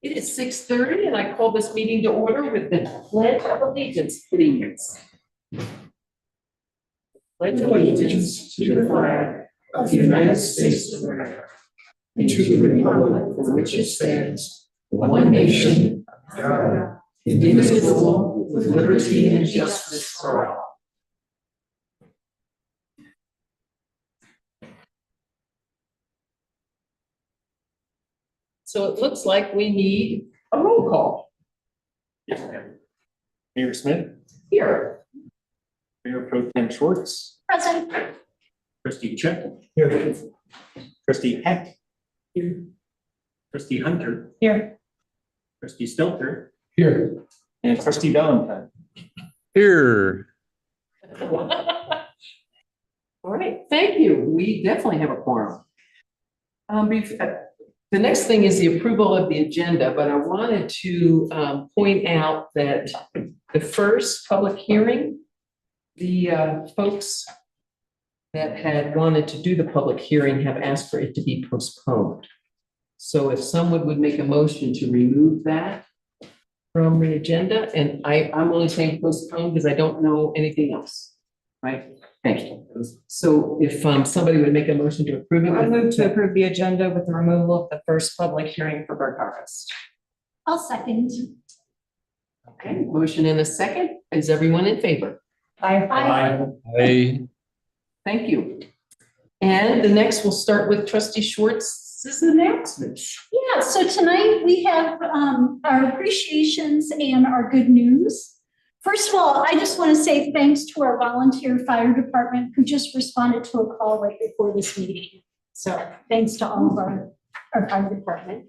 It is 6:30 and I call this meeting to order with the Pledge of Allegiance, please. Pledge of allegiance to the flag of the United States of America and to the republic for which it stands, one nation, under God, indivisible, with liberty and justice for all. So it looks like we need a roll call. Yes, ma'am. Mayor Smith, Here. Mayor Pro Tem Schwartz, Present. Trustee Check. Here. Trustee Heck. Here. Trustee Hunter. Here. Trustee Stelter. Here. And Trustee Valentine. Here. All right, thank you. We definitely have a quorum. The next thing is the approval of the agenda, but I wanted to point out that the first public hearing, the folks that had wanted to do the public hearing have asked for it to be postponed. So if someone would make a motion to remove that from the agenda, and I'm only saying postpone because I don't know anything else, right? Thank you. So if somebody would make a motion to approve it. I move to approve the agenda with the removal of the first public hearing for Bird Harvest. I'll second. Okay, motion in a second. Is everyone in favor? Aye. Thank you. And the next, we'll start with Trustee Schwartz's announcements. Yeah, so tonight we have our appreciations and our good news. First of all, I just want to say thanks to our volunteer fire department who just responded to a call right before this meeting. So thanks to all of our fire department.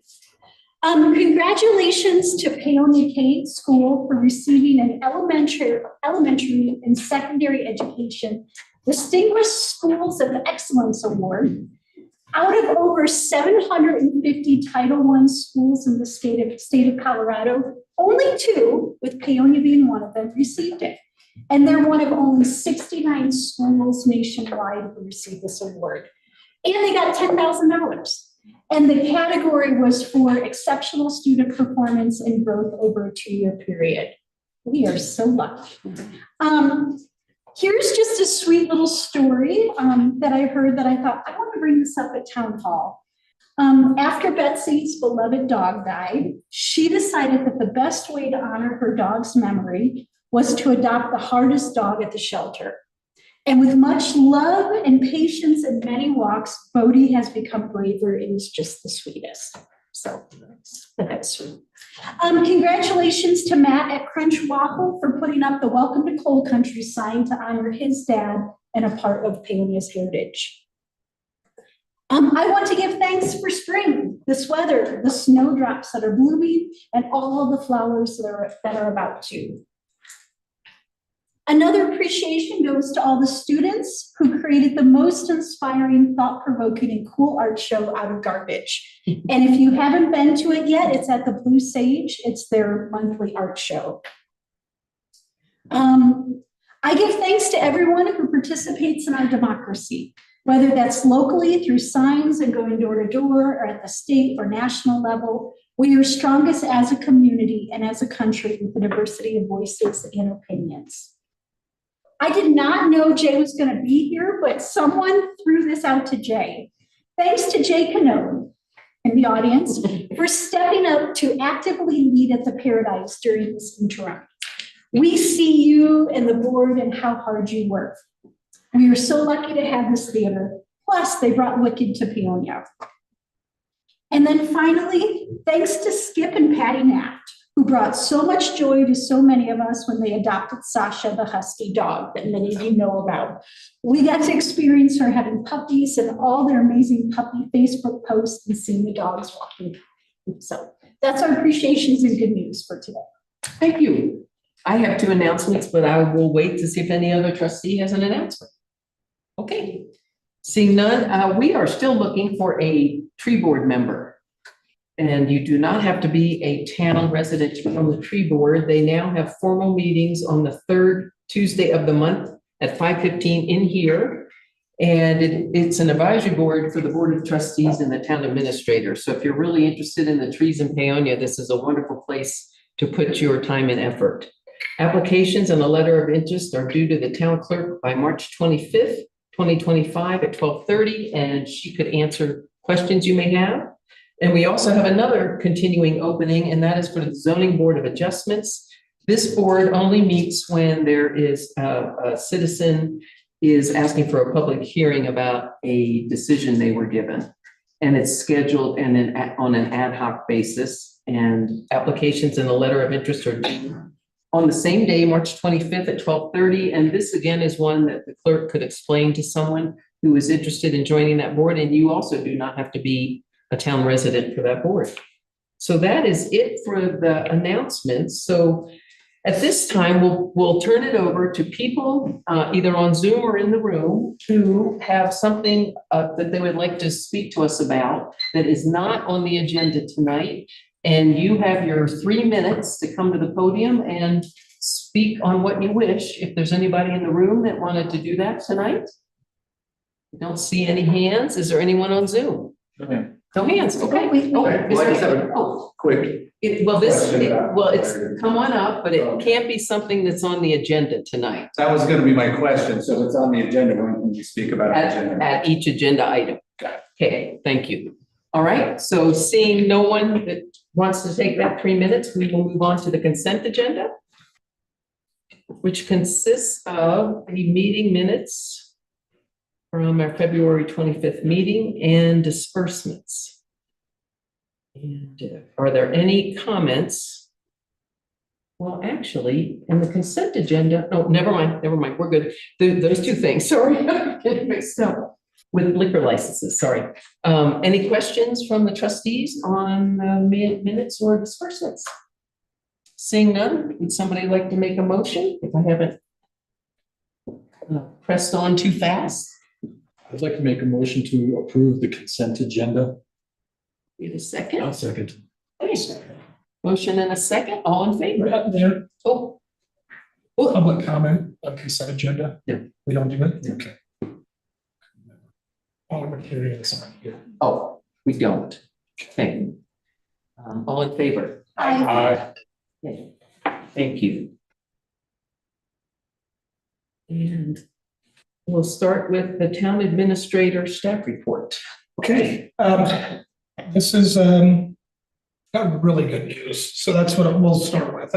Congratulations to Paonia K School for receiving an elementary and secondary education Distinguished Schools of Excellence Award. Out of over 750 Title I schools in the state of Colorado, only 2, with Paonia being one of them, received it. And they're one of only 69 schools nationwide who received this award. And they got $10,000. And the category was for exceptional student performance and growth over a 2-year period. We are so lucky. Here's just a sweet little story that I heard that I thought, I want to bring this up at town hall. After Betsy's beloved dog died, she decided that the best way to honor her dog's memory was to adopt the hardest dog at the shelter. And with much love and patience and many walks, Bodhi has become braver and is just the sweetest. So that's sweet. Congratulations to Matt at Crunch Waffle for putting up the Welcome to Coal Country sign to honor his dad and a part of Paonia's heritage. I want to give thanks for spring, this weather, the snowdrops that are blooming, and all of the flowers that are about to. Another appreciation goes to all the students who created the most inspiring, thought-provoking, and cool art show out of garbage. And if you haven't been to it yet, it's at the Blue Sage. It's their monthly art show. I give thanks to everyone who participates in our democracy, whether that's locally through signs and going door to door, or at the state or national level. We are strongest as a community and as a country with the diversity of voices and opinions. I did not know Jay was going to be here, but someone threw this out to Jay. Thanks to Jay Canode in the audience for stepping up to actively lead at the Paradise during this interim. We see you and the board and how hard you work. We are so lucky to have this theater. Plus, they brought Wicked to Paonia. And then finally, thanks to Skip and Patty Knaft, who brought so much joy to so many of us when they adopted Sasha, the husky dog that many of you know about. We got to experience her having puppies and all their amazing puppy Facebook posts and seeing the dogs walking. So that's our appreciations and good news for today. Thank you. I have 2 announcements, but I will wait to see if any other trustee has an announcement. Okay. Seeing none, we are still looking for a tree board member. And you do not have to be a town resident to be on the tree board. They now have formal meetings on the 3rd Tuesday of the month at 5:15 in here. And it's an advisory board for the Board of Trustees and the Town Administrator. So if you're really interested in the trees in Paonia, this is a wonderful place to put your time and effort. Applications and a letter of interest are due to the town clerk by March 25th, 2025 at 12:30, and she could answer questions you may have. And we also have another continuing opening, and that is for the Zoning Board of Adjustments. This board only meets when there is a citizen is asking for a public hearing about a decision they were given. And it's scheduled on an ad hoc basis, and applications and a letter of interest are due on the same day, March 25th at 12:30. And this again is one that the clerk could explain to someone who is interested in joining that board. And you also do not have to be a town resident for that board. So that is it for the announcements. So at this time, we'll turn it over to people either on Zoom or in the room who have something that they would like to speak to us about that is not on the agenda tonight. And you have your 3 minutes to come to the podium and speak on what you wish. If there's anybody in the room that wanted to do that tonight. I don't see any hands. Is there anyone on Zoom? No hands, okay. Oh, is there- oh, Quick. it's come on up, but it can't be something that's on the agenda tonight. That was gonna be my question. So it's on the agenda. When can we speak about the agenda? At each agenda item. Okay, thank you. All right, so seeing no one that wants to take that 3 minutes, we will move on to the consent agenda, which consists of the meeting minutes from our February 25th meeting and disbursements. And are there any comments? Well, actually, in the consent agenda, no, never mind, we're good. Those two things, sorry, getting mixed up with liquor licenses, sorry. Any questions from the trustees on minutes or disbursements? Seeing none, would somebody like to make a motion if I haven't pressed on too fast? I'd like to make a motion to approve the consent agenda. Need a second? I'll second. Please. Motion and a second, all in favor? There, Oh. public comment on consent agenda? Yeah. We don't do it? Okay. All materials on here. Oh, we don't. Okay. All in favor? Aye. Okay. Thank you. And we'll start with the town administrator staff report. Okay, this is got really good news, so that's what we'll start with.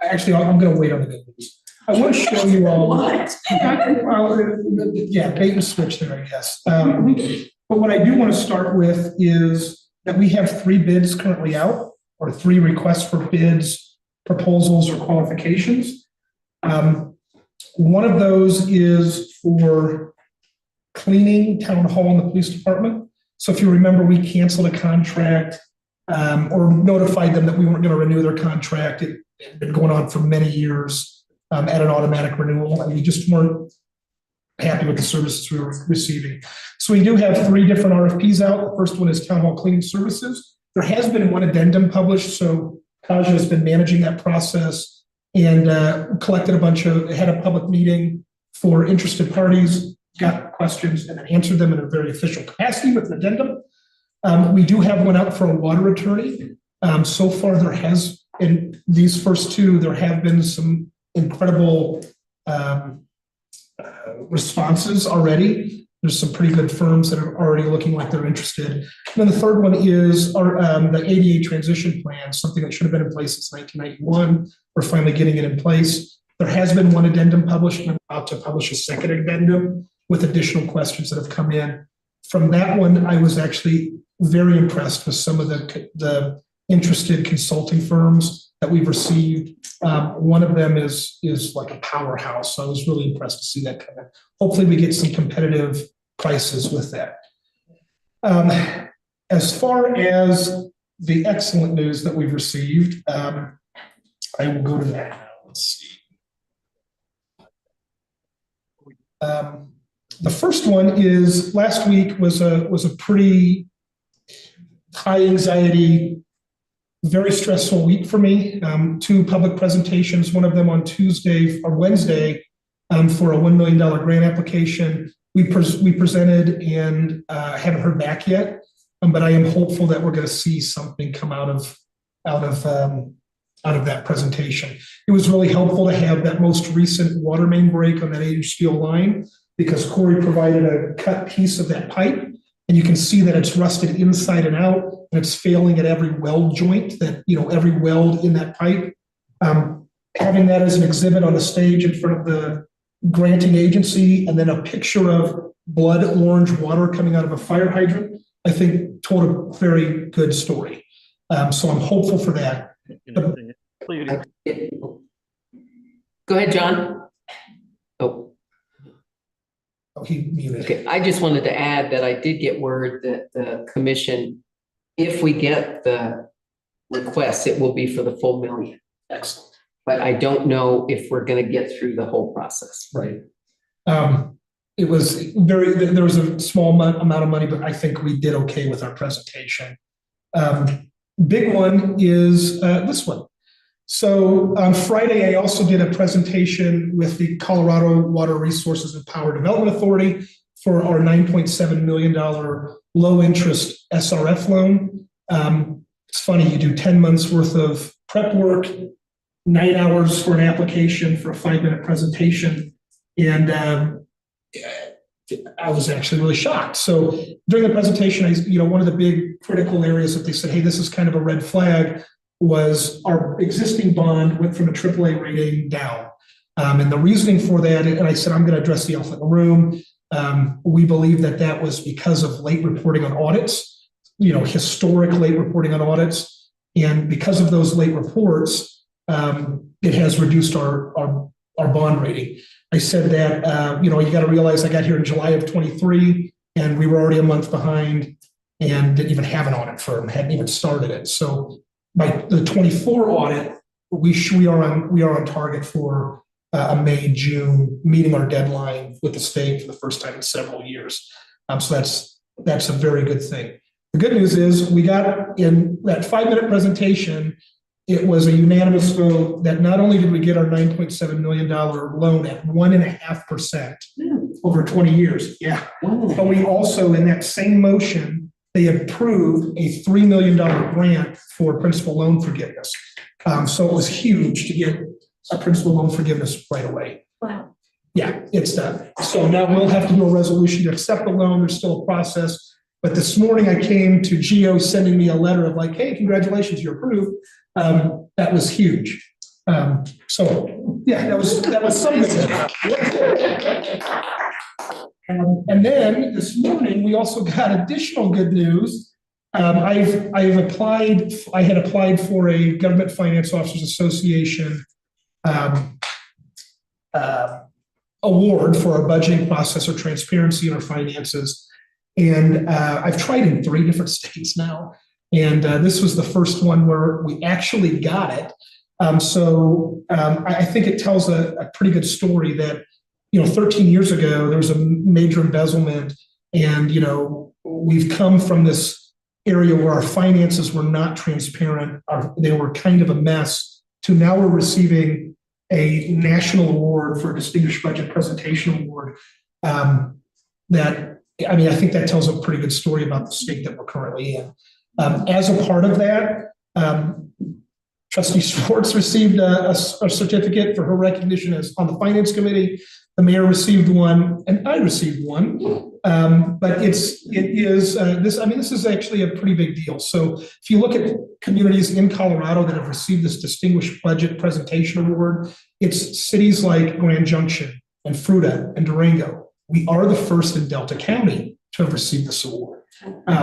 Actually, I'm going to wait on the good news. I want to show you all. What? Well, yeah, bait and switch there, I guess. But what I do want to start with is that we have 3 bids currently out, or 3 requests for bids, proposals, or qualifications. One of those is for cleaning town hall and the police department. So if you remember, we canceled a contract or notified them that we weren't going to renew their contract. It had been going on for many years at an automatic renewal, and we just weren't happy with the services we were receiving. So we do have 3 different RFPs out. The first one is town hall cleaning services. There has been one addendum published, so Kaja has been managing that process and collected had a public meeting for interested parties, got questions, and then answered them in a very official capacity with an addendum. We do have one out for a water attorney. So far, there has, in these first 2, there have been some incredible responses already. There's some pretty good firms that are already looking like they're interested. And then the third one is the ADA transition plan, something that should have been in place since 1991. We're finally getting it in place. There has been one addendum published, and I'm about to publish a second addendum with additional questions that have come in. From that one, I was actually very impressed with some of the interested consulting firms that we've received. One of them is like a powerhouse, so I was really impressed to see that come in. Hopefully we get some competitive prices with that. As far as the excellent news that we've received, I will go to that now. Let's see. The first one is last week was a pretty high anxiety, very stressful week for me. 2 public presentations, one of them on Tuesday or Wednesday for a $1 million grant application, we presented and haven't heard back yet. But I am hopeful that we're going to see something come out of that presentation. It was really helpful to have that most recent water main break on that 8-inch steel line, because Corey provided a cut piece of that pipe, and you can see that it's rusted inside and out, and it's failing at every weld joint, that, you know, every weld in that pipe. Having that as an exhibit on the stage in front of the granting agency, and then a picture of blood orange water coming out of a fire hydrant, I think told a very good story. So I'm hopeful for that. Go ahead, John. Oh, He muted. okay. I just wanted to add that I did get word that the commission, if we get the request, it will be for the full $1 million. Excellent. But I don't know if we're gonna get through the whole process. Right. It was there was a small amount of money, but I think we did okay with our presentation. Big one is this one. So on Friday, I also did a presentation with the Colorado Water Resources and Power Development Authority for our $9.7 million low interest SRF loan. It's funny, you do 10 months worth of prep work, 9 hours for an application for a 5-minute presentation. And I was actually really shocked. So during the presentation, one of the big critical areas that they said, hey, this is kind of a red flag, was our existing bond went from a AAA rating down. And the reasoning for that, and I said, I'm going to address the elephant in the room. We believe that that was because of late reporting on audits, historic late reporting on audits. And because of those late reports, it has reduced our bond rating. I said that, you got to realize I got here in July of 23 and we were already a month behind and didn't even have an audit firm, hadn't even started it. So by the 24 audit, we are on target for a May, June, meeting our deadline with the state for the first time in several years. So that's a very good thing. The good news is we got in that 5-minute presentation, it was a unanimous vote that not only did we get our $9.7 million loan at 1.5% over 20 years, but we also, in that same motion, they approved a $3 million grant for principal loan forgiveness. So it was huge to get a principal loan forgiveness right away. Wow. Yeah, it's done. So now we'll have to do a resolution to accept the loan. There's still a process. But this morning I came to Geo sending me a letter of like, hey, congratulations, you're approved. That was huge. So yeah, that was something. And then this morning we also got additional good news. I had applied for a Government Finance Officers Association award for our budgeting process or transparency in our finances. And I've tried in 3 different states now. And this was the first one where we actually got it. I think it tells a pretty good story that, 13 years ago, there was a major embezzlement. And, we've come from this area where our finances were not transparent. They were kind of a mess, to now we're receiving a national award for a Distinguished Budget Presentation Award. I think that tells a pretty good story about the state that we're currently in. As a part of that, Trustee Schwartz received a certificate for her recognition as on the Finance Committee. The mayor received one, and I received one. But this is actually a pretty big deal. So if you look at communities in Colorado that have received this Distinguished Budget Presentation Award, it's cities like Grand Junction and Fruita and Durango. We are the first in Delta County to have received this award.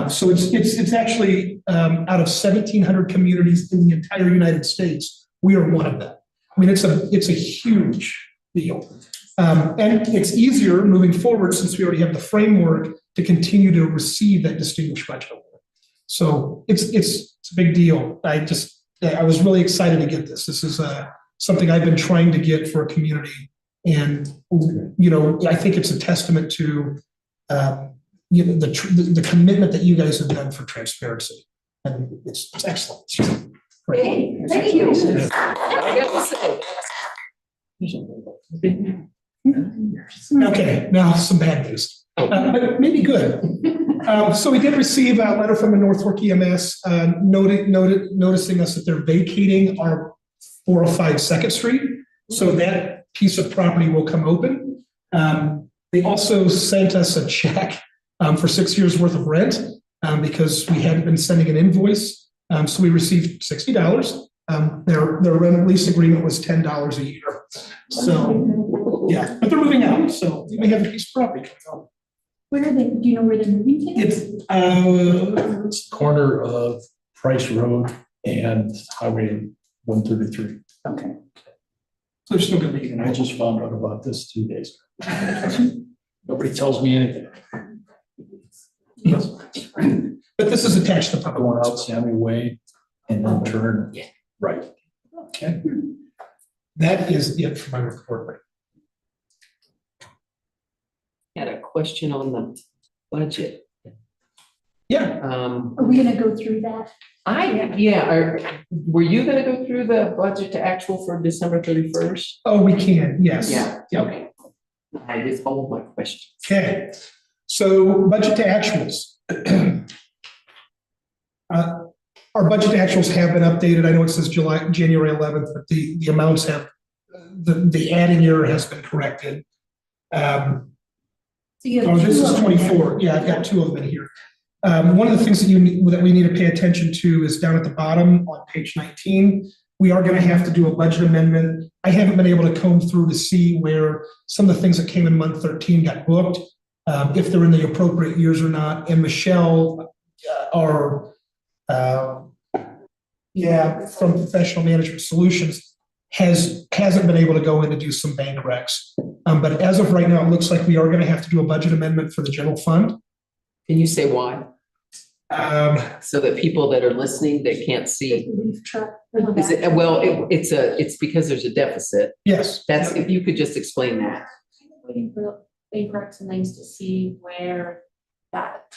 So it's actually out of 1,700 communities in the entire United States, we are one of them. I mean, it's a huge deal. And it's easier moving forward since we already have the framework to continue to receive that Distinguished Budget Award. So it's a big deal. I was really excited to get this. This is something I've been trying to get for a community. And, I think it's a testament to, the commitment that you guys have done for transparency. And it's excellent. Great. Hey, thank you. Okay, now some bad news. but maybe good. So we did receive a letter from the Northfork EMS, noticing us that they're vacating our 405 Second Street. So that piece of property will come open. They also sent us a check for 6 years worth of rent because we hadn't been sending an invoice. So we received $60. Their rent lease agreement was $10 a year. So, yeah, but they're moving out, so we may have a piece of property coming out. Where are they, do you know where they're moving to? It's, Corner of Price Road and Highway 133. okay. So they're still gonna be, And I just found out about this 2 days ago. Nobody tells me anything. yes. But this is attached to the Going public. out Sammy Way and then turn right. Okay. That is it for my report. Had a question on the budget. Yeah, Are we gonna go through that? Were you gonna go through the budget to actual for December 31st? oh, we can, yes. Yeah, Yep. okay. I just hold my questions. Okay, so budget to actuals. Our budget to actuals have been updated. I know it says January 11th, but the amounts have, the adding error has been corrected. So you have Oh, this two is of them. 24. Yeah, I've got two of them in here. One of the things that we need to pay attention to is down at the bottom on page 19. We are going to have to do a budget amendment. I haven't been able to comb through to see where some of the things that came in month 13 got booked, if they're in the appropriate years or not. And Michelle, from Professional Management Solutions, hasn't been able to go in to do some bank recs. But as of right now, it looks like we are going to have to do a budget amendment for the general fund. Can you say why? So that people that are listening, that can't see. Leaf truck. Is it, well, it's because there's a deficit. Yes. That's, if you could just explain that. Waiting for bank recs and things to see where that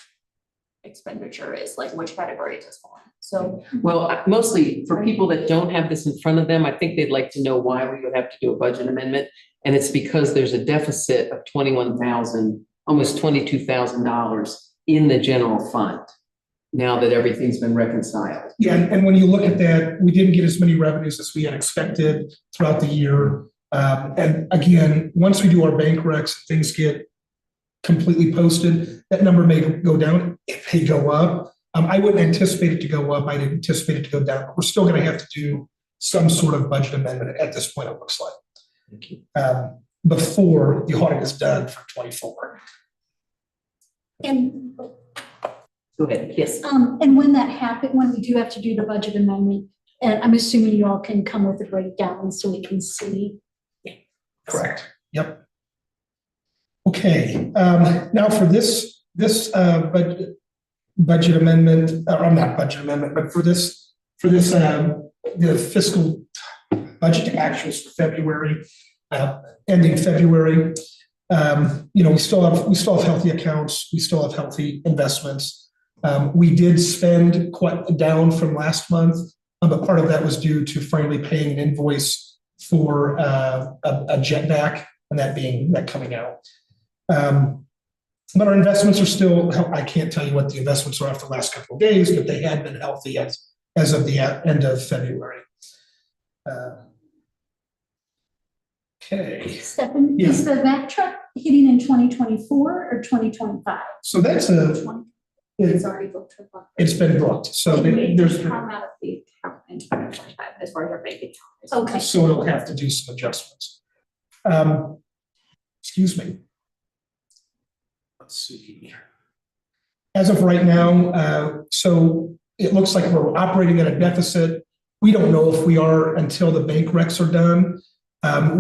expenditure is, like which category it is for. So Well, mostly for people that don't have this in front of them, I think they'd like to know why we would have to do a budget amendment. And it's because there's a deficit of $21,000, almost $22,000 in the general fund, now that everything's been reconciled. Yeah, and when you look at that, we didn't get as many revenues as we had expected throughout the year. And again, once we do our bank recs, things get completely posted, that number may go down, it may go up. I wouldn't anticipate it to go up. I'd anticipate it to go down, but we're still going to have to do some sort of budget amendment at this point, it looks like. Thank you. Before the audit is done for 24. And, Go ahead, yes. and when that happens, when we do have to do the budget amendment, and I'm assuming you all can come with a breakdown so we can see. Correct. Yep. Okay, now for this budget amendment, or not budget amendment, but for this the fiscal budget to actuals for February, ending February. We still have healthy accounts, we still have healthy investments. We did spend quite down from last month, but part of that was due to finally paying an invoice for a jetback, and that coming out. But our investments are still, I can't tell you what the investments are after the last couple of days, but they had been healthy as of the end of February. Okay, Stefan, Yeah. is the vac truck hitting in 2024 or 2025? so that's it's already booked for one. it's been booked, so It may there's, come out of the account in 2025 as far as our bank account is. Okay. so it'll have to do some adjustments. Excuse me. Let's see. As of right now, so it looks like we're operating at a deficit. We don't know if we are until the bank recs are done.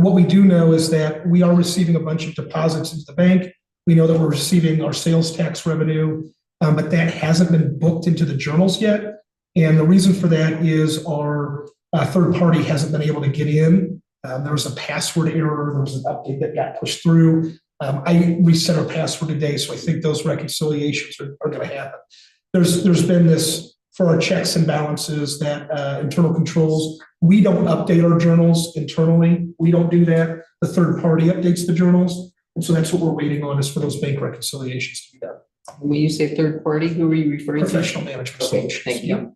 What we do know is that we are receiving a bunch of deposits into the bank. We know that we're receiving our sales tax revenue, but that hasn't been booked into the journals yet. And the reason for that is our third party hasn't been able to get in. There was a password error. There was an update that got pushed through. I reset our password today, so I think those reconciliations are going to happen. There's been this for our checks and balances that internal controls. We don't update our journals internally. We don't do that. The third party updates the journals. And so that's what we're waiting on, is for those bank reconciliations to be done. When you say third party, who are you referring to? Professional management Okay, solutions. thank you.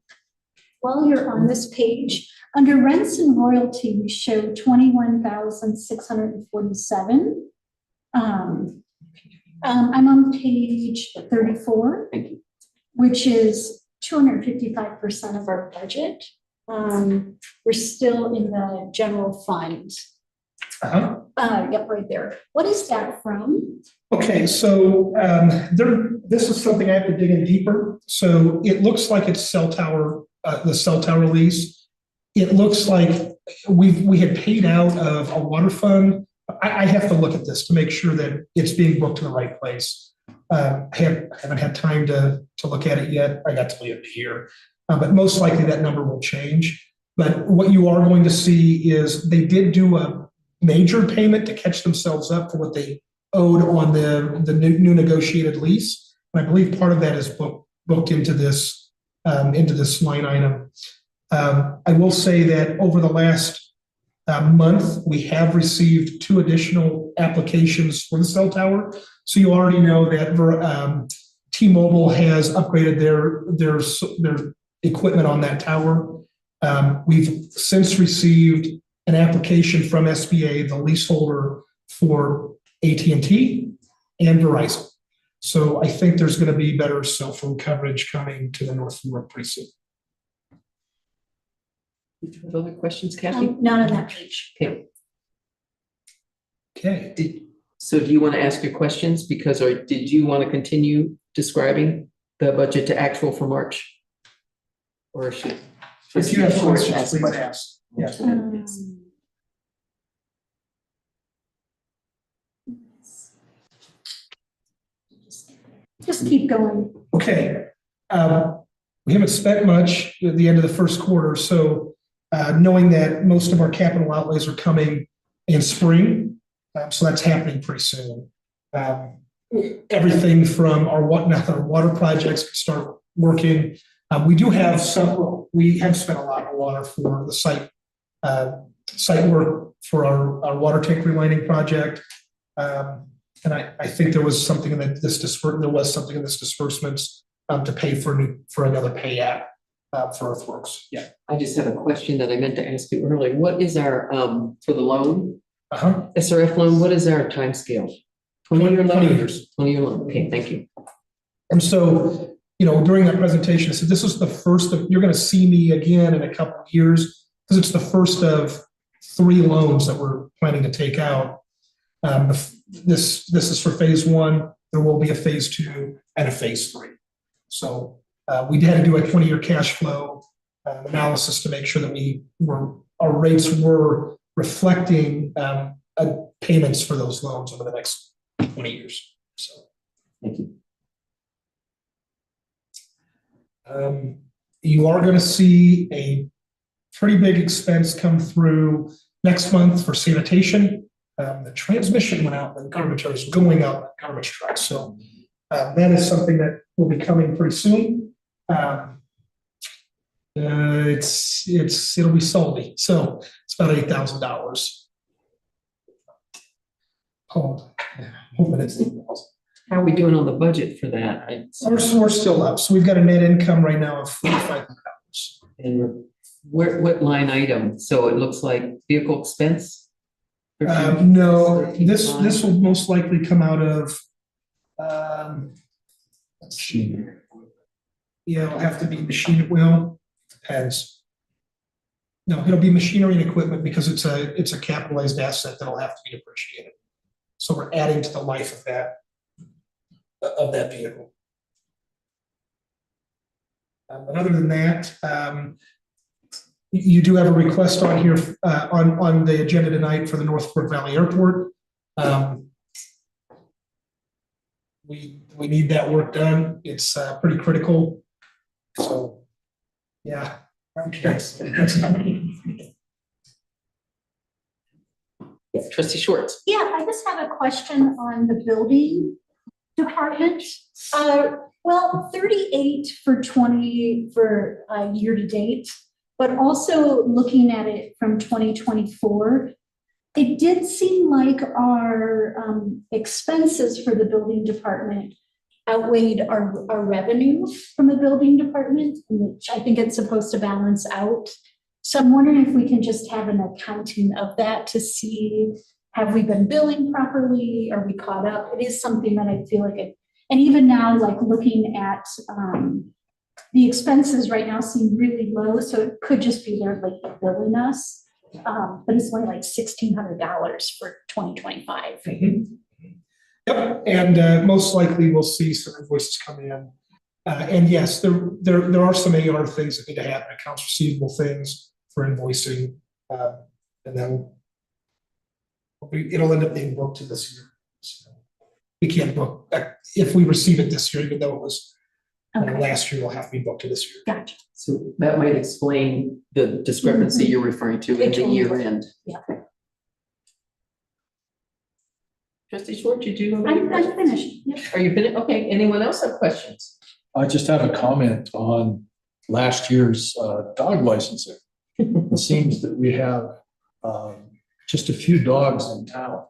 While you're on this page, under rents and royalty, we show 21,647. I'm on page 34. Thank you. Which is 255% of our budget. We're still in the general fund. Uh-huh. Yep, right there. What is that from? Okay, so this is something I have to dig in deeper. So it looks like it's cell tower, the cell tower lease. It looks like we had paid out of a water fund. I have to look at this to make sure that it's being booked in the right place. I haven't had time to look at it yet. I got to leave it here. But most likely that number will change. But what you are going to see is they did do a major payment to catch themselves up for what they owed on the new negotiated lease. And I believe part of that is booked into this line item. I will say that over the last month, we have received 2 additional applications for the cell tower. So you already know that T-Mobile has upgraded their equipment on that tower. We've since received an application from SBA, the leaseholder, for AT&T and Verizon. So I think there's going to be better cell phone coverage coming to the North Fork pretty soon. Do you have other questions, Kathy? Not on that page. Okay. Okay. So do you want to ask your questions because, or did you want to continue describing the budget to actual for March? Or should? If you have questions, ask please questions? ask. Yes. Just keep going. Okay. We haven't spent much at the end of the first quarter, so knowing that most of our capital outlays are coming in spring, so that's happening pretty soon. Everything from our water projects can start working. We have spent a lot of water for the site work for our water tank relining project. And I think there was something in this disbursements to pay for another pay app for Earthworks. Yeah. I just have a question that I meant to ask you earlier. What is our, for the loan, Uh-huh. SRF loan, what is our timescale? 20-year loan? 20 years. 20-year loan, okay, thank you. And so, during that presentation, I said, this is the first of, you're going to see me again in a couple of years, because it's the first of 3 loans that we're planning to take out. This is for phase 1. There will be a phase 2 and a phase 3. So we had to do a 20-year cash flow analysis to make sure that our rates were reflecting payments for those loans over the next 20 years. So Thank you. You are going to see a pretty big expense come through next month for sanitation. The transmission went out, the garbage is going out, the garbage truck. So that is something that will be coming pretty soon. It'll be salty. So it's about $8,000. Hoping it's $8,000. How are we doing on the budget for that? We're still up. So we've got a net income right now of $4,500. And what line item? So it looks like vehicle expense? No, this will most likely come out of, let's see. Yeah, it'll have to be machine, depends. No, it'll be machinery and equipment because it's a capitalized asset that'll have to be depreciated. So we're adding to the life of that vehicle. But other than that, you do have a request on here on the agenda tonight for the North Fork Valley Airport. We need that work done. It's pretty critical. So, yeah. Trustee Schwartz. Yeah, I just have a question on the building department. Well, 38 for 20 for year to date, but also looking at it from 2024, It did seem like our expenses for the building department outweighed our revenue from the building department, which I think it's supposed to balance out. So I'm wondering if we can just have an accounting of that to see, have we been billing properly? Are we caught up? It is something that I feel like and even now, like looking at the expenses right now seem really low, so it could just be they're late billing us. But it's only like $1,600 for 2025. Yep, and most likely we'll see some invoices come in. And yes, there are some AR things that need to happen, accounts receivable things for invoicing. And then it'll end up being booked to this year. So we can't book, if we receive it this year, even though it was Okay, last year, will have to be booked to this year. gotcha. So that might explain the discrepancy you're referring to in the year end. Yeah. Trustee Schwartz, you do have any I'm questions? finished. Yep. Are you finished? Okay, anyone else have questions? I just have a comment on last year's dog licensing. It seems that we have just a few dogs in town.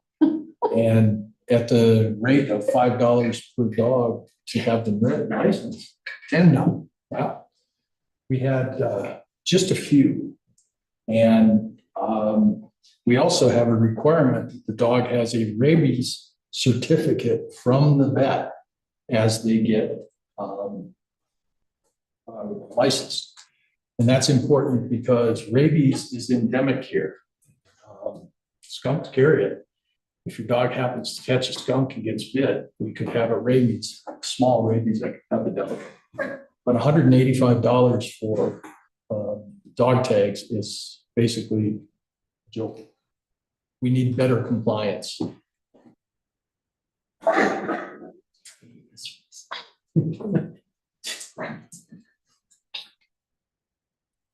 And at the rate of $5 per dog to have them licensed, $10. Wow. We had just a few. And we also have a requirement that the dog has a rabies certificate from the vet as they get licensed. And that's important because rabies is endemic here. Skunks carry it. If your dog happens to catch a skunk and gets bit, we could have a rabies, small rabies epidemic. But $185 for dog tags is basically a joke. We need better compliance.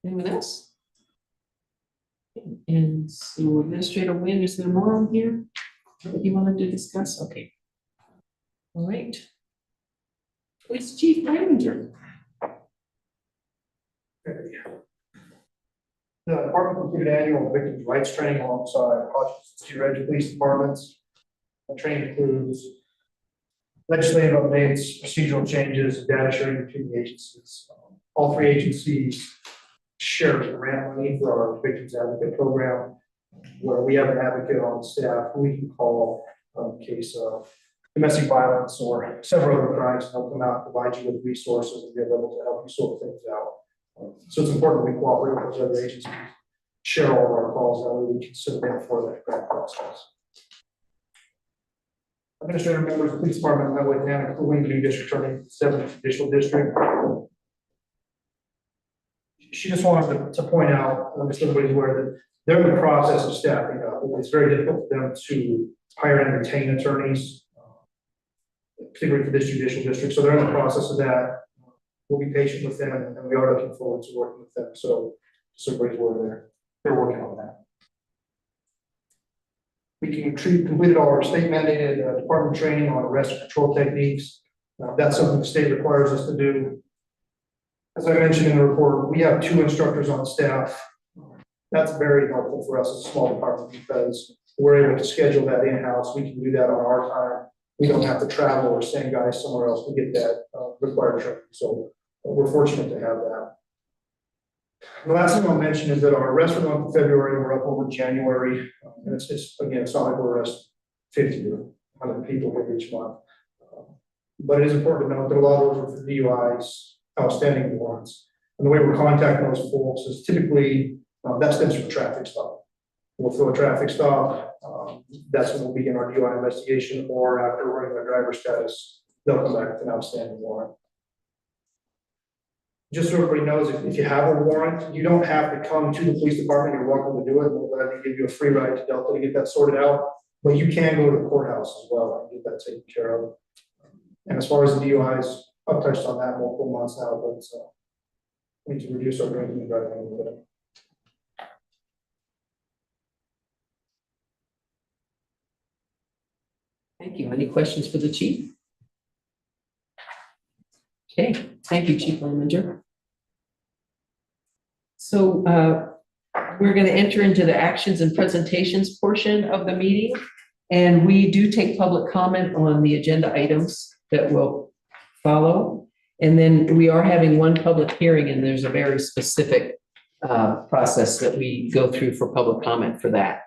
Anyone else? And so Administrator Wynn, is there more on here that you wanted to discuss? Okay. All right. Police Chief Manager. The department completed annual victims' rights training alongside Hutchinson Red Police Departments. The training includes legislative updates, procedural changes, and data sharing between the agencies. All three agencies share grant money for our victims advocate program, where we have an advocate on staff who we can call in case of domestic violence or several other crimes, and help them out, provide you with resources and be able to help you sort things out. So it's important we cooperate with those other agencies, share all of our calls, that way we can submit for that grant process. Administrator members of the police department met with Anna Cooling, new district attorney, 7th Judicial District. She just wanted to point out, just so everybody's aware that they're in the process of staffing up. It's very difficult for them to hire and retain attorneys, particularly for this judicial district. So they're in the process of that. We'll be patient with them, and we are looking forward to working with them. So everybody's aware they're working on that. We completed all our state mandated department training on arrest and control techniques. That's something the state requires us to do. As I mentioned in the report, we have 2 instructors on staff. That's very helpful for us as a small department because we're able to schedule that in-house. We can do that on our time. We don't have to travel or send guys somewhere else to get that required training. So we're fortunate to have that. The last thing I'll mention is that our arrest for the month of February, we're up over January. And it's again, it's not like we're arresting 50 or 100 people here each month. But it is important to note that a lot of those are for DUIs, outstanding warrants. And the way we're contacting those folks is typically, that stems from a traffic stop. We'll throw a traffic stop. That's when we'll begin our DUI investigation, or after running their driver status, they'll come back with an outstanding warrant. Just so everybody knows, if you have a warrant, you don't have to come to the police department. You're welcome to do it. We'll gladly give you a free ride to Delta to get that sorted out. But you can go to the courthouse as well and get that taken care of. And as far as the DUIs, I've touched on that multiple months now, but we need to reduce our drinking and driving a little bit. Thank you. Any questions for the chief? Okay, thank you, Chief Manager. So we're going to enter into the actions and presentations portion of the meeting. And we do take public comment on the agenda items that will follow. And then we are having one public hearing, and there's a very specific process that we go through for public comment for that.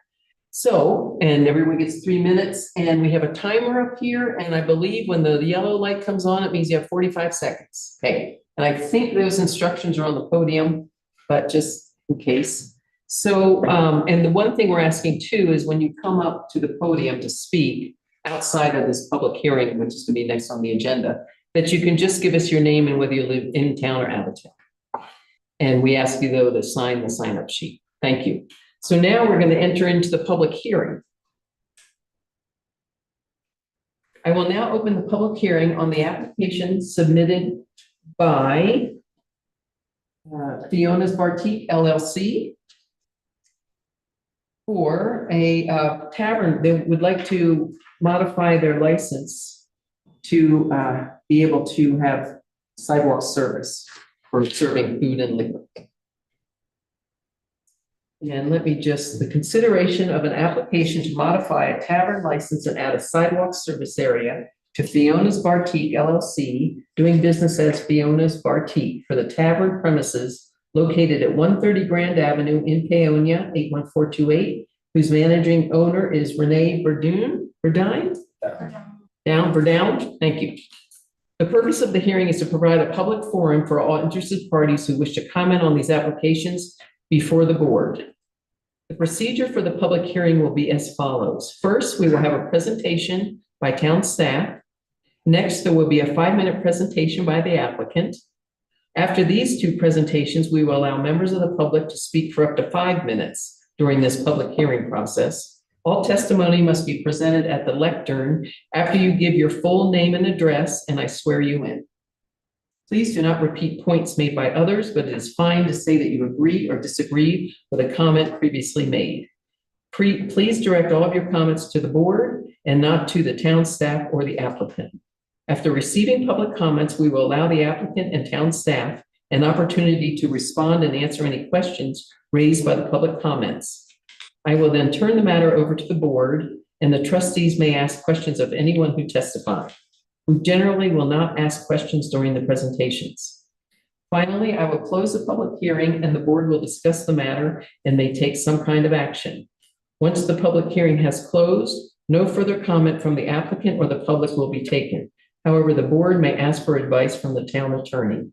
So, and everyone gets 3 minutes, and we have a timer up here, and I believe when the yellow light comes on, it means you have 45 seconds. Okay, and I think those instructions are on the podium, but just in case. So, and the one thing we're asking too is when you come up to the podium to speak outside of this public hearing, which is going to be next on the agenda, that you can just give us your name and whether you live in town or out of town. And we ask you though to sign the sign-up sheet. Thank you. So now we're going to enter into the public hearing. I will now open the public hearing on the application submitted by Fiona's Bartique LLC for a tavern. They would like to modify their license to be able to have sidewalk service for serving food and liquor. And let me just, the consideration of an application to modify a tavern license and add a sidewalk service area to Fiona's Bartique LLC, doing business as Fiona's Bartique for the tavern premises located at 130 Grand Avenue in Paonia, 81428, whose managing owner is Renee Verdine. Thank you. The purpose of the hearing is to provide a public forum for all interested parties who wish to comment on these applications before the board. The procedure for the public hearing will be as follows. First, we will have a presentation by town staff. Next, there will be a 5-minute presentation by the applicant. After these 2 presentations, we will allow members of the public to speak for up to 5 minutes during this public hearing process. All testimony must be presented at the lectern after you give your full name and address, and I swear you in. Please do not repeat points made by others, but it is fine to say that you agree or disagree with a comment previously made. Please direct all of your comments to the board and not to the town staff or the applicant. After receiving public comments, we will allow the applicant and town staff an opportunity to respond and answer any questions raised by the public comments. I will then turn the matter over to the board, and the trustees may ask questions of anyone who testifies. We generally will not ask questions during the presentations. Finally, I will close the public hearing, and the board will discuss the matter and may take some kind of action. Once the public hearing has closed, no further comment from the applicant or the public will be taken. However, the board may ask for advice from the town attorney.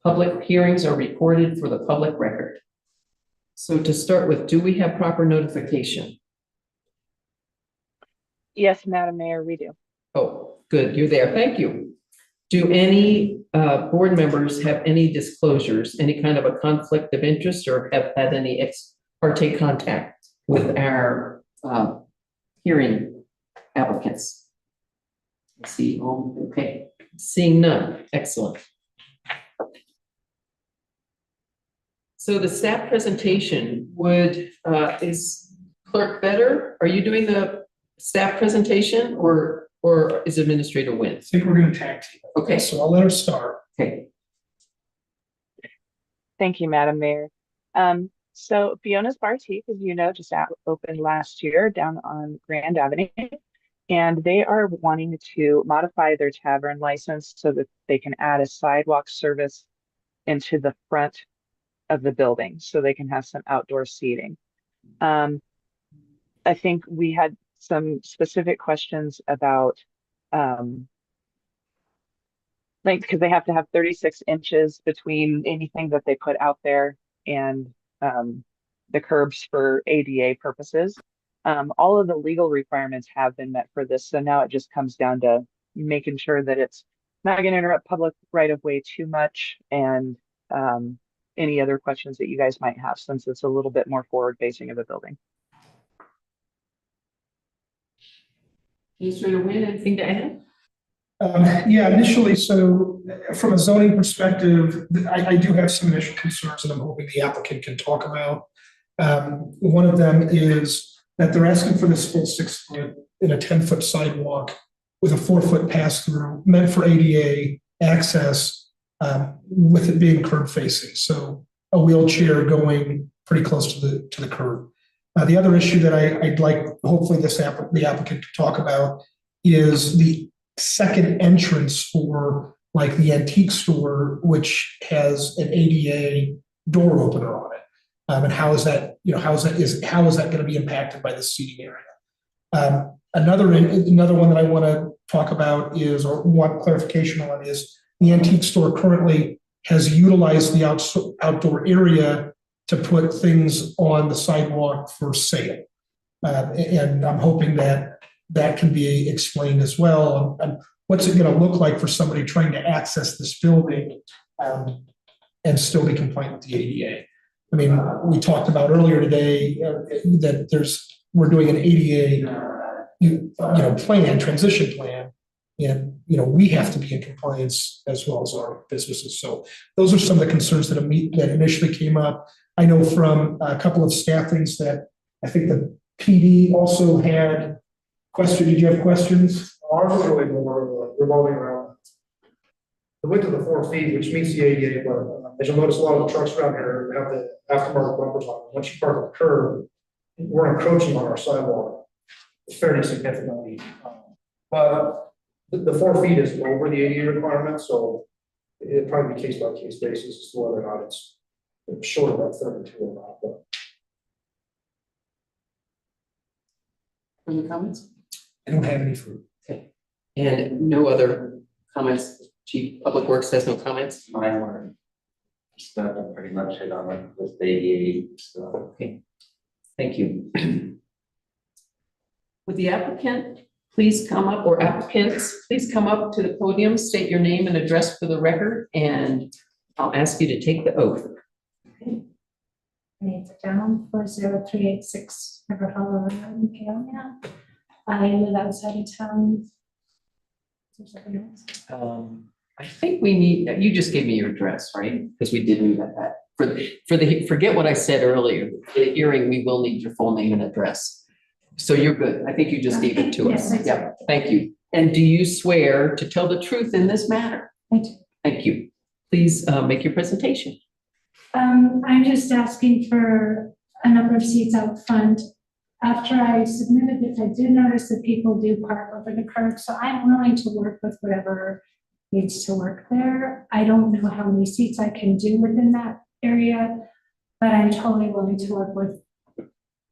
Public hearings are recorded for the public record. So to start with, do we have proper notification? Yes, Madam Mayor, we do. Oh, good, you're there, thank you. Do any board members have any disclosures, any kind of a conflict of interest, or have had any ex parte contact with our hearing applicants? Let's see, okay, seeing none, excellent. So the staff presentation is Clerk Better, are you doing the staff presentation or is Administrator Wynn? I think we're going to tag team. Okay. So I'll let her start. Okay. Thank you, Madam Mayor. So Fiona's Bartique, as you know, just opened last year down on Grand Avenue, and they are wanting to modify their tavern license so that they can add a sidewalk service into the front of the building so they can have some outdoor seating. I think we had some specific questions about like, because they have to have 36 inches between anything that they put out there and the curbs for ADA purposes. All of the legal requirements have been met for this, so now it just comes down to making sure that it's not going to interrupt public right of way too much, and any other questions that you guys might have, since it's a little bit more forward facing of a building. Administrator Wynn, anything to add? Yeah, initially, so from a zoning perspective, I do have some initial concerns that I'm hoping the applicant can talk about. One of them is that they're asking for this full 6 foot in a 10-foot sidewalk with a 4-foot pass through meant for ADA access, with it being curb facing. So a wheelchair going pretty close to the curb. The other issue that I'd like, hopefully the applicant to talk about is the second entrance for like the antique store, which has an ADA door opener on it. And how is that going to be impacted by the seating area? Another one that I want to talk about is, or want clarification on, is the antique store currently has utilized the outdoor area to put things on the sidewalk for sale. And I'm hoping that that can be explained as well. And what's it going to look like for somebody trying to access this building and still be compliant with the ADA? I mean, we talked about earlier today that we're doing an ADA transition plan, and we have to be in compliance as well as our businesses. So those are some of the concerns that initially came up. I know from a couple of staffings that I think the PD also had questions. Did you have questions? Ours is really more revolving around the width of the 4 feet, which meets the ADA, but as you'll notice, a lot of the trucks around here have the aftermarket bumpers on them. Once you park at the curb, we're encroaching on our sidewalk fairly significantly. But the 4 feet is over the ADA requirement, so it'd probably be case by case basis as to whether or not it's short of that 32 or not. But Any comments? I don't have any fruit. Okay. And no other comments? Chief Public Works has no comments? Mine were stuff pretty much hit on it with the ADA, so. Okay, thank you. Would the applicant please come up, or applicants, please come up to the podium, state your name and address for the record, and I'll ask you to take the oath. Names down 40386 River Hollow Road in Peonia. I live outside of town. Is there something else? I think we need, you just gave me your address, right? Because we did need that. Forget what I said earlier. For the hearing, we will need your full name and address. So you're good. I think you just gave it to us. Yes, I did. Yeah, thank you. And do you swear to tell the truth in this matter? I do. Thank you. Please make your presentation. I'm just asking for a number of seats out front. After I submitted this, I did notice that people do park over the curb, so I'm willing to work with whatever needs to work there. I don't know how many seats I can do within that area, but I'm totally willing to work with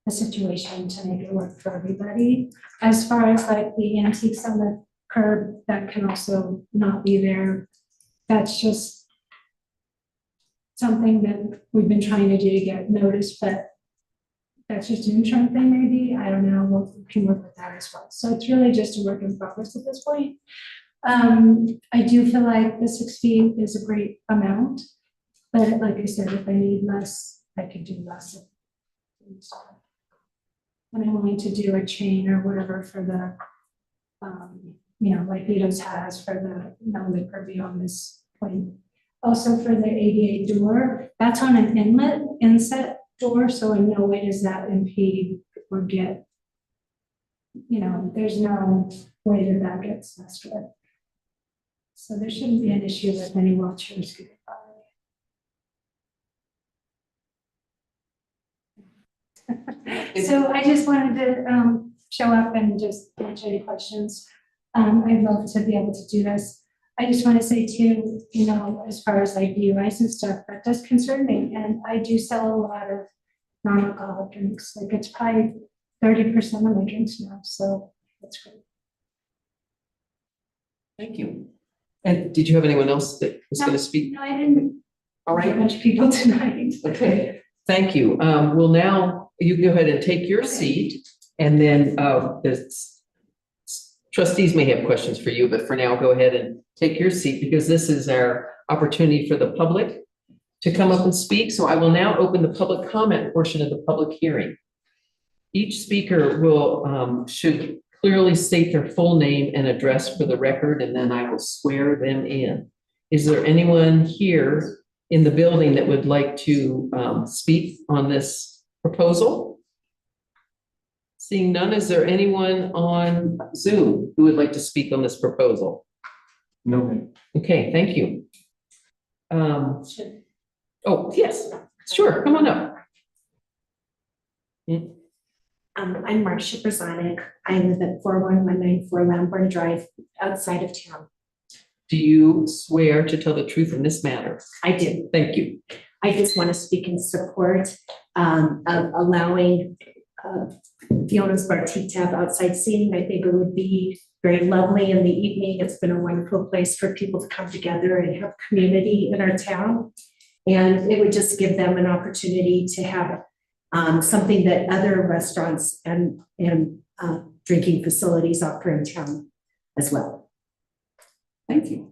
the situation to make it work for everybody. As far as like the antiques on the curb, that can also not be there. That's just something that we've been trying to do to get noticed, but that's just an interim thing maybe. I don't know, we can work with that as well. So it's really just a work in progress at this point. I do feel like the 6 feet is a great amount, but like I said, if I need less, I could do less. And I'm willing to do a chain or whatever for the, like Vito's has for the mounted purview on this point. Also for the ADA door, that's on an inset door, so in no way does that impede or get, there's no way that that gets messed with. So there shouldn't be an issue with any wheelchairs getting by. So I just wanted to show up and just answer any questions. I'd love to be able to do this. I just want to say too, as far as like DUIs and stuff, that does concern me. And I do sell a lot of non-alcoholic drinks. Like it's probably 30% of my drinks now. So that's great. Thank you. And did you have anyone else that was going to speak? No, I didn't. All right. A bunch of people tonight. Okay, thank you. Well, now you go ahead and take your seat, and then the trustees may have questions for you, but for now, go ahead and take your seat because this is our opportunity for the public to come up and speak. So I will now open the public comment portion of the public hearing. Each speaker will should clearly state their full name and address for the record, and then I will swear them in. Is there anyone here in the building that would like to speak on this proposal? Seeing none, is there anyone on Zoom who would like to speak on this proposal? No. Okay, thank you. Oh, yes, sure, come on up. I'm Marcia Brzonik. I live at 41194 Lambourne Drive, outside of town. Do you swear to tell the truth in this matter? I do. Thank you. I just want to speak in support of allowing Fiona's Bartique to have outside seating. I think it would be very lovely in the evening. It's been a wonderful place for people to come together and have community in our town. And it would just give them an opportunity to have something that other restaurants and drinking facilities offer in town as well. Thank you.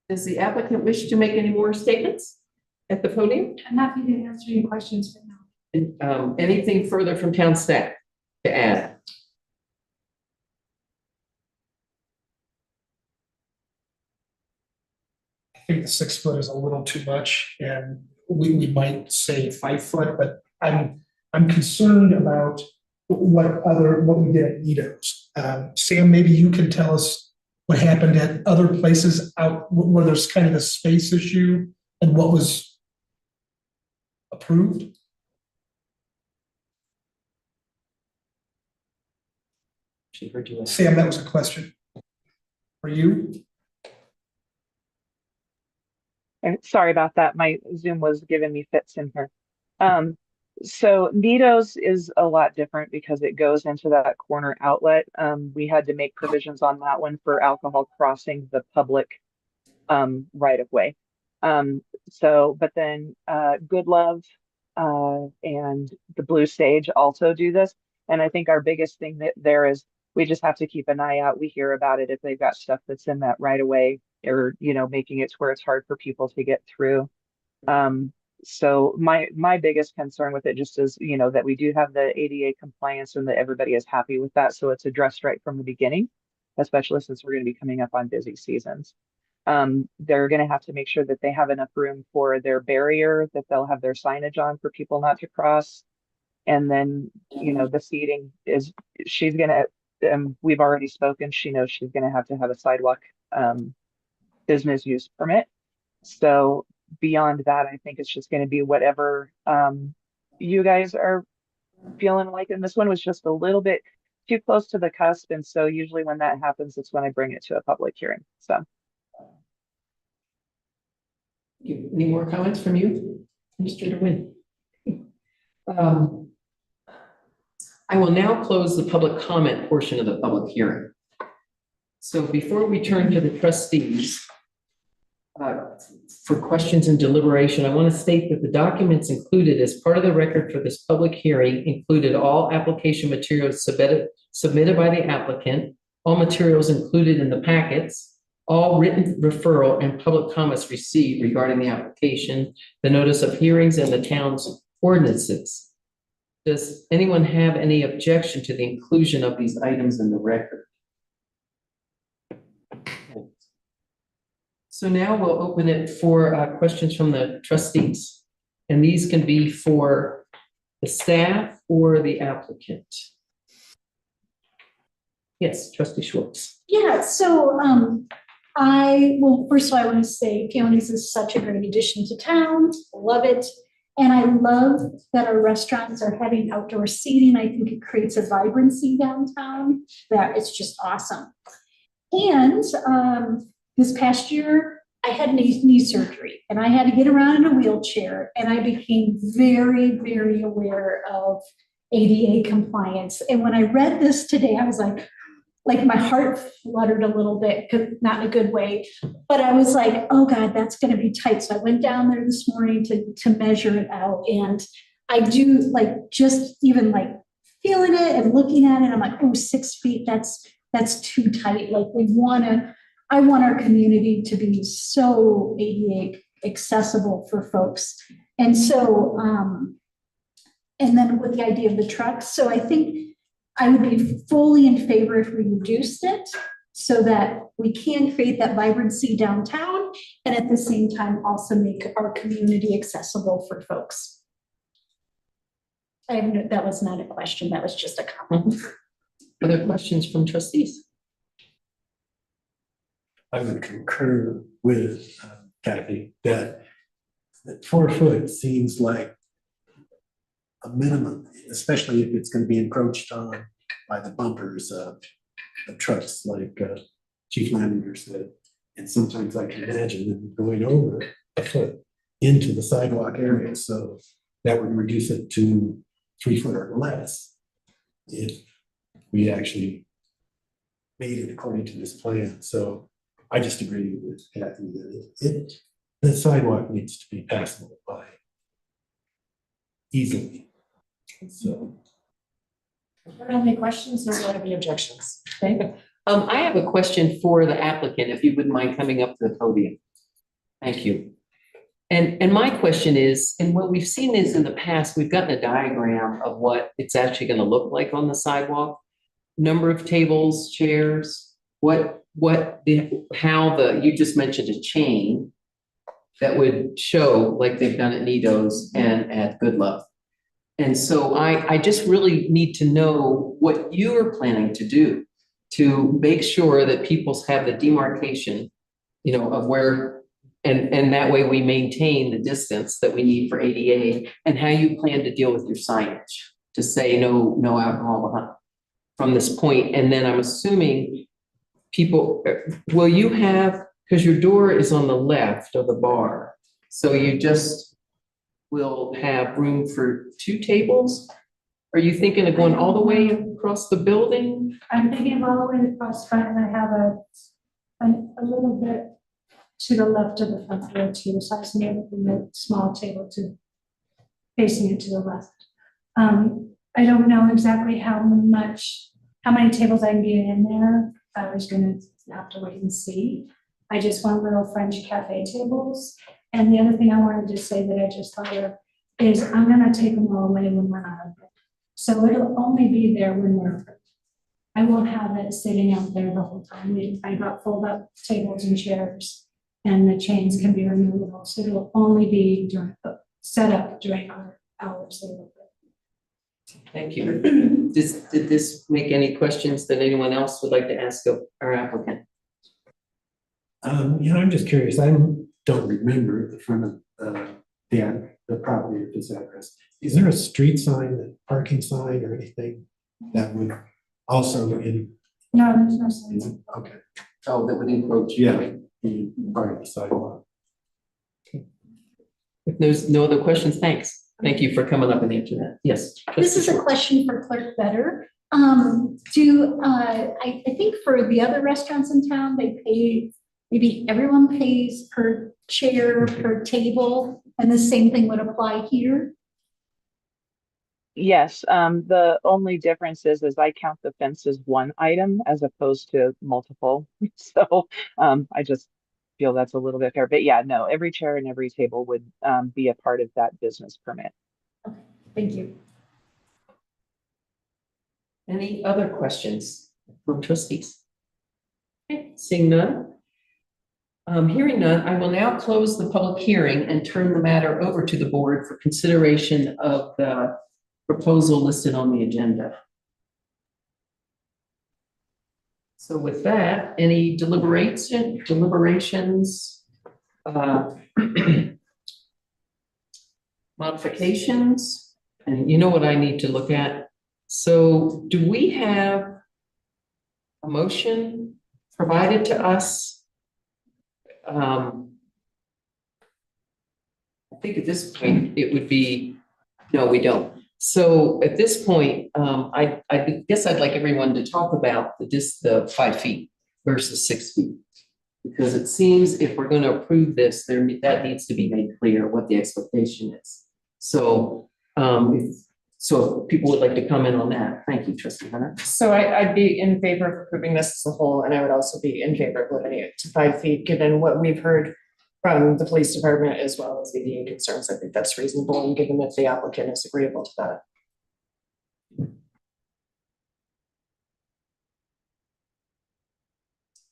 Does the applicant wish to make any more statements at the podium? I'm happy to answer any questions for now. And, anything further from town staff to add? I think the 6 foot is a little too much, and we might say 5 foot, but I'm concerned about what we did at Nito's. Sam, maybe you can tell us what happened at other places out where there's kind of a space issue and what was approved. She heard you. Sam, that was a question for you. And sorry about that. My Zoom was giving me fits in here. So Nito's is a lot different because it goes into that corner outlet. We had to make provisions on that one for alcohol crossing the public right of way. But then Good Love and the Blue Sage also do this. And I think our biggest thing there is we just have to keep an eye out. We hear about it if they've got stuff that's in that right of way, or making it to where it's hard for people to get through. So my biggest concern with it just is, that we do have the ADA compliance and that everybody is happy with that. So it's addressed right from the beginning, especially since we're going to be coming up on busy seasons. They're going to have to make sure that they have enough room for their barrier, that they'll have their signage on for people not to cross. And then, the seating is, she's going to, we've already spoken, she knows she's going to have a sidewalk business use permit. So beyond that, I think it's just going to be whatever you guys are feeling like. And this one was just a little bit too close to the cusp. And so usually when that happens, it's when I bring it to a public hearing. So. Any more comments from you, Mr. DeWin? I will now close the public comment portion of the public hearing. So before we turn to the trustees for questions and deliberation, I want to state that the documents included as part of the record for this public hearing included all application materials submitted by the applicant, all materials included in the packets, all written referral and public comments received regarding the application, the notice of hearings, and the town's ordinances. Does anyone have any objection to the inclusion of these items in the record? So now we'll open it for questions from the trustees. And these can be for the staff or the applicant. Yes, Trustee Schwartz. Yeah, so first of all, I want to say Fiona's is such a great addition to town. Love it. And I love that our restaurants are having outdoor seating. I think it creates a vibrancy downtown that it's just awesome. And this past year, I had knee surgery and I had to get around in a wheelchair, and I became very, very aware of ADA compliance. And when I read this today, I was like my heart fluttered a little bit, not in a good way, but I was like, oh God, that's going to be tight. So I went down there this morning to measure it out. And I do just even feeling it and looking at it. I'm like, oh, 6 feet, that's too tight. I want our community to be so ADA accessible for folks. And so, and then with the idea of the trucks. So I think I would be fully in favor if we reduced it so that we can create that vibrancy downtown and at the same time also make our community accessible for folks. That was not a question, that was just a comment. Other questions from trustees? I would concur with Kathy that 4 foot seems like a minimum, especially if it's going to be encroached on by the bumpers of trucks, like Chief Laniger said. And sometimes I can imagine them going over a foot into the sidewalk area, so that would reduce it to 3 foot or less if we actually made it according to this plan. So I just agree with Kathy that the sidewalk needs to be passable by easily. So. Are there any questions or do I have any objections? Okay. I have a question for the applicant, if you wouldn't mind coming up to the podium. Thank you. And my question is, and what we've seen is in the past, we've gotten a diagram of what it's actually going to look like on the sidewalk. Number of tables, chairs, how you just mentioned a chain that would show like they've done at Nido's and at Good Love. And so I just really need to know what you're planning to do to make sure that people have the demarcation, of where, and that way we maintain the distance that we need for ADA, and how you plan to deal with your signage to say no alcohol from this point. And then I'm assuming people, will you have, because your door is on the left of the bar, so you just will have room for 2 tables? Are you thinking of going all the way across the building? I'm thinking of all the way across front, and I have a little bit to the left of the front door too, so I was able to move a small table to facing it to the left. I don't know exactly how many tables I can get in there. I was gonna have to wait and see. I just want little French cafe tables. And the other thing I wanted to say that I just thought of is I'm gonna take them all away when we're not open. So it'll only be there when we're open. I won't have it sitting out there the whole time. I got fold up tables and chairs, and the chains can be removable. So it'll only be set up during our hours. Thank you. Did this make any questions that anyone else would like to ask of our applicant? I'm just curious. I don't remember the front of the property at this address. Is there a street sign, a parking sign, or anything that would also in? No, there's no sign. Okay. Oh, that would encroach. Yeah, be part of the sidewalk. If there's no other questions, thanks. Thank you for coming up and answering that. Yes. This is a question for Clerk Better. I think for the other restaurants in town, they pay, maybe everyone pays per chair, per table, and the same thing would apply here? Yes, the only difference is I count the fence as one item as opposed to multiple. So I just feel that's a little bit fair, but yeah, no, every chair and every table would be a part of that business permit. Okay, thank you. Any other questions from trustees? Okay, seeing none. Hearing none, I will now close the public hearing and turn the matter over to the board for consideration of the proposal listed on the agenda. So with that, any deliberations, modifications, and you know what I need to look at. So do we have a motion provided to us? I think at this point it would be, no, we don't. So at this point, I guess I'd like everyone to talk about the 5 feet versus 6 feet. Because it seems if we're going to approve this, that needs to be made clear what the expectation is. So, if people would like to comment on that, thank you, Trustee Hunter. So I'd be in favor of approving this as a whole, and I would also be in favor of limiting it to 5 feet, given what we've heard from the police department as well as the ADA concerns. I think that's reasonable, and given that the applicant is agreeable to that.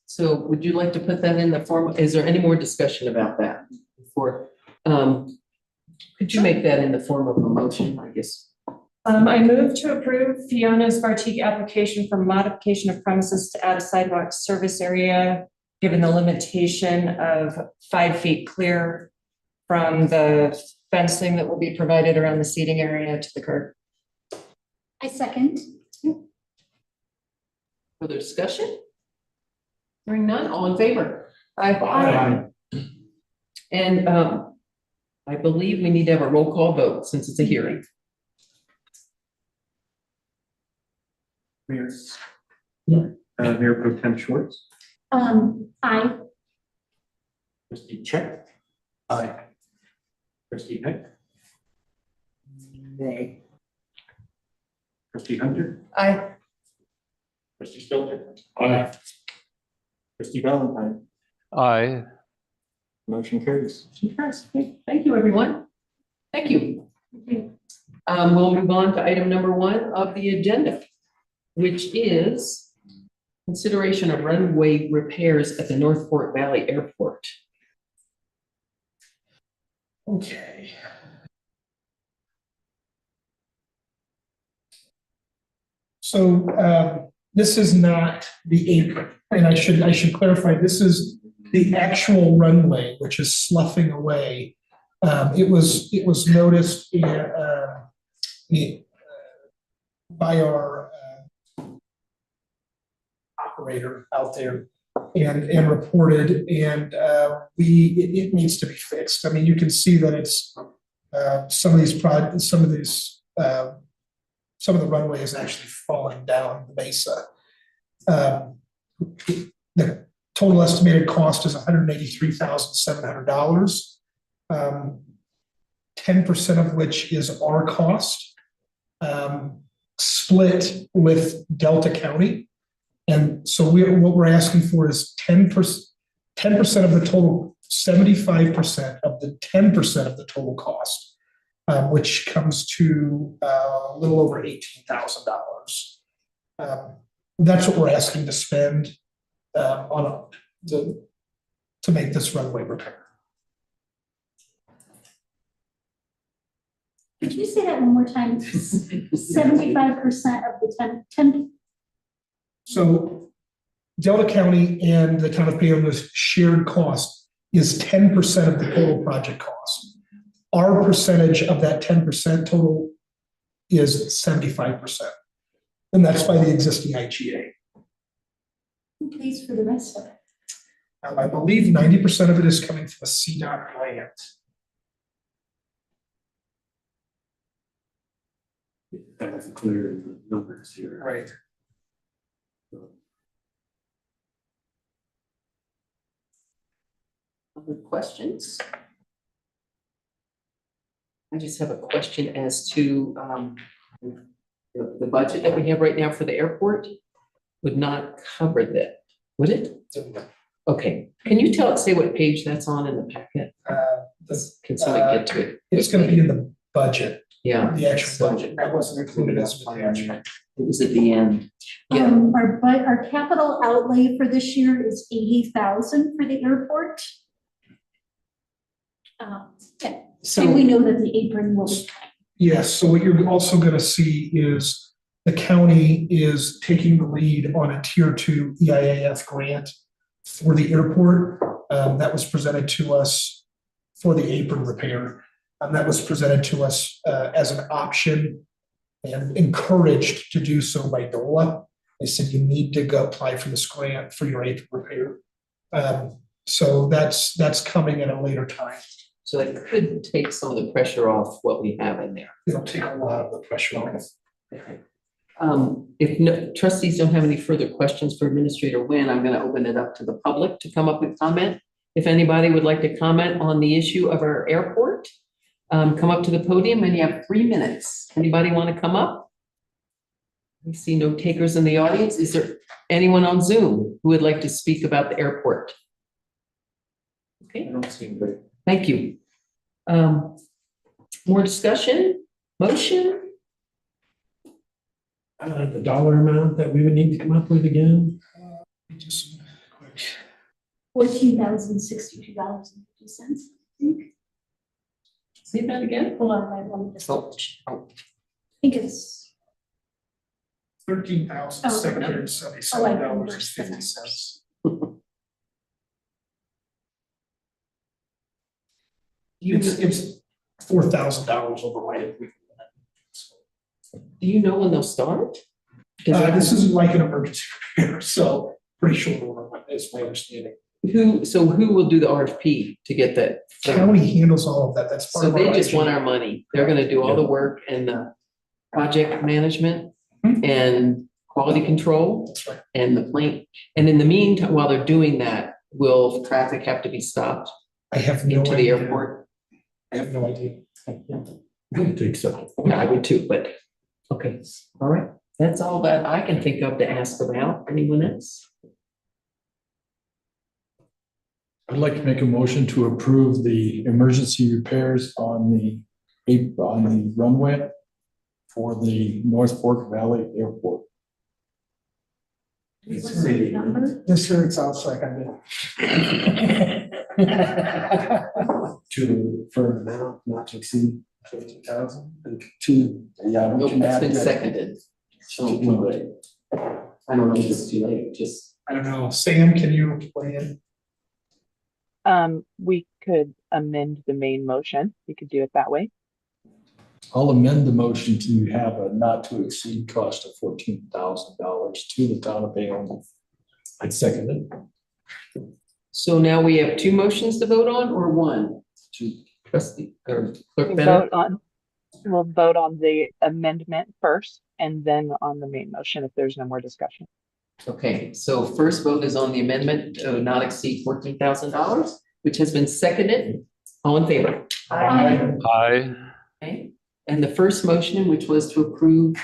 So would you like to put that in the form? Is there any more discussion about that before? Could you make that in the form of a motion, I guess? I move to approve Fiona's Bartique application for modification of premises to add a sidewalk service area, given the limitation of 5 feet clear from the fencing that will be provided around the seating area to the curb. I second. Further discussion? Hearing none, all in favor? Aye. And I believe we need to have a roll call vote since it's a hearing. Mayor. Yeah. Mayor Pro Tem Schwartz, Aye. trustee Check, Aye. trustee Heck, Nay. trustee Hunter, Aye. trustee Stilter, Aye. trustee Valentine, Aye. motion carries. Thank you, everyone. Thank you. We'll move on to item number 1 of the agenda, which is consideration of runway repairs at the North Fork Valley Airport. Okay. So this is not the apron, and I should clarify, this is the actual runway, which is sloughing away. It was noticed by our operator out there and reported, and it needs to be fixed. I mean, you can see that it's some of the runway is actually falling down the mesa. The total estimated cost is $183,700. 10% of which is our cost, split with Delta County. And so what we're asking for is 10% of the total, 75% of the 10% of the total cost, which comes to a little over $18,000. That's what we're asking to spend to make this runway repair. Could you say that one more time? 75% of the 10. So Delta County and the town of Peona's shared cost is 10% of the total project cost. Our percentage of that 10% total is 75%. And that's by the existing IGA. Who pays for the rest of it? I believe 90% of it is coming from a CDOT grant. That's clear in the numbers here. Right. Other questions? I just have a question as to the budget that we have right now for the airport would not cover that, would it? Okay, can you say what page that's on in the packet? Can somebody get to it? It's going to be in the budget, Yeah. the actual budget. That wasn't included as attachment. It was at the end. Yeah. Our capital outlay for this year is 80,000 for the airport. And we know that the apron will be. Yes, so what you're also going to see is the county is taking the lead on a tier 2 EIAF grant for the airport. That was presented to us for the apron repair. That was presented to us as an option and encouraged to do so by DOLA. They said you need to go apply for this grant for your apron repair. So that's coming at a later time. So it could take some of the pressure off what we have in there. It'll take a lot of the pressure off. Okay. If no trustees don't have any further questions for Administrator Nguyen, I'm going to open it up to the public to come up with comment. If anybody would like to comment on the issue of our airport, come up to the podium and you have 3 minutes. Anybody want to come up? I see no takers in the audience. Is there anyone on Zoom who would like to speak about the airport? Okay. I don't see anybody. Thank you. More discussion, motion? The dollar amount that we would need to come up with again? Just quick. $14,062.50, I think. Say that again? Hold on, I want to just. Oh. think it's, $13,777.50. It's $4,000 over my equipment. Do you know when they'll start? This isn't like an emergency repair, so pretty short order, is my understanding. Who will do the RFP to get that? County handles all of that, that's part So of our. they just IT. want our money. They're gonna do all the work and the project management and quality control That's right. and the plane. And in the meantime, while they're doing that, will traffic have to be stopped I have no into the idea. airport? I have no idea. I think so. Yeah, I would too, but, okay, all right. That's all that I can think of to ask about. Anyone else? I'd like to make a motion to approve the emergency repairs on the runway for the North Fork Valley Airport. what's the number? This hurts outside, for an amount not to exceed 50,000 and to, yeah. we No, can it's add been that. seconded. So, I don't know if it's too late, just. I don't know, Sam, can you weigh in? We could amend the main motion. We could do it that way. I'll amend the motion to have a not to exceed cost of $14,000 to the town of Bayonne. I'd second it. So now we have two motions to vote on or one? To trustee or clerk Bennett? We'll vote on the amendment first and then on the main motion if there's no more discussion. Okay, so first vote is on the amendment to not exceed $14,000, which has been seconded. All in favor? Aye. Okay, and the first motion, which was to approve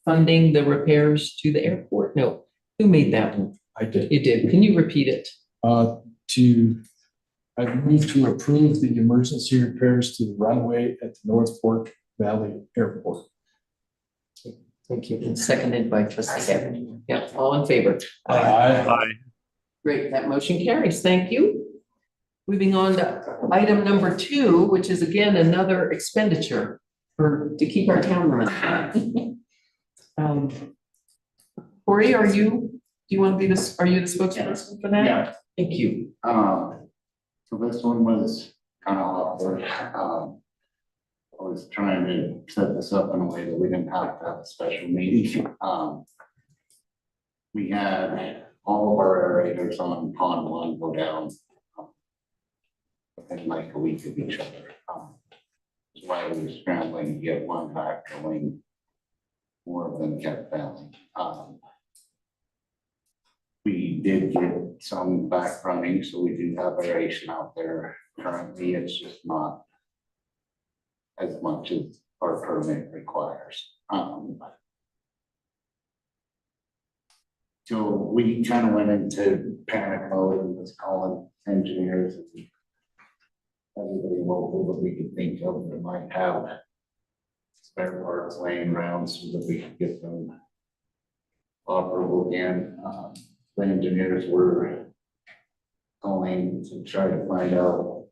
funding the repairs to the airport? No, who made that one? I did. You did. Can you repeat it? I move to approve the emergency repairs to the runway at the North Fork Valley Airport. Thank you. And seconded by trustee Gavin. Yeah, all in favor? Aye. Great, that motion carries. Thank you. Moving on to item number 2, which is again another expenditure to keep our town running. Corey, do you want to be this, are you the spokesperson for that? Yeah. Thank you. So this one was kind of awkward. I was trying to set this up in a way that we didn't have to have a special meeting. We had all of our aerators on pond 1 go down within like a week of each other. That's why we were scrambling to get one back going. More of them kept failing. We did get some back running, so we do have aeration out there currently. It's just not as much as our permit requires. So we kind of went into panic mode and was calling engineers and everybody local that we could think of that might have spare parts laying around so that we could get them operable again. The engineers were calling to try to find out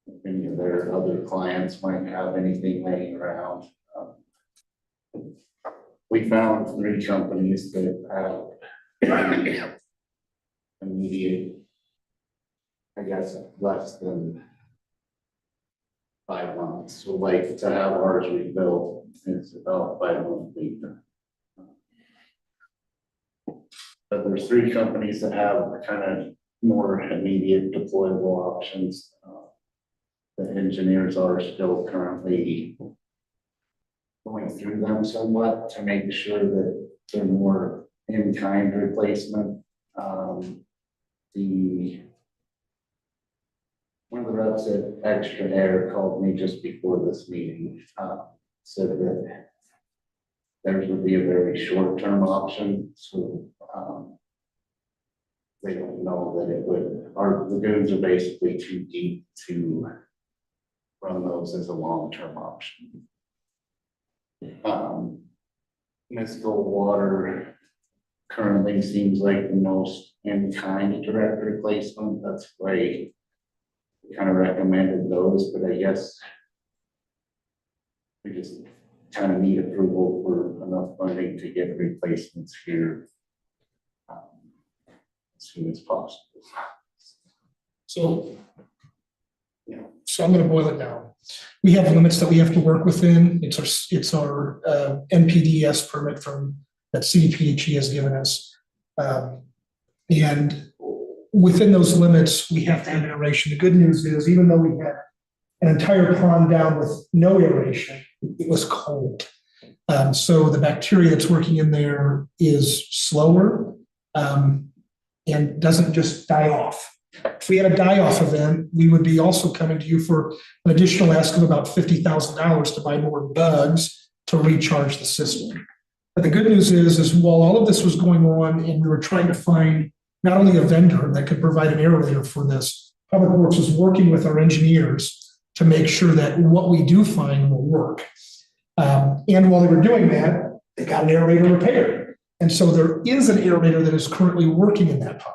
if any of their other clients might have anything laying around. We found 3 companies that have immediate, I guess, less than 5 months. So like to have ours rebuilt, it's about 5 months lead time. But there's 3 companies that have kind of more immediate deployable options. The engineers are still currently going through them somewhat to make sure that they're more in-kind replacement. One of the reps at Extra Air called me just before this meeting, said that theirs would be a very short-term option, so they don't know that it would, our lagoons are basically too deep to run those as a long-term option. Municipal water currently seems like the most in-kind direct replacement. That's why we kind of recommended those, but I guess we just kind of need approval for enough funding to get replacements here. As soon as possible. So. So I'm gonna boil it down. We have limits that we have to work within. It's our NPDES permit from that CDPHE has given us. And within those limits, we have to have aeration. The good news is, even though we had an entire pond down with no aeration, it was cold. So the bacteria that's working in there is slower and doesn't just die off. If we had a die-off event, we would be also coming to you for an additional ask of about $50,000 to buy more bugs to recharge the system. But the good news is while all of this was going on and we were trying to find not only a vendor that could provide an aerator for this, Public Works was working with our engineers to make sure that what we do find will work. And while they were doing that, they got an aerator repaired. And so there is an aerator that is currently working in that pond.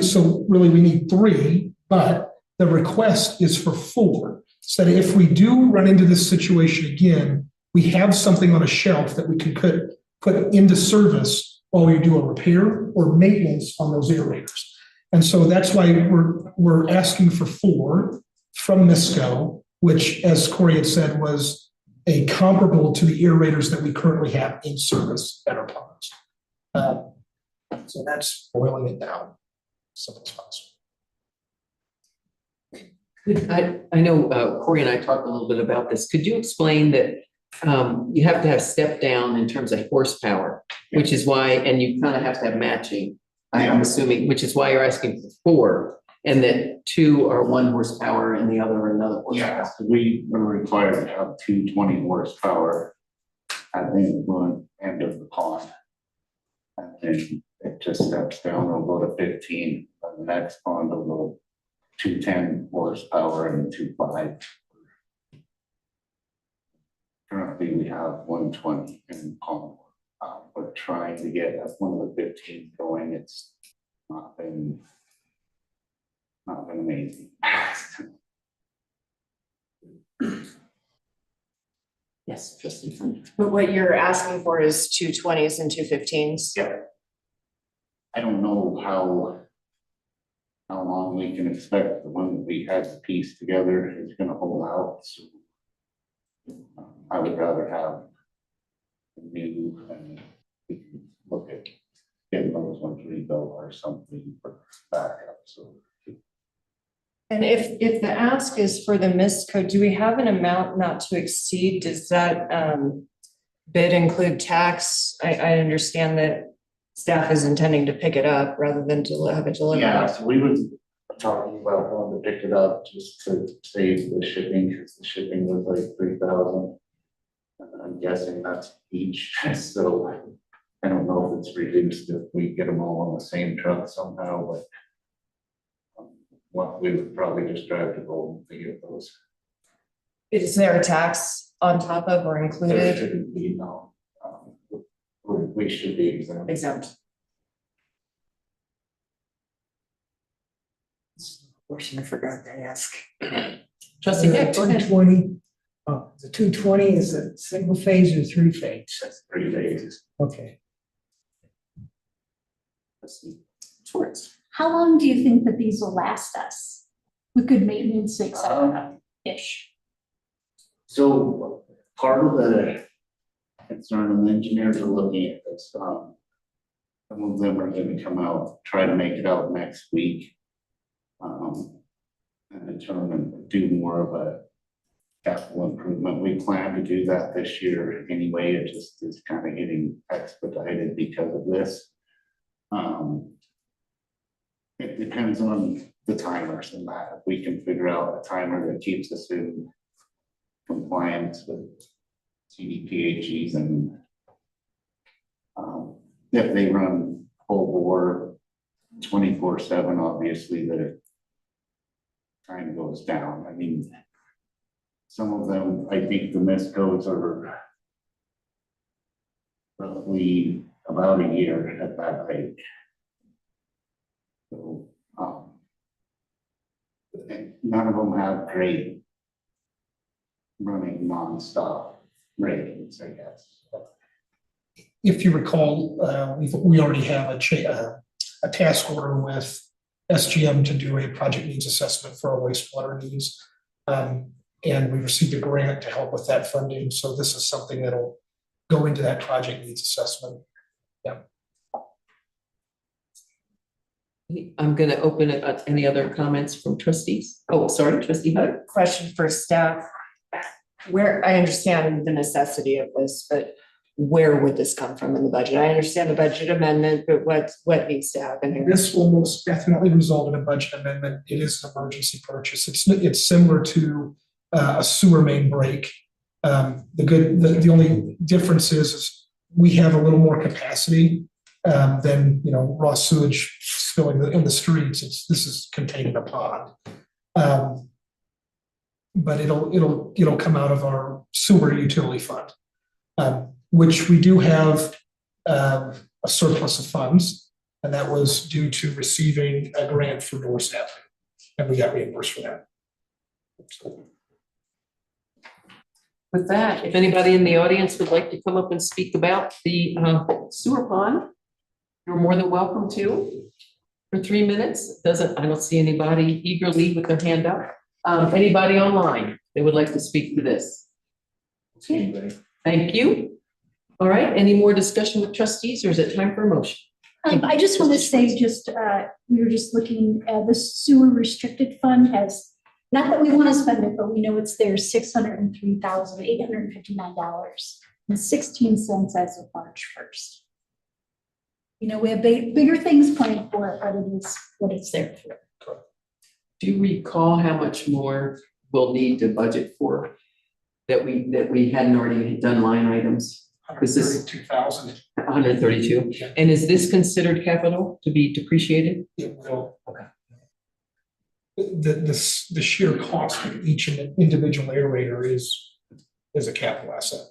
So really we need 3, but the request is for 4. So that if we do run into this situation again, we have something on a shelf that we can put into service while we do a repair or maintenance on those aerators. And so that's why we're asking for 4 from MISCO, which, as Corey had said, was a comparable to the aerators that we currently have in service at our ponds. So that's boiling it down. Simple as possible. I know Corey and I talked a little bit about this. Could you explain that you have to have step down in terms of horsepower, which is why, and you kind of have to have matching, I'm assuming, which is why you're asking for 4, and that 2 are 1 horsepower and the other are another horsepower. Yeah, so we were required to have 2 20 horsepower at the one end of the pond. And then it just steps down, it'll go to 15, and the next pond will go 2 10 horsepower and 2 5. Currently, we have 120 in pond. We're trying to get one of the 15 going. It's not been amazing. Yes, trustee Fund. But what you're asking for is 2 20s and 2 15s. Yeah. I don't know how long we can expect the one that we had to piece together is gonna hold out. So I would rather have a new, and we can look at getting those ones rebuilt or something for backup, so. And if the ask is for the MISCO, do we have an amount not to exceed? Does that bid include tax? I understand that staff is intending to pick it up rather than to have it delivered. Yeah, so we were talking about wanting to pick it up just to save the shipping, because the shipping was like 3,000. I'm guessing that's each, so I don't know if it's reduced if we get them all on the same truck somehow, but what we would probably just drive to Golden to get those. Is there a tax on top of or There included? shouldn't be, no. We should be exempt. Question I forgot to ask. Trustee Nick, go ahead. 220, the 220 is a single phase or 3 phase? That's 3 phases. Okay. Schwartz. How long do you think that these will last us with good maintenance, et cetera, ish? So part of the concern, the engineers are looking at this, some of them are gonna come out, try to make it out next week. And determine, do more of a capital improvement. We plan to do that this year anyway. It just is kind of getting expedited because of this. It depends on the timers and that. If we can figure out a timer that keeps us in compliance with CDPHEs and if they run full bore 24/7, obviously the time goes down. I mean, some of them, I think the MISCOs are roughly about a year at that rate. So, none of them have great running nonstop ratings, I guess. If you recall, we already have a task order with SGM to do a project needs assessment for our wastewater needs. And we received a grant to help with that funding, so this is something that'll go into that project needs assessment. I'm gonna open it up. Any other comments from trustees? Oh, sorry, trustee Hutter. Question for staff. Where, I understand the necessity of this, but where would this come from in the budget? I understand the budget amendment, but what needs to happen here? This will most definitely result in a budget amendment. It is an emergency purchase. It's similar to a sewer main break. The only difference is we have a little more capacity than, raw sewage spilling in the streets. This is contained in a pond. But it'll come out of our sewer utility fund, which we do have a surplus of funds, and that was due to receiving a grant for door staffing, and we got reimbursed for that. With that, if anybody in the audience would like to come up and speak about the sewer pond, you're more than welcome to for 3 minutes. I don't see anybody eagerly with their hand up. Anybody online that would like to speak to this? Thank you. All right, any more discussion with trustees, or is it time for a motion? I just want to say, we were just looking at the sewer restricted fund has, not that we want to spend it, but we know it's there, $603,859.16 as of March 1st. We have bigger things planned for it, but it is what it's there for. Do you recall how much more we'll need to budget for that we hadn't already done line items? Is this 132,000? 132? And is this considered capital to be depreciated? It will. Okay. The sheer cost of each individual aerator is a capital asset.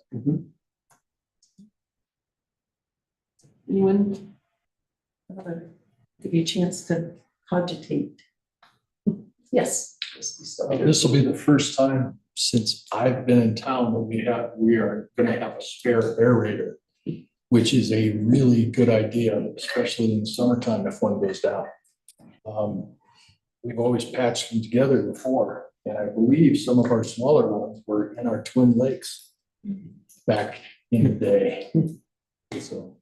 Anyone? Give you a chance to cogitate. Yes. This will be the first time since I've been in town that we are gonna have a spare aerator, which is a really good idea, especially in the summertime if one goes down. We've always patched them together before, and I believe some of our smaller ones were in our Twin Lakes back in the day. So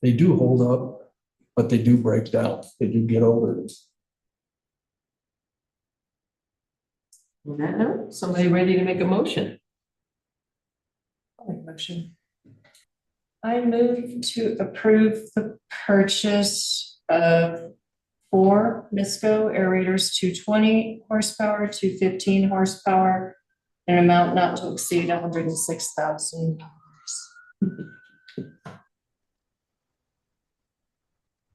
they do hold up, but they do break down. They do get older. On that note, somebody ready to make a motion? Motion. I move to approve the purchase of 4 NISCO aerators, 220 horsepower, 215 horsepower, an amount not to exceed $106,000.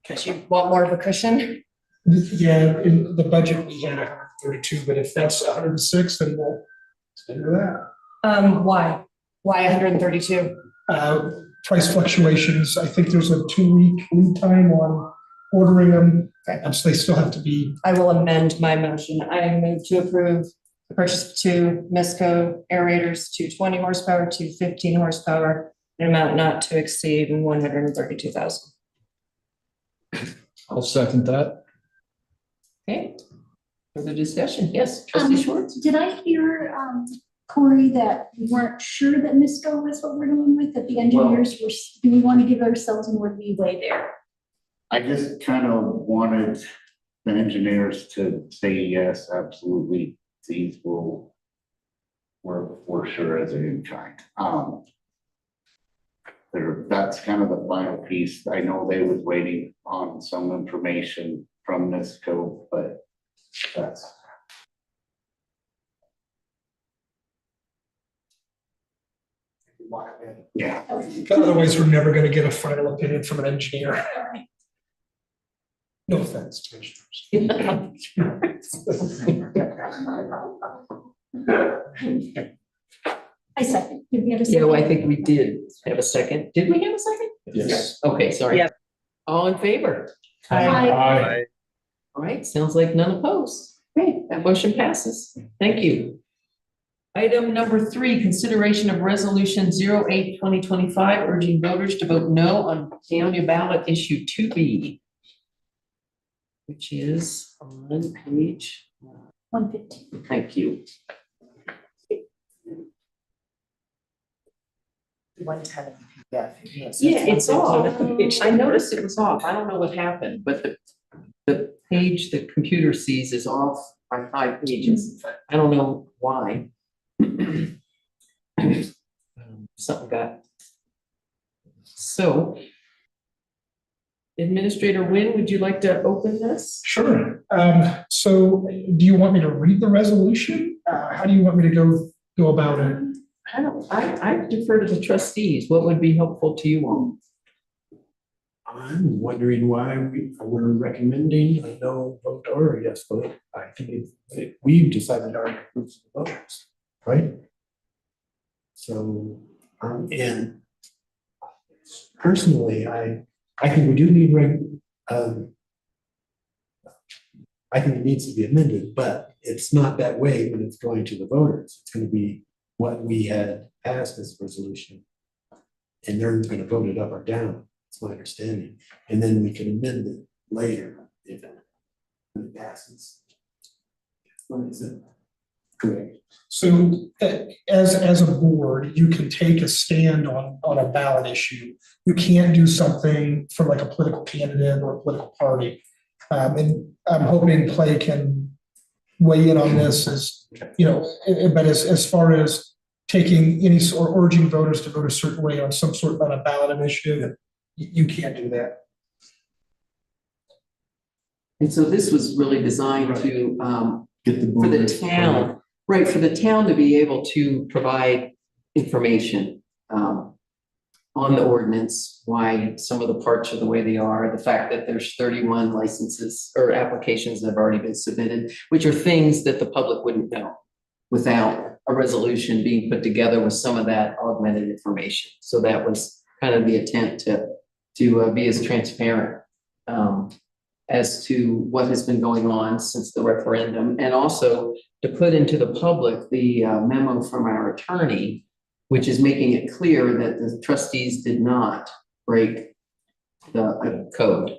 Because you want more of a cushion? Yeah, in the budget, we had 132, but if that's 106, then we'll stick with that. Why? Why 132? Price fluctuations, I think there's a 2-week lead time on ordering them. So they still have to be. I will amend my motion. I move to approve the purchase of 2 NISCO aerators, 220 horsepower, 215 horsepower, an amount not to exceed $132,000. I'll second that. Okay. Further discussion? Yes, trustee Schwartz? Did I hear, Corey, that we weren't sure that NISCO was what we're doing with, that the engineers were, do we want to give ourselves more leeway there? I just kind of wanted the engineers to say yes, absolutely, these will work for sure as an in-kind. That's kind of the final piece. I know they was waiting on some information from NISCO, but that's. Yeah. Otherwise, we're never going to get a final opinion from an engineer. No offense to I second. Did we have a Yeah, second? well, I think we did have a second. Did we have a second? Yes. Okay, sorry. Yes. All in favor? Aye. All right, sounds like none opposed. Great, that motion passes. Thank you. Item number 3, consideration of resolution 08-2025 urging voters to vote no on Paonia ballot issue 2B, which is on page, 115. thank you. Yeah, Yeah, it's off. I noticed it was off. I don't know what happened, but the page the computer sees is off by 5 pages. I don't know why. Something got. So. Administrator Wynn, would you like to open this? Sure. So do you want me to read the resolution? How do you want me to go about it? I defer to the trustees. What would be helpful to you all? I'm wondering why we're recommending a no vote or a yes vote. I think we've decided our groups of voters, right? So, and personally, I think we do need I think it needs to be amended, but it's not that way when it's going to the voters. It's going to be what we had passed as a resolution. And they're going to vote it up or down. That's my understanding. And then we can amend it later if it passes. What is it? Correct. So as a board, you can take a stand on a ballot issue. You can't do something for like a political candidate or a political party. And I'm hoping Clay can weigh in on this as, but as far as taking any sort or urging voters to vote a certain way on some sort of on a ballot initiative, you can't do that. And so this was really designed to, Get the for the voters town, right, for the town to be able to provide information on the ordinance, why some of the parts are the way they are, the fact that there's 31 licenses or applications that have already been submitted, which are things that the public wouldn't know without a resolution being put together with some of that augmented information. So that was kind of the attempt to be as transparent as to what has been going on since the referendum, and also to put into the public the memo from our attorney, which is making it clear that the trustees did not break the code,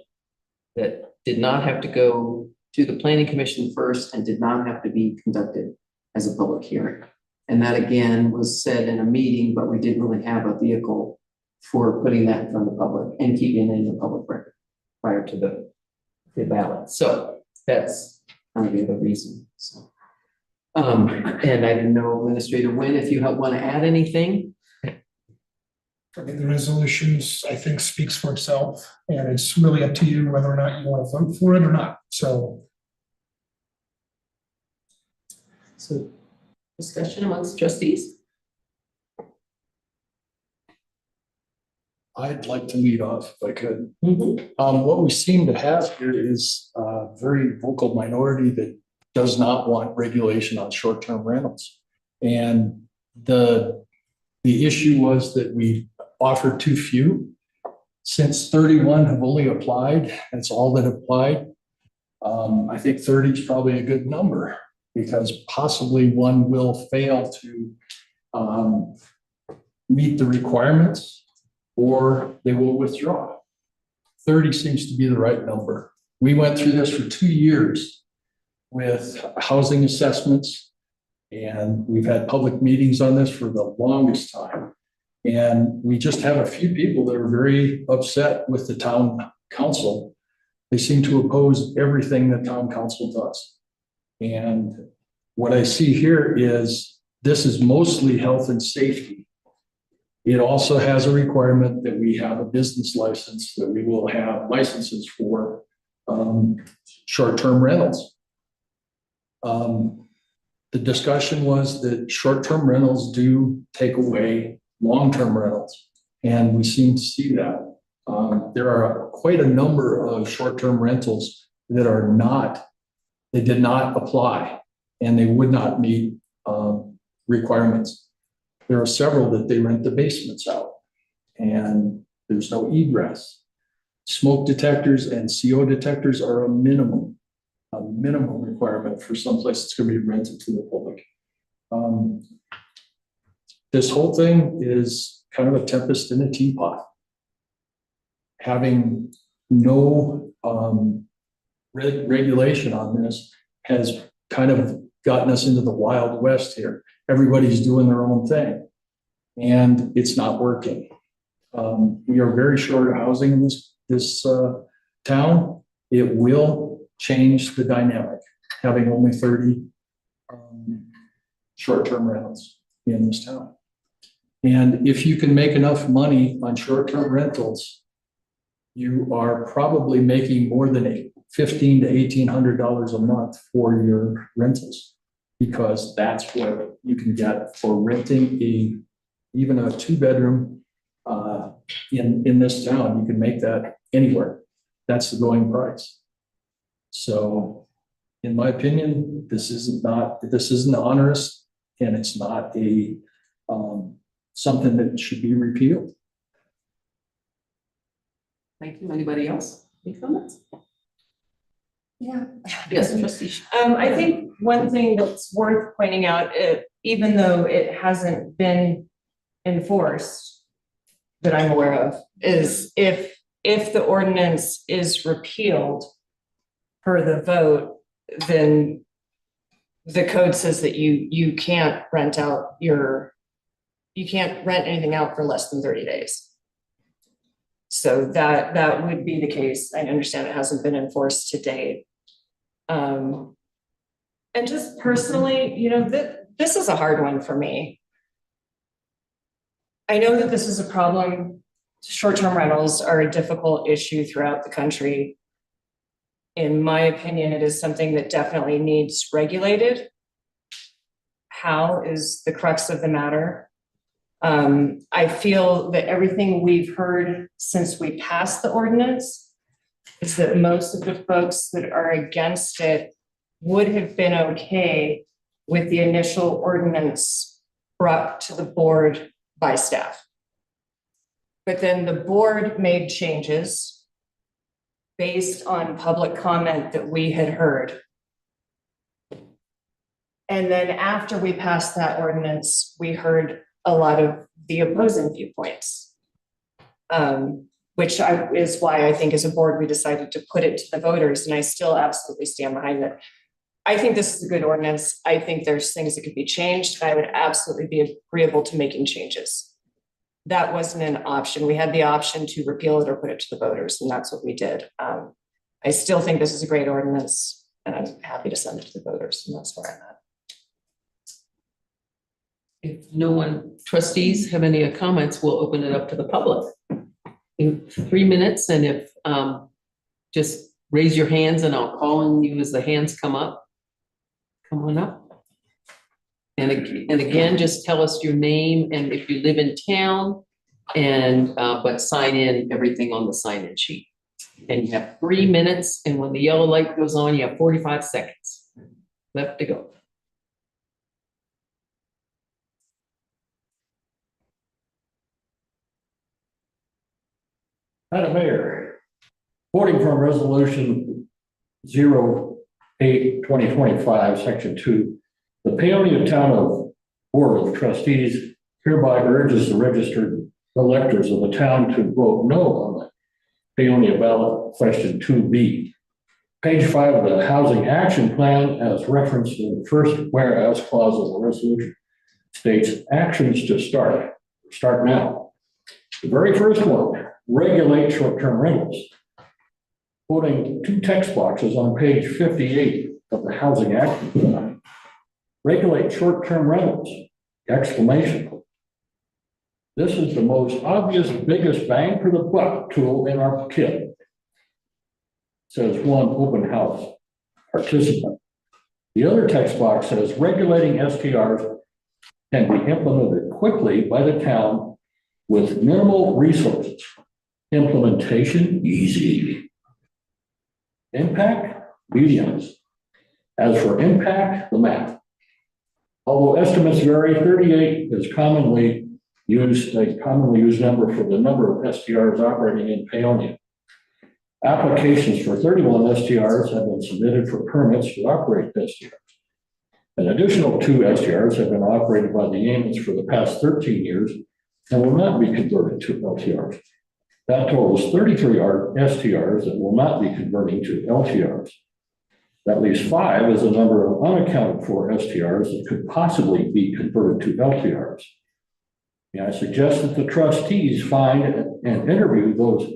that did not have to go to the planning commission first and did not have to be conducted as a public hearing. And that again was said in a meeting, but we didn't really have a vehicle for putting that in front of the public and keeping it in the public record prior to the ballot. So that's kind of the other reason. So. And I didn't know, Administrator Wynn, if you want to add anything. I mean, the resolutions, I think, speaks for itself, and it's really up to you whether or not you want to vote for it or not. So Discussion amongst trustees. I'd like to lead off if I could. What we seem to have here is a very vocal minority that does not want regulation on short-term rentals. And the issue was that we offered too few. Since 31 have only applied, that's all that applied. I think 30 is probably a good number because possibly one will fail to meet the requirements or they will withdraw. 30 seems to be the right number. We went through this for 2 years with housing assessments, and we've had public meetings on this for the longest time. And we just have a few people that are very upset with the town council. They seem to oppose everything that town council does. And what I see here is this is mostly health and safety. It also has a requirement that we have a business license, that we will have licenses for short-term rentals. The discussion was that short-term rentals do take away long-term rentals, and we seem to see that. There are quite a number of short-term rentals that are not, they did not apply, and they would not meet requirements. There are several that they rent the basements out, and there's no egress. Smoke detectors and CO detectors are a minimum requirement for some place that's going to be rented to the public. this whole thing is kind of a tempest in a teapot. Having no regulation on this has kind of gotten us into the Wild West here. Everybody's doing their own thing, and it's not working. We are very short of housing in this town. It will change the dynamic, having only 30 short-term rentals in this town. And if you can make enough money on short-term rentals, you are probably making more than $1,500 to $1,800 a month for your rentals, because that's what you can get for renting even a 2-bedroom in this town. You can make that anywhere. That's the going price. So, in my opinion, this isn't onerous, and it's not something that should be repealed. Thank you. Anybody else? Any comments? Yeah. Yes, trustee. I think one thing that's worth pointing out, even though it hasn't been enforced that I'm aware of, is if the ordinance is repealed per the vote, then the code says that you can't rent anything out for less than 30 days. So that would be the case. I understand it hasn't been enforced to date. And just personally, this is a hard one for me. I know that this is a problem. Short-term rentals are a difficult issue throughout the country. In my opinion, it is something that definitely needs regulated. How is the crux of the matter? I feel that everything we've heard since we passed the ordinance is that most of the folks that are against it would have been okay with the initial ordinance brought to the board by staff. But then the board made changes based on public comment that we had heard. And then after we passed that ordinance, we heard a lot of the opposing viewpoints, which is why I think as a board, we decided to put it to the voters, and I still absolutely stand behind it. I think this is a good ordinance. I think there's things that could be changed. I would absolutely be agreeable to making changes. That wasn't an option. We had the option to repeal it or put it to the voters, and that's what we did. I still think this is a great ordinance, and I'm happy to send it to the voters, and that's where I'm at. If no one, trustees have any comments, we'll open it up to the public. In 3 minutes, and if, just raise your hands and I'll call on you as the hands come up. Come on up. And again, just tell us your name and if you live in town, and, but sign in everything on the sign-in sheet. And you have 3 minutes, and when the yellow light goes on, you have 45 seconds left to go. Madam Mayor, quoting from Resolution 08/2025, Section 2, the Paonia Town of Board of Trustees hereby urges the registered electors of the town to vote no on the Paonia ballot question 2B. Page 5 of the Housing Action Plan, as referenced in the first whereas clause of the resolution, states actions to start now. The very first one, regulate short-term rentals. Quoting 2 text boxes on page 58 of the Housing Action Plan. Regulate short-term rentals, exclamation. This is the most obvious, biggest bang for the buck tool in our kit. Says one open house participant. The other text box says regulating STRs can be implemented quickly by the town with minimal resources. Implementation, easy. Impact, mediums. As for impact, the math. Although estimates vary, 38 is a commonly used number for the number of STRs operating in Paonia. Applications for 31 STRs have been submitted for permits to operate STRs. An additional 2 STRs have been operated by the Yamans for the past 13 years and will not be converted to LTRs. That totals 33 STRs that will not be converting to LTRs. That leaves 5 as a number of unaccounted for STRs that could possibly be converted to LTRs. I suggest that the trustees find and interview those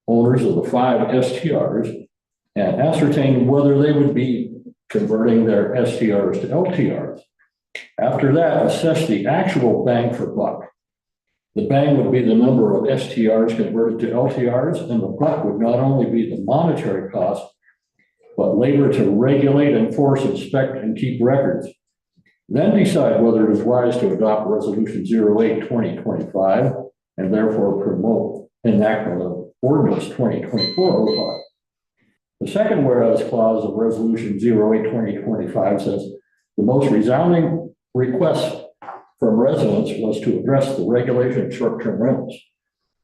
owners of the 5 STRs and ascertain whether they would be converting their STRs to LTRs. After that, assess the actual bang for buck. The bang would be the number of STRs converted to LTRs, and the buck would not only be the monetary cost, but labor to regulate, enforce, inspect, and keep records. Then decide whether it is wise to adopt Resolution 08-2025 and therefore promote enactment of Ordinance 2024-05. The second whereas clause of Resolution 08-2025 says the most resounding request from residents was to address the regulation of short-term rentals.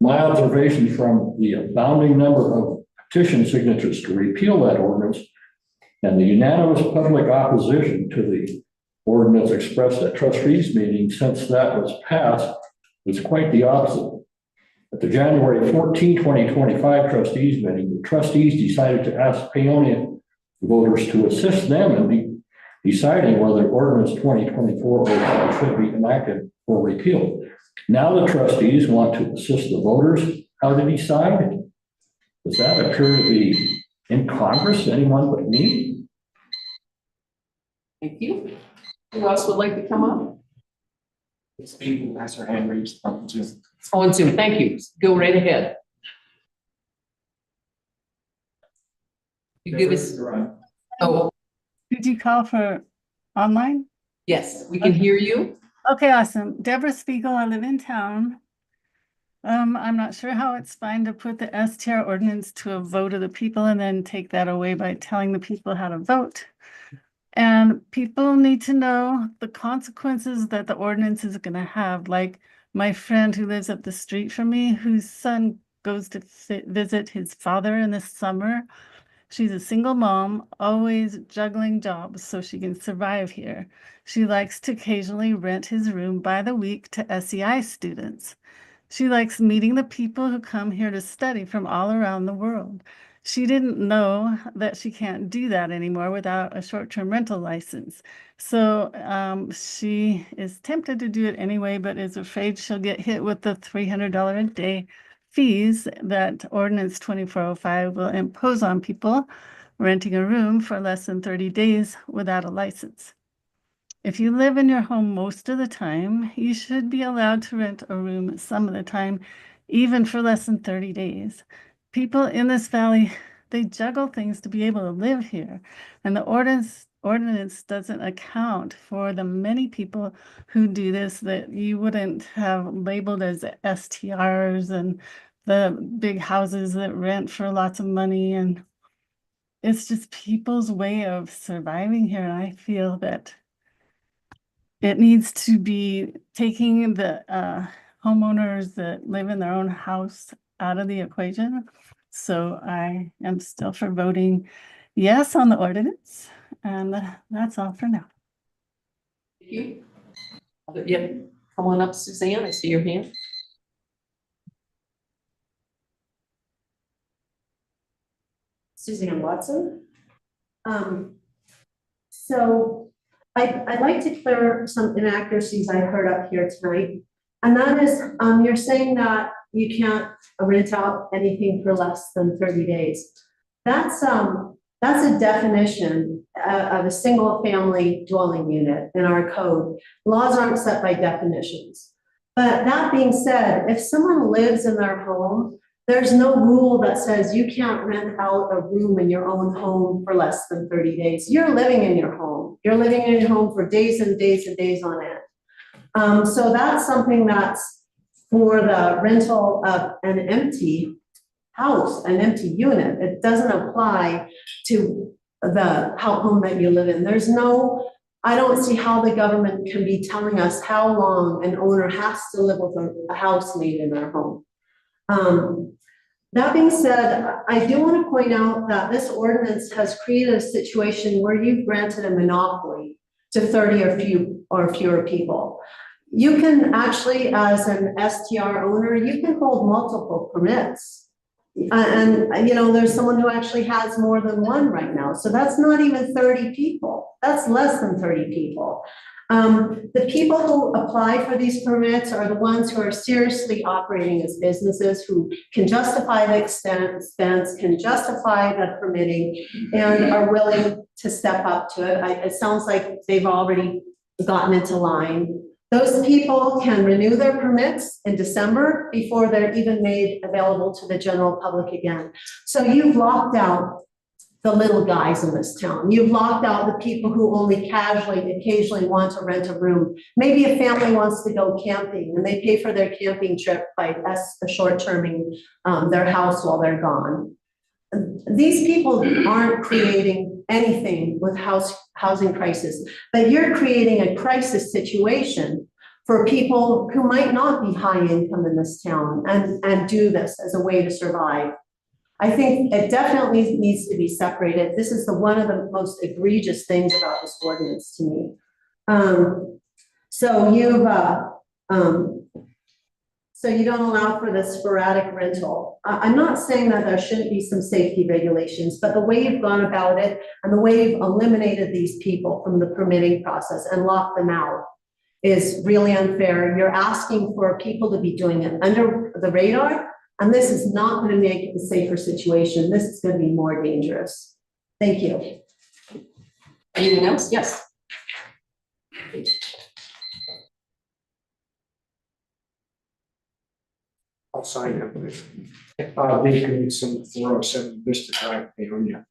My observation from the abounding number of petition signatures to repeal that ordinance and the unanimous public opposition to the ordinance expressed at trustees meeting since that was passed is quite the opposite. At the January 14, 2025 trustees meeting, the trustees decided to ask Paonia voters to assist them in deciding whether Ordinance 2024 should be enacted or repealed. Now the trustees want to assist the voters how to decide. Does that appear to be in Congress, anyone but me? Thank you. Who else would like to come up? Speaking, that's her hand raised. Oh, on Zoom, thank you. Go right ahead. You give us, oh, Did you call for online? yes, we can hear you. Okay, awesome. Deborah Spiegel, I live in town. I'm not sure how it's fine to put the STR ordinance to a vote of the people and then take that away by telling the people how to vote. And people need to know the consequences that the ordinance is going to have. Like my friend who lives up the street from me, whose son goes to visit his father in the summer. She's a single mom, always juggling jobs so she can survive here. She likes to occasionally rent his room by the week to SEI students. She likes meeting the people who come here to study from all around the world. She didn't know that she can't do that anymore without a short-term rental license. So she is tempted to do it anyway, but is afraid she'll get hit with the $300 a day fees that Ordinance 2405 will impose on people renting a room for less than 30 days without a license. If you live in your home most of the time, you should be allowed to rent a room some of the time, even for less than 30 days. People in this valley, they juggle things to be able to live here, and the ordinance doesn't account for the many people who do this that you wouldn't have labeled as STRs and the big houses that rent for lots of money. And it's just people's way of surviving here. And I feel that it needs to be taking the homeowners that live in their own house out of the equation. So I am still for voting yes on the ordinance. And that's all for now. Thank you. Yeah, come on up, Suzanne. I see your hand. Suzanne Watson. So I'd like to clear some inaccuracies I heard up here tonight. And that is, you're saying that you can't rent out anything for less than 30 days. That's a definition of a single family dwelling unit in our code. Laws aren't set by definitions. But that being said, if someone lives in their home, there's no rule that says you can't rent out a room in your own home for less than 30 days. You're living in your home. You're living in your home for days and days and days on end. So that's something that's for the rental of an empty house, an empty unit. It doesn't apply to the home that you live in. I don't see how the government can be telling us how long an owner has to live with a housemate in their home. That being said, I do want to point out that this ordinance has created a situation where you've granted a monopoly to 30 or fewer people. You can actually, as an STR owner, you can hold multiple permits. And, you know, there's someone who actually has more than one right now. So that's not even 30 people. That's less than 30 people. The people who apply for these permits are the ones who are seriously operating as businesses, who can justify the expense, can justify the permitting, and are willing to step up to it. It sounds like they've already gotten into line. Those people can renew their permits in December before they're even made available to the general public again. So you've locked out the little guys in this town. You've locked out the people who only casually, occasionally want to rent a room. Maybe a family wants to go camping and they pay for their camping trip by short-terming their house while they're gone. These people aren't creating anything with housing crisis, but you're creating a crisis situation for people who might not be high income in this town and do this as a way to survive. I think it definitely needs to be separated. This is one of the most egregious things about this ordinance to me. So you don't allow for the sporadic rental. I'm not saying that there shouldn't be some safety regulations, but the way you've gone about it and the way you've eliminated these people from the permitting process and locked them out is really unfair. You're asking for people to be doing it under the radar, and this is not going to make it a safer situation. This is going to be more dangerous. Thank you. Anyone else? Yes. I'll sign it. Dave Knudsen, 407 Vista Drive, Paonia.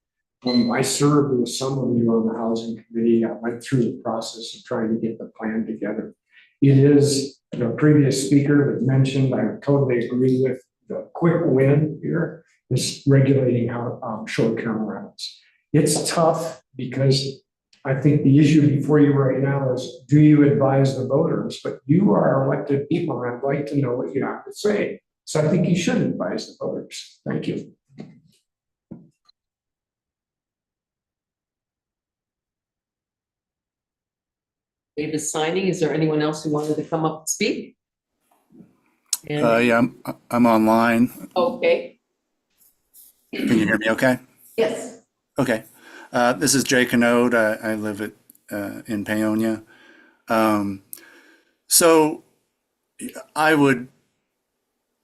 I served with some of you on the housing committee. I went through the process of trying to get the plan together. It is the previous speaker that mentioned, I totally agree with the quick win here is regulating how short-term rentals. It's tough because I think the issue before you right now is, do you advise the voters? But you are elected people, and I'd like to know what you have to say. So I think you should advise the voters. Thank you. Dave is signing. Is there anyone else who wanted to come up and speak? Yeah, I'm online. Okay. Can you hear me okay? Yes. Okay. This is Jay Canode. I live in Paonia. So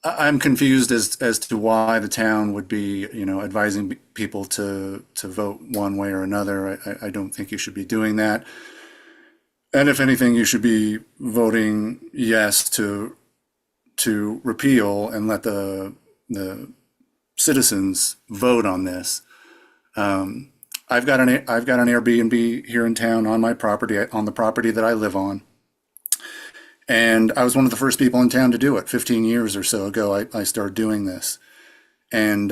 I'm confused as to why the town would be, advising people to vote one way or another. I don't think you should be doing that. And if anything, you should be voting yes to repeal and let the citizens vote on this. I've got an Airbnb here in town on my property, on the property that I live on. And I was one of the first people in town to do it. 15 years or so ago, I started doing this. And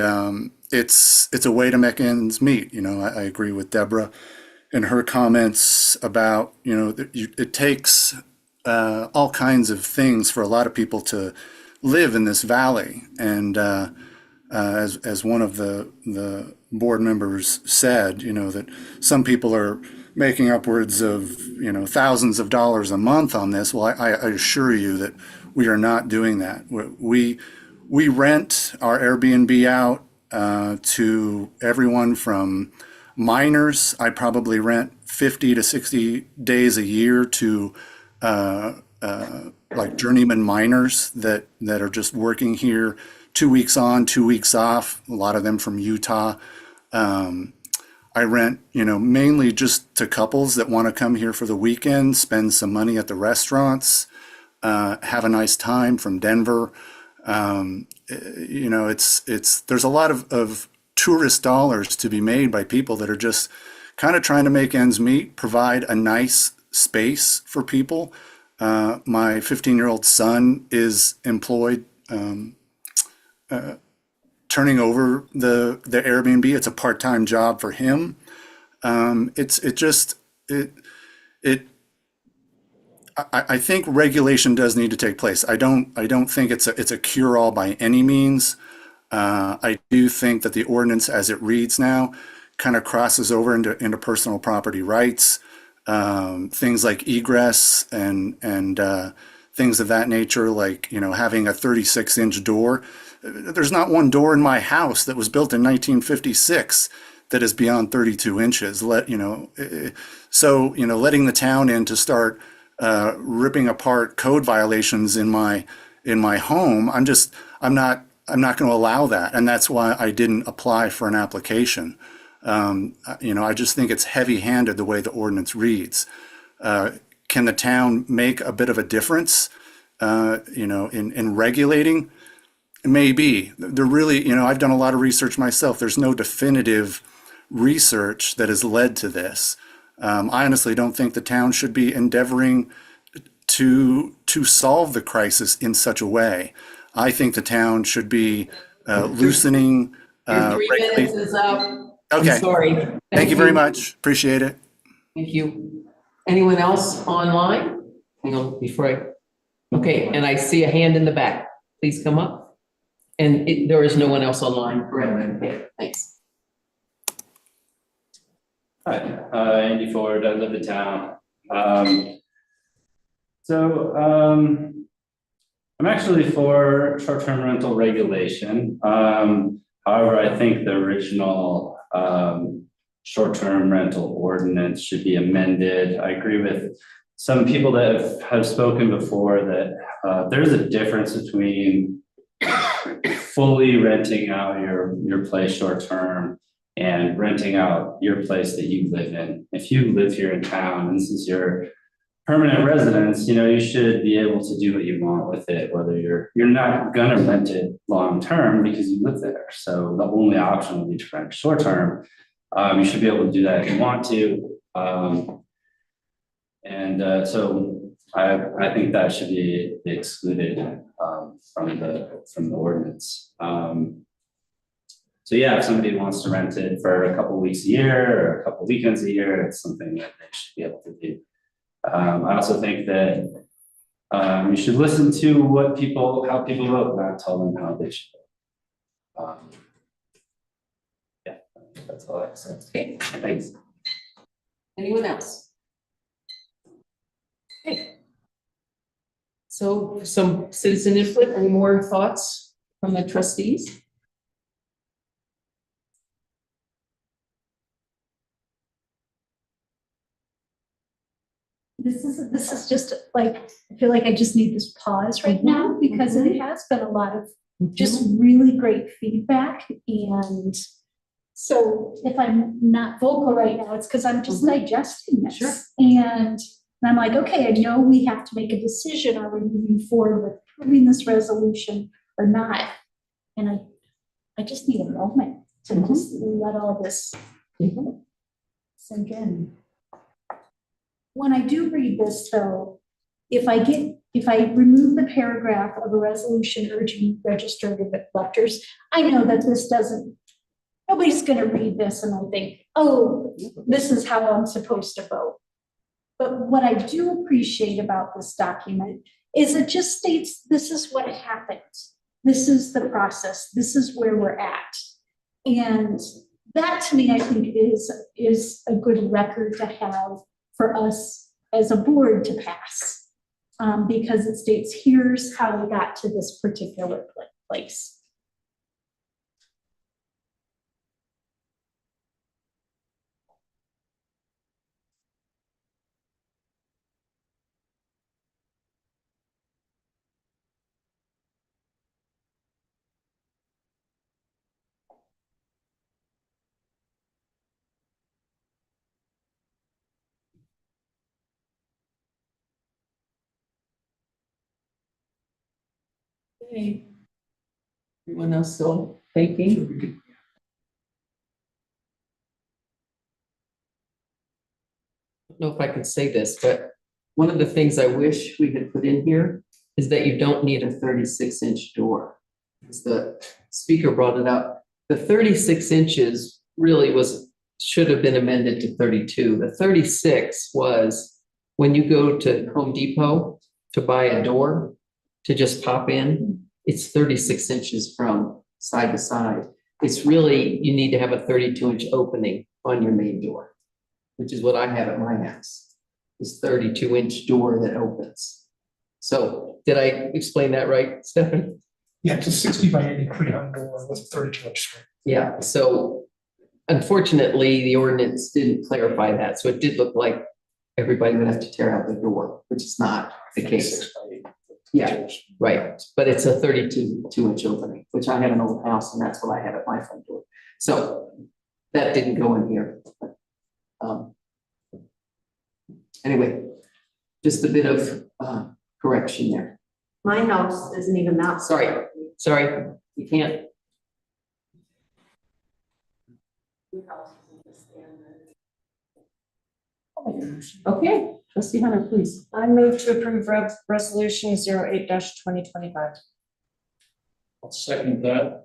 it's a way to make ends meet. I agree with Deborah and her comments about, it takes all kinds of things for a lot of people to live in this valley. And as one of the board members said, that some people are making upwards of, thousands of dollars a month on this. Well, I assure you that we are not doing that. We rent our Airbnb out to everyone from minors. I probably rent 50 to 60 days a year to like journeyman miners that are just working here 2 weeks on, 2 weeks off, a lot of them from Utah. I rent, mainly just to couples that want to come here for the weekend, spend some money at the restaurants, have a nice time, from Denver. There's a lot of tourist dollars to be made by people that are just kind of trying to make ends meet, provide a nice space for people. My 15-year-old son is employed turning over the Airbnb. It's a part-time job for him. I think regulation does need to take place. I don't think it's a cure-all by any means. I do think that the ordinance as it reads now kind of crosses over into personal property rights. things like egress and things of that nature, like, you know, having a 36-inch door. There's not one door in my house that was built in 1956 that is beyond 32 inches. So, you know, letting the town in to start ripping apart code violations in my home, I'm not going to allow that. And that's why I didn't apply for an application. You know, I just think it's heavy-handed the way the ordinance reads. Can the town make a bit of a difference, you know, in regulating? Maybe. There really, you know, I've done a lot of research myself. There's no definitive research that has led to this. I honestly don't think the town should be endeavoring to solve the crisis in such a way. I think the town should be loosening. Your 3 minutes is up. Okay. I'm sorry. Thank you very much. Appreciate it. Thank you. Anyone else online? Hang on before okay, and I see a hand in the back. Please come up. And there is no one else online, correct? Okay, thanks. Hi, Andy Ford, I live in town. I'm actually for short-term rental regulation. However, I think the original short-term rental ordinance should be amended. I agree with some people that have spoken before that there's a difference between fully renting out your place short-term and renting out your place that you live in. If you live here in town and this is your permanent residence, you know, you should be able to do what you want with it, whether you're not gonna rent it long-term because you live there. So the only option will be to rent short-term. You should be able to do that if you want to. So I think that should be excluded from the ordinance. So yeah, if somebody wants to rent it for a couple weeks a year or a couple weekends a year, it's something that they should be able to do. I also think that you should listen to how people vote, not tell them how they should vote. Yeah, that's all I have to say. Okay, thanks. Anyone else? Okay. So some citizen input, any more thoughts from the trustees? This is just like, I feel like I just need this pause right now because it has been a lot of just really great feedback. And so if I'm not vocal right now, it's because I'm just digesting this. Sure. And I'm like, okay, I know we have to make a decision. Are we moving forward with approving this resolution or not? And I just need a moment to just let all this sink in. When I do read this though, if I remove the paragraph of a resolution urging registered electors, I know that nobody's gonna read this and I think, oh, this is how I'm supposed to vote. But what I do appreciate about this document is it just states, this is what happened. This is the process. This is where we're at. And that to me, I think is a good record to have for us as a board to pass, because it states, here's how we got to this particular place. Okay. Everyone else still thinking? I don't know if I can say this, but one of the things I wish we had put in here is that you don't need a 36-inch door. As the speaker brought it up, the 36 inches really should have been amended to 32. The 36 was when you go to Home Depot to buy a door to just pop in, it's 36 inches from side to side. It's really, you need to have a 32-inch opening on your main door, which is what I have at my house. this 32-inch door that opens. So did I explain that right, Stephanie? Yeah, it's a 60 by 80 pre-hung door with a 32-inch screen. Yeah, so unfortunately, the ordinance didn't clarify that, so it did look like everybody would have to tear out the door, which is not the case. 6 by 8. Yeah, right, but it's a 32-inch opening, which I have an old house and that's what I have at my front door. So that didn't go in here. Anyway, just a bit of correction there. My house isn't even that. Sorry, you can't. Okay, trustee Hunter, please. I move to approve resolution 08-2025. I'll second that.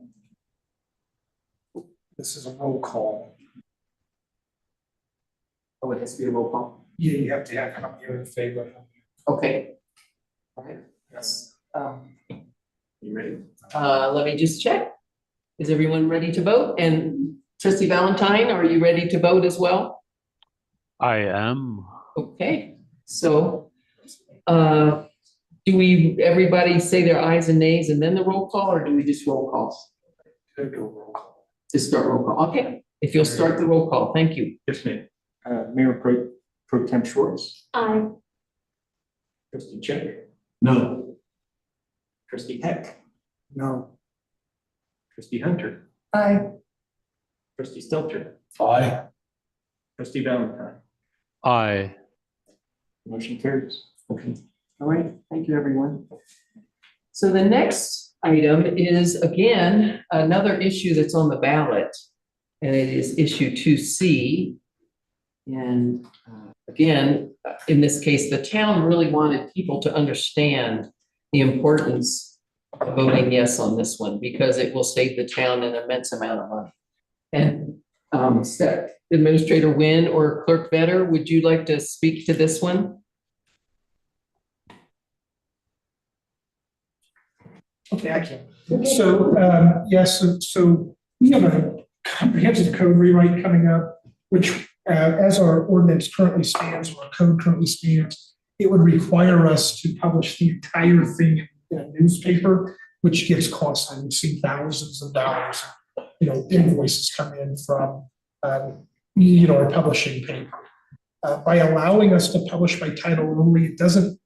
This is a roll call. Oh, it has to be a roll call. Yeah, you have to have you're in favor. Okay. All right, yes. You ready? Let me just check. Is everyone ready to vote? And trustee Valentine, are you ready to vote as well? I am. Okay, so, do everybody say their ayes and nays and then the roll call, or do we just roll calls? Just start roll call, okay. If you'll start the roll call, thank you. Yes, ma'am. Mayor Pro Tem Schwartz, Aye. trustee Check, No. trustee Heck, No. trustee Hunter, Aye. trustee Stelter, Aye. trustee Valentine. I. Motion carries. Okay, all right, thank you, everyone. So the next item is, again, another issue that's on the ballot, and it is issue 2C. And again, in this case, the town really wanted people to understand the importance of voting yes on this one, because it will save the town an immense amount of money. And Administrator Nguyen or Clerk Vetter, would you like to speak to this one? Okay, I can. So, yes, so we have a comprehensive code rewrite coming up, which, as our ordinance currently stands, or our code currently stands, it would require us to publish the entire thing in a newspaper, which gets costly. We've seen thousands of dollars, invoices come in from, our publishing paper. By allowing us to publish by title only, it doesn't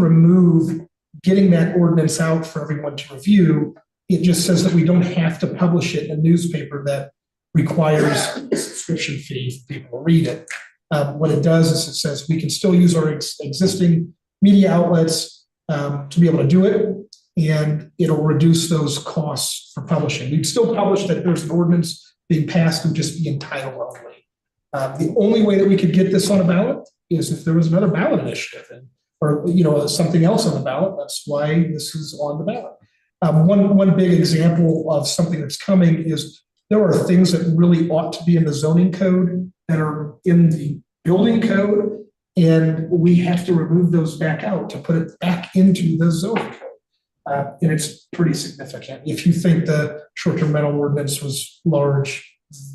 remove getting that ordinance out for everyone to review. It just says that we don't have to publish it in a newspaper that requires a subscription fee for people to read it. What it does is it says we can still use our existing media outlets to be able to do it, and it'll reduce those costs for publishing. We'd still publish that there's an ordinance being passed, and just be in title only. The only way that we could get this on a ballot is if there was another ballot initiative, or something else on the ballot. That's why this is on the ballot. One big example of something that's coming is there are things that really ought to be in the zoning code that are in the building code, and we have to remove those back out to put it back into the zoning code. And it's pretty significant. If you think the short-term rental ordinance was large,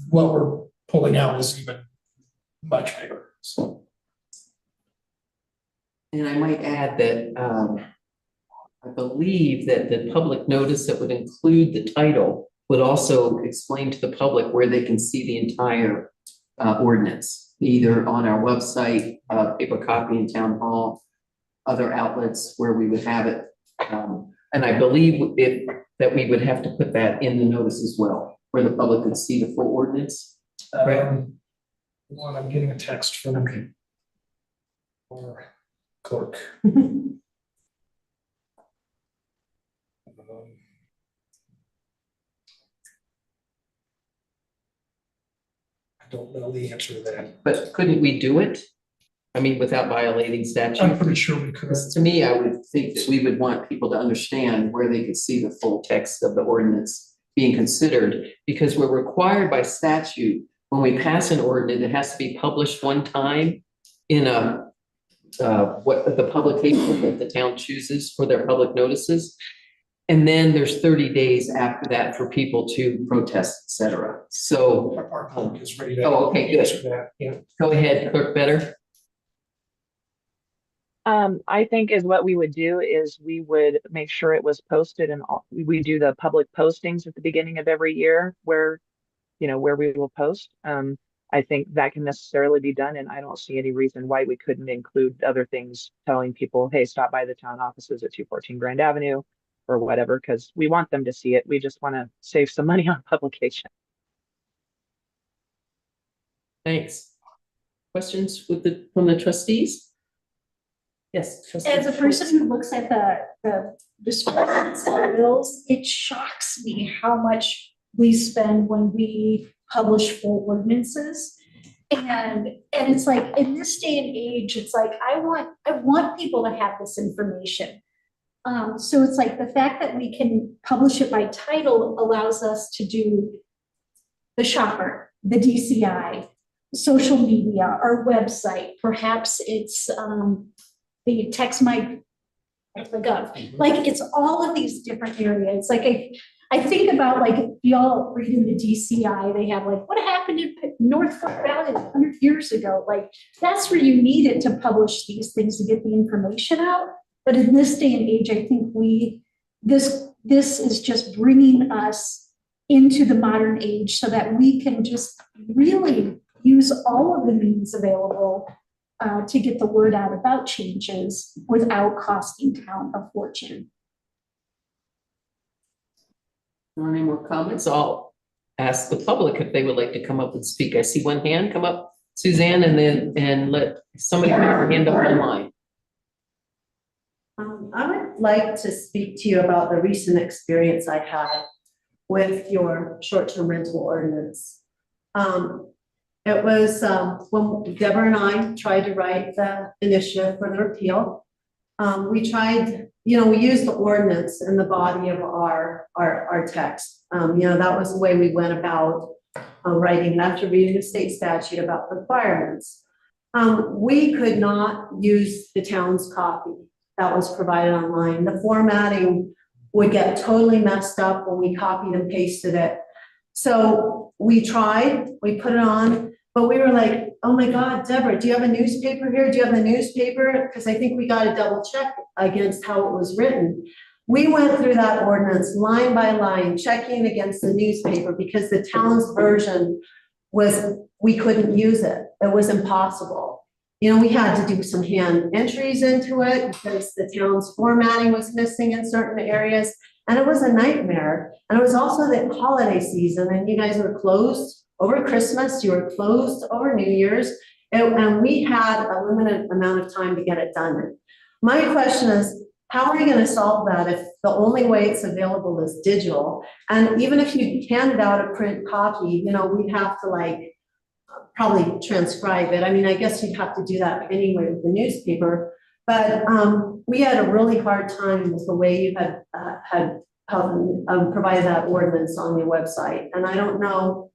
what we're pulling out is even much bigger. So. And I might add that I believe that the public notice that would include the title would also explain to the public where they can see the entire ordinance, either on our website, paper copy in town hall, other outlets where we would have it. And I believe that we would have to put that in the notice as well, where the public could see the full ordinance. I'm getting a text from our clerk. I don't know the answer to that. But couldn't we do it? I mean, without violating statute? I'm pretty sure we could. To me, I would think that we would want people to understand where they could see the full text of the ordinance being considered, because we're required by statute, when we pass an ordinance, it has to be published one time in the publication that the town chooses for their public notices. And then there's 30 days after that for people to protest, et cetera. So. Our clerk is ready to. Oh, okay, good. answer that. Yeah. Go ahead, Clerk Vetter. I think is what we would do is we would make sure it was posted and we do the public postings at the beginning of every year where, where we will post. I think that can necessarily be done, and I don't see any reason why we couldn't include other things telling people, hey, stop by the town offices at 214 Grand Avenue or whatever, because we want them to see it. We just want to save some money on publication. Thanks. Questions from the trustees? Yes. trustee As a Schwartz. person who looks at the disbursements and bills, it shocks me how much we spend when we publish full ordinances. And it's like, in this day and age, it's like, I want people to have this information. So it's like the fact that we can publish it by title allows us to do the shopper, the DCI, social media, our website, perhaps it's the text my gov. Like, it's all of these different areas. Like I think about, like, if y'all read in the DCI, they have like, what happened in North Fork Valley 100 years ago? Like, that's where you need it to publish these things to get the information out. But in this day and age, I think this is just bringing us into the modern age so that we can just really use all of the means available to get the word out about changes without costing town a fortune. Any more comments? I'll ask the public if they would like to come up and speak. I see one hand come up, Suzanne, and let somebody put their hand up online. I would like to speak to you about the recent experience I had with your short-term rental ordinance. It was when Deborah and I tried to write the initiative for the repeal. We tried, we used the ordinance in the body of our text. That was the way we went about writing after reading the state statute about requirements. We could not use the town's copy that was provided online. The formatting would get totally messed up when we copied and pasted it. So we tried, we put it on, but we were like, oh my God, Deborah, do you have a newspaper here? Do you have the newspaper? Because I think we got to double check against how it was written. We went through that ordinance line by line, checking against the newspaper because the town's version was, we couldn't use it. It was impossible. We had to do some hand entries into it because the town's formatting was missing in certain areas. And it was a nightmare. And it was also the holiday season and you guys were closed over Christmas, you were closed over New Year's, and we had a limited amount of time to get it done. My question is, how are you going to solve that if the only way it's available is digital? And even if you handed out a print copy, we'd have to probably transcribe it. I mean, I guess you'd have to do that anyway with the newspaper, but we had a really hard time with the way you had provided that ordinance on your website. And I don't know,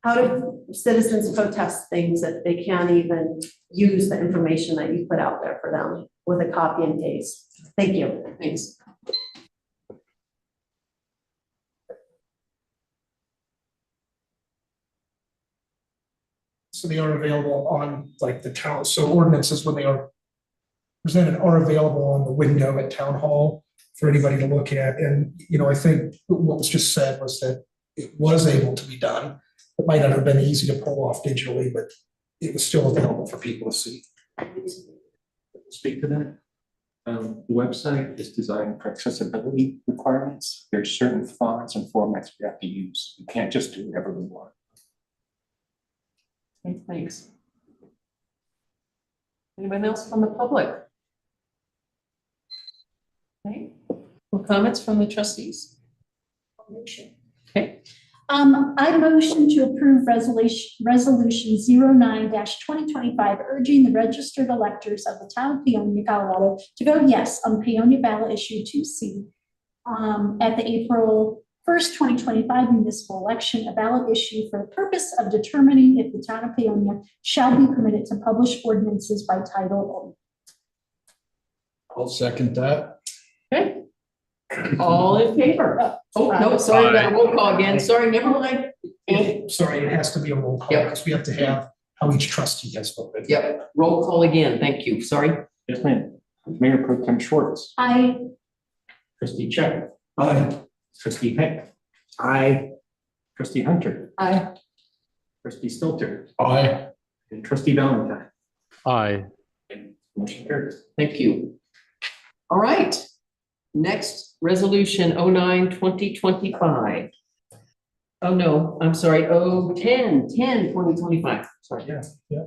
how do citizens protest things if they can't even use the information that you put out there for them with a copy and paste? Thank you. Thanks. So they are available on the town, so ordinances when they are presented are available on the window at town hall for anybody to look at. And, I think what was just said was that it was able to be done. It might not have been easy to pull off digitally, but it was still available for people to see. Speak to that. The website is designed for accessibility requirements. There's certain fonts and formats we have to use. We can't just do whatever we want. Okay, thanks. Anyone else from the public? Okay, well, comments from the trustees? Okay. I motion to approve resolution 09-2025, urging the registered electors of the town of Paonia, Colorado to vote yes on Paonia ballot issue 2C at the April 1st, 2025 municipal election, a ballot issue for the purpose of determining if the town of Paonia shall be permitted to publish ordinances by title I'll second that. Okay. All in favor? Oh, no, sorry, we got a roll call again. Sorry, never mind. Sorry, it has to be a roll call because we have to have how each trustee has voted. Yep, roll call again. Thank you. Sorry. Yes, ma'am. Mayor Pro Tem Schwartz, I, Trustee Check. Aye. Trustee Heck. Aye. Trustee Hunter, Aye. Trustee Stilter, Aye. and Trustee Valentine. Aye. Motion carries. Thank you. All right. Next, resolution 09-2025. Oh, no, I'm sorry, 10-2025. Sorry. Yeah.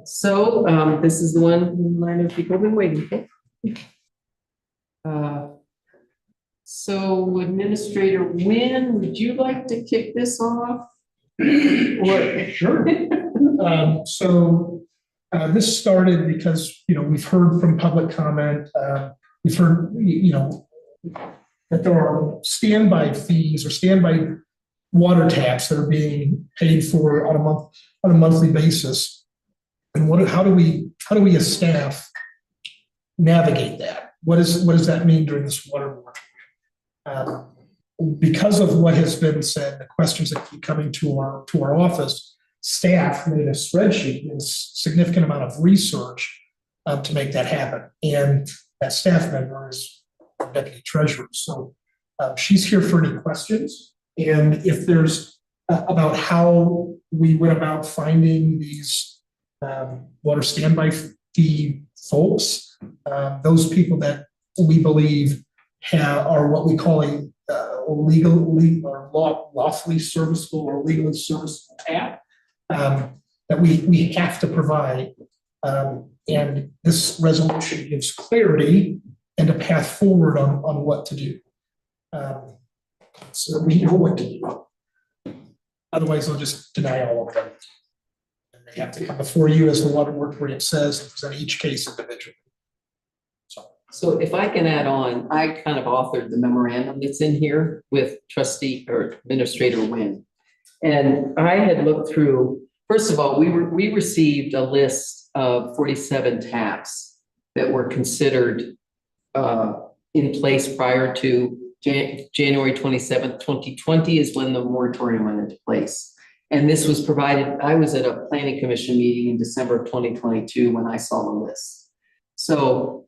So, this is the one I know people have been waiting for. So Administrator Nguyen, would you like to kick this off? Or Sure. This started because, we've heard from public comment, we've heard, that there are standby fees or standby water taps that are being paid for on a monthly basis. And how do we as staff navigate that? What does that mean during this water moratorium? Because of what has been said, the questions that keep coming to our office, staff made a spreadsheet and a significant amount of research to make that happen. And that staff member is our deputy treasurer. So she's here for any questions. And if there's about how we went about finding these water standby fee folks, those people that we believe are what we call a lawfully serviceable or legally serviceable tap that we have to provide. And this resolution gives clarity and a path forward on what to do. So we know what to do. Otherwise, they'll just deny all of them. And they have to come before you, as the water moratorium says, and present each case individually. So if I can add on, I kind of authored the memorandum that's in here with Trustee or Administrator Nguyen. And I had looked through, first of all, we received a list of 47 taps that were considered in place prior to January 27th, 2020 is when the moratorium went into place. And this was provided, I was at a planning commission meeting in December of 2022 when I saw the list. So,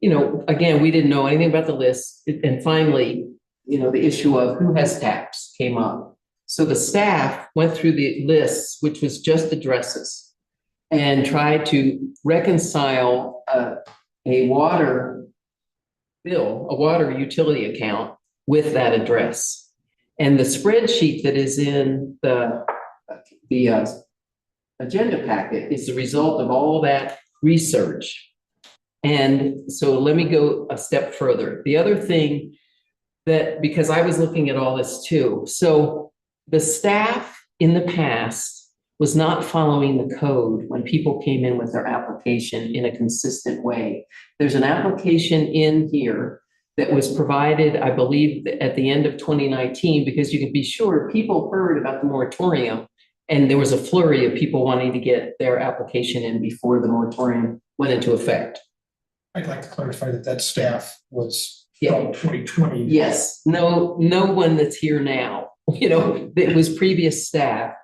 again, we didn't know anything about the list. And finally, the issue of who has taps came up. So the staff went through the lists, which was just addresses, and tried to reconcile a water bill, a water utility account with that address. And the spreadsheet that is in the agenda packet is the result of all that research. And so let me go a step further. The other thing that, because I was looking at all this too, so the staff in the past was not following the code when people came in with their application in a consistent way. There's an application in here that was provided, I believe, at the end of 2019, because you can be sure people heard about the moratorium and there was a flurry of people wanting to get their application in before the moratorium went into effect. I'd like to clarify that staff was from 2020. Yes, no one that's here now, it was previous staff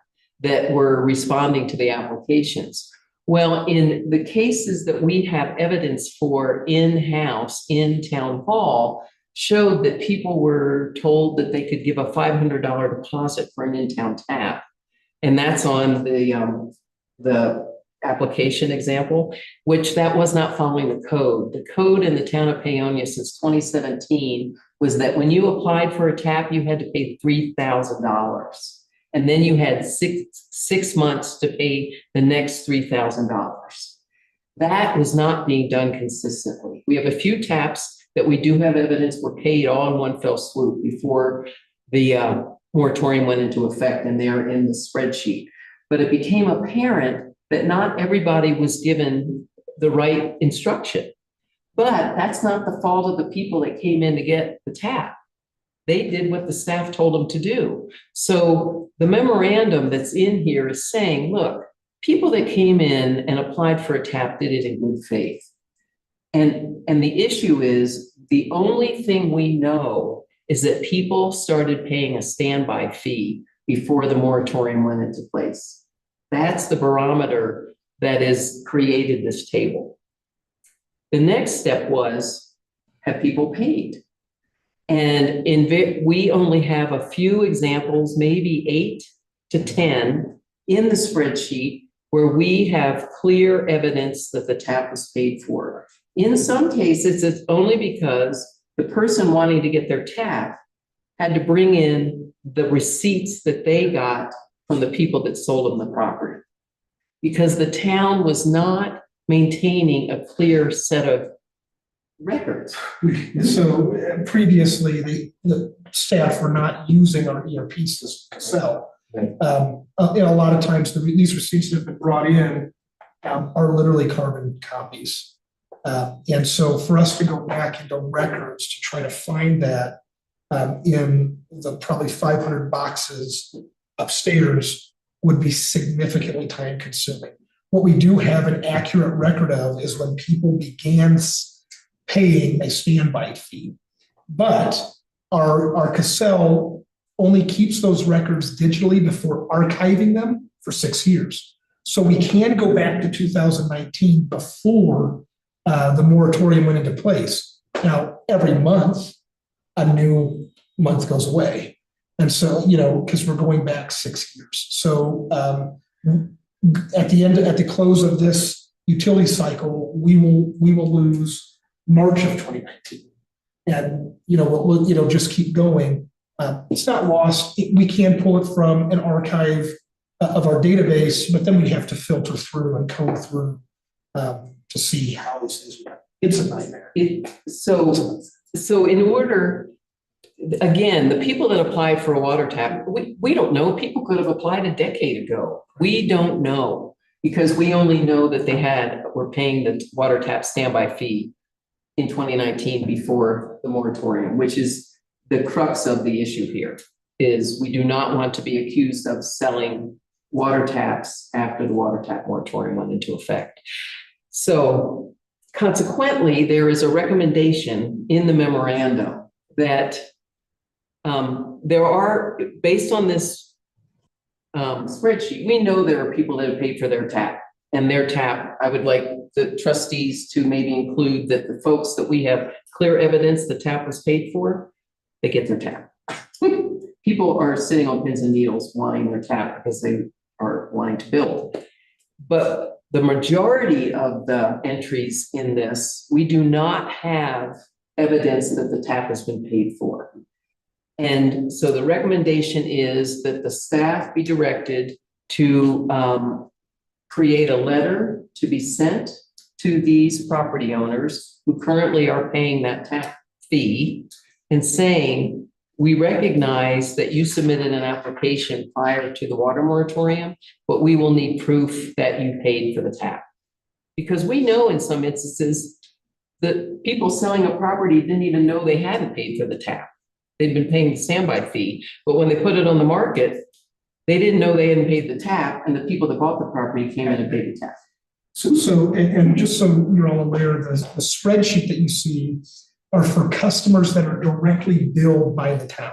that were responding to the applications. Well, in the cases that we have evidence for in-house, in town hall, showed that people were told that they could give a $500 deposit for an in-town tap. And that's on the application example, which that was not following the code. The code in the town of Paonia since 2017 was that when you applied for a tap, you had to pay $3,000. And then you had six months to pay the next $3,000. That was not being done consistently. We have a few taps that we do have evidence were paid all in one fell swoop before the moratorium went into effect, and they're in the spreadsheet. But it became apparent that not everybody was given the right instruction. But that's not the fault of the people that came in to get the tap. They did what the staff told them to do. So the memorandum that's in here is saying, look, people that came in and applied for a tap did it in good faith. And the issue is, the only thing we know is that people started paying a standby fee before the moratorium went into place. That's the barometer that has created this table. The next step was have people paid? And we only have a few examples, maybe 8 to 10 in the spreadsheet where we have clear evidence that the tap was paid for. In some cases, it's only because the person wanting to get their tap had to bring in the receipts that they got from the people that sold them the property. Because the town was not maintaining a clear set of records. So previously, the staff were not using our ERP system to sell. A lot of times, these receipts that have been brought in are literally carbon copies. And so for us to go back into records to try to find that in the probably 500 boxes upstairs would be significantly time consuming. What we do have an accurate record of is when people began paying a standby fee. But our Cassell only keeps those records digitally before archiving them for 6 years. So we can go back to 2019 before the moratorium went into place. Now, every month, a new month goes away. And so, because we're going back 6 years. So at the close of this utility cycle, we will lose March of 2019. And, we'll just keep going. It's not lost. We can pull it from an archive of our database, but then we have to filter through and code through to see how this is. It's a nightmare. So in order, again, the people that apply for a water tap, we don't know. People could have applied a decade ago. We don't know because we only know that were paying the water tap standby fee in 2019 before the moratorium, which is the crux of the issue here, is we do not want to be accused of selling water taps after the water tap moratorium went into effect. So consequently, there is a recommendation in the memorandum that there are, based on this spreadsheet, we know there are people that have paid for their tap. And their tap, I would like the trustees to maybe include that the folks that we have clear evidence the tap was paid for, they get their tap. People are sitting on pins and needles wanting their tap because they are wanting to build. But the majority of the entries in this, we do not have evidence that the tap has been paid for. And so the recommendation is that the staff be directed to create a letter to be sent to these property owners who currently are paying that tap fee and saying, we recognize that you submitted an application prior to the water moratorium, but we will need proof that you paid for the tap. Because we know in some instances that people selling a property didn't even know they hadn't paid for the tap. They'd been paying the standby fee, but when they put it on the market, they didn't know they hadn't paid the tap, and the people that bought the property came in and paid the tap. So just so you're all aware, the spreadsheet that you see are for customers that are directly billed by the town.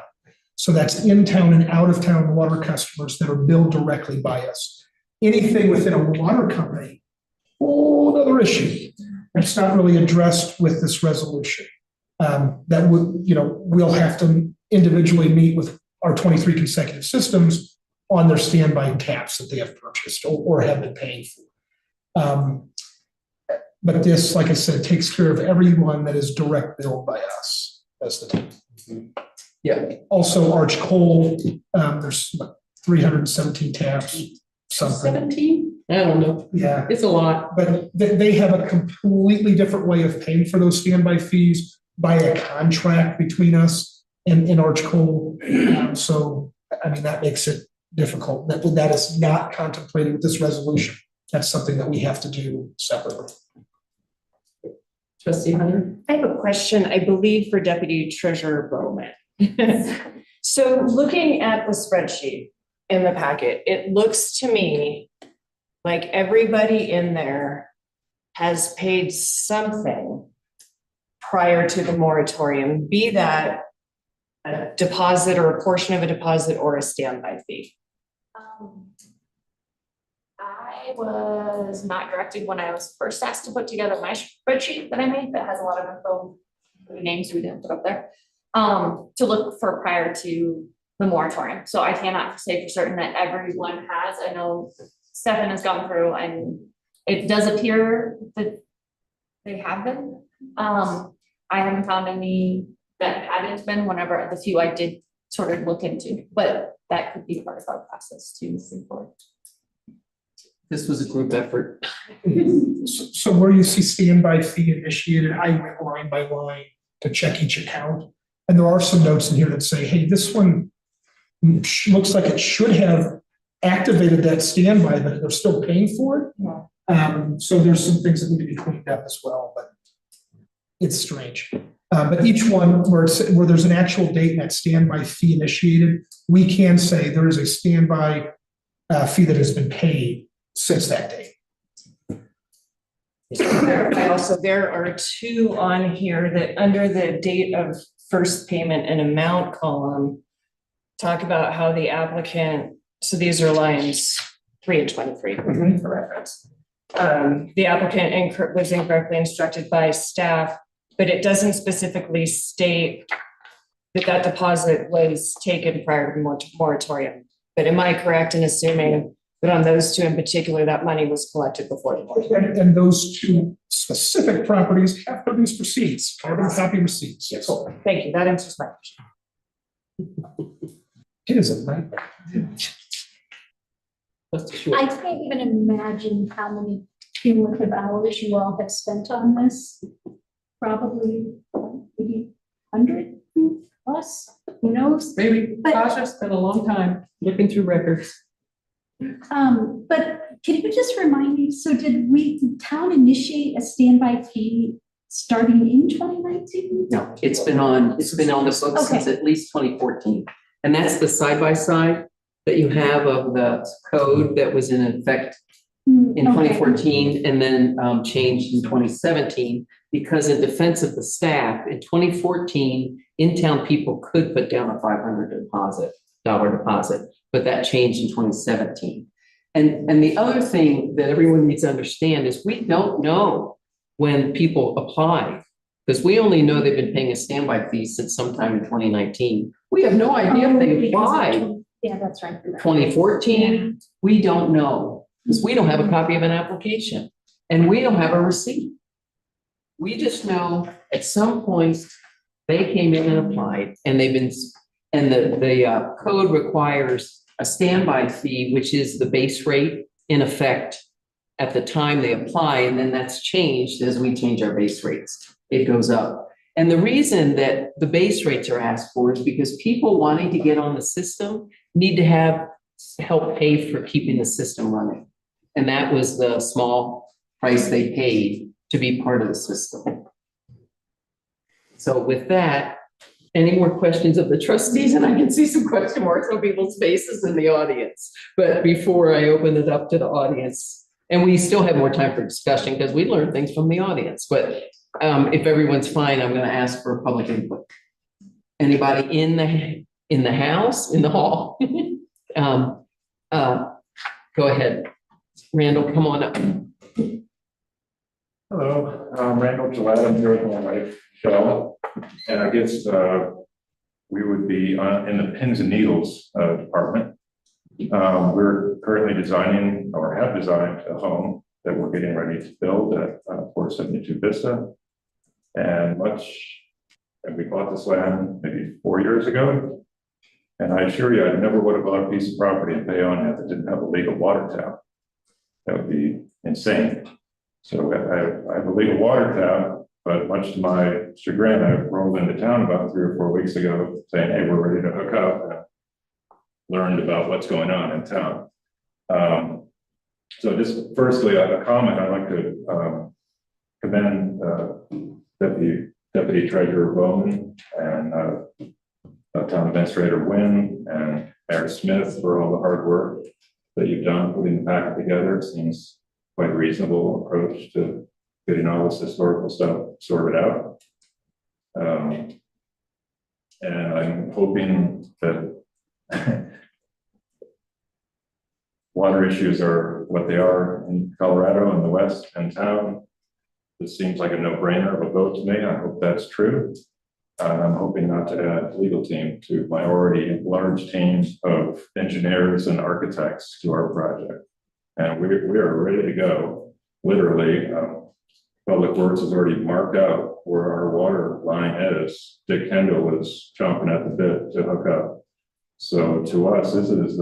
So that's in-town and out-of-town water customers that are billed directly by us. Anything within a water company, whole other issue. It's not really addressed with this resolution. That would, we'll have to individually meet with our 23 consecutive systems on their standby taps that they have purchased or have been paying for. But this, like I said, takes care of everyone that is direct billed by us as the town. Yeah. Also, Arch Coal, there's 317 taps, something. 17? I don't know. Yeah. It's a lot. But they have a completely different way of paying for those standby fees by a contract between us and Arch Coal. So, that makes it difficult. That is not contemplated with this resolution. That's something that we have to do separately. Trustee Hunter? I have a question, I believe, for Deputy Treasurer Bowman. So looking at the spreadsheet in the packet, it looks to me like everybody in there has paid something prior to the moratorium, be that a deposit or a portion of a deposit or a standby fee. I was not directed when I was first asked to put together my spreadsheet that I made that has a lot of info names we didn't put up there, to look for prior to the moratorium. So I cannot say for certain that everyone has. I know Stefan has gone through and it does appear that they have been. I haven't found any that haven't been, whenever the few I did sort of look into, but that could be part of our process to move forward. This was a group effort. So where you see standby fee initiated, I went line by line to check each account. And there are some notes in here that say, hey, this one looks like it should have activated that standby, but they're still paying for it. So there's some things that need to be cleaned up as well, but it's strange. But each one where there's an actual date and that standby fee initiated, we can say there is a standby fee that has been paid since that date. Also, there are two on here that under the date of first payment and amount column, talk about how the applicant, so these are lines 3 and 23 for reference. The applicant was incorrectly instructed by staff, but it doesn't specifically state that that deposit was taken prior to the moratorium. But am I correct in assuming that on those two in particular, that money was collected before the moratorium? And those two specific properties have produced receipts, carbon copy receipts. Yes. Thank you. That answers my question. It is a nightmare. I can't even imagine how many cumulative hours you all have spent on this. Probably maybe 100 plus, who knows? Maybe, But- Tasha spent a long time looking through records. But can you just remind me, so did the town initiate a standby fee starting in 2019? No, it's been on the books since at least 2014. And that's the side-by-side that you have of the code that was in effect in 2014 and then changed in 2017. Because in defense of the staff, in 2014, in-town people could put down a $500 deposit, but that changed in 2017. And the other thing that everyone needs to understand is we don't know when people apply, because we only know they've been paying a standby fee since sometime in 2019. We have no idea if they applied. Yeah, that's right. 2014, we don't know, because we don't have a copy of an application and we don't have a receipt. We just know at some point they came in and applied and the code requires a standby fee, which is the base rate in effect at the time they apply, and then that's changed as we change our base rates. It goes up. And the reason that the base rates are asked for is because people wanting to get on the system need to have help pay for keeping the system running. And that was the small price they paid to be part of the system. So with that, any more questions of the trustees? And I can see some question marks on people's faces in the audience. But before I open it up to the audience, and we still have more time for discussion because we learned things from the audience. But if everyone's fine, I'm going to ask for public input. Anybody in the house, in the hall? Go ahead. Randall, come on up. Hello, I'm Randall Gillette. I'm here with my wife, Shell. And I guess we would be in the pins and needles department. We're currently designing or have designed a home that we're getting ready to build at 472 Vista. And we bought this land maybe 4 years ago. And I assure you, I never would have bought a piece of property in Paonia that didn't have a legal water tap. That would be insane. So I have a legal water tap, but much to my chagrin, I rolled into town about 3 or 4 weeks ago saying, hey, we're ready to hook up. And learned about what's going on in town. So just firstly, a comment, I'd like to commend Deputy Treasurer Bowman and Town Administrator Wynn and Mayor Smith for all the hard work that you've done putting the packet together. It seems quite a reasonable approach to getting all this historical stuff sorted out. And I'm hoping that water issues are what they are in Colorado and the West and town. this seems like a no-brainer of a vote to me. I hope that's true. I'm hoping not to add legal team to my already large teams of engineers and architects to our project. And we are ready to go, literally. Public Works has already marked out where our water line is. Dick Kendall was chomping at the bit to hook up. So to us, this is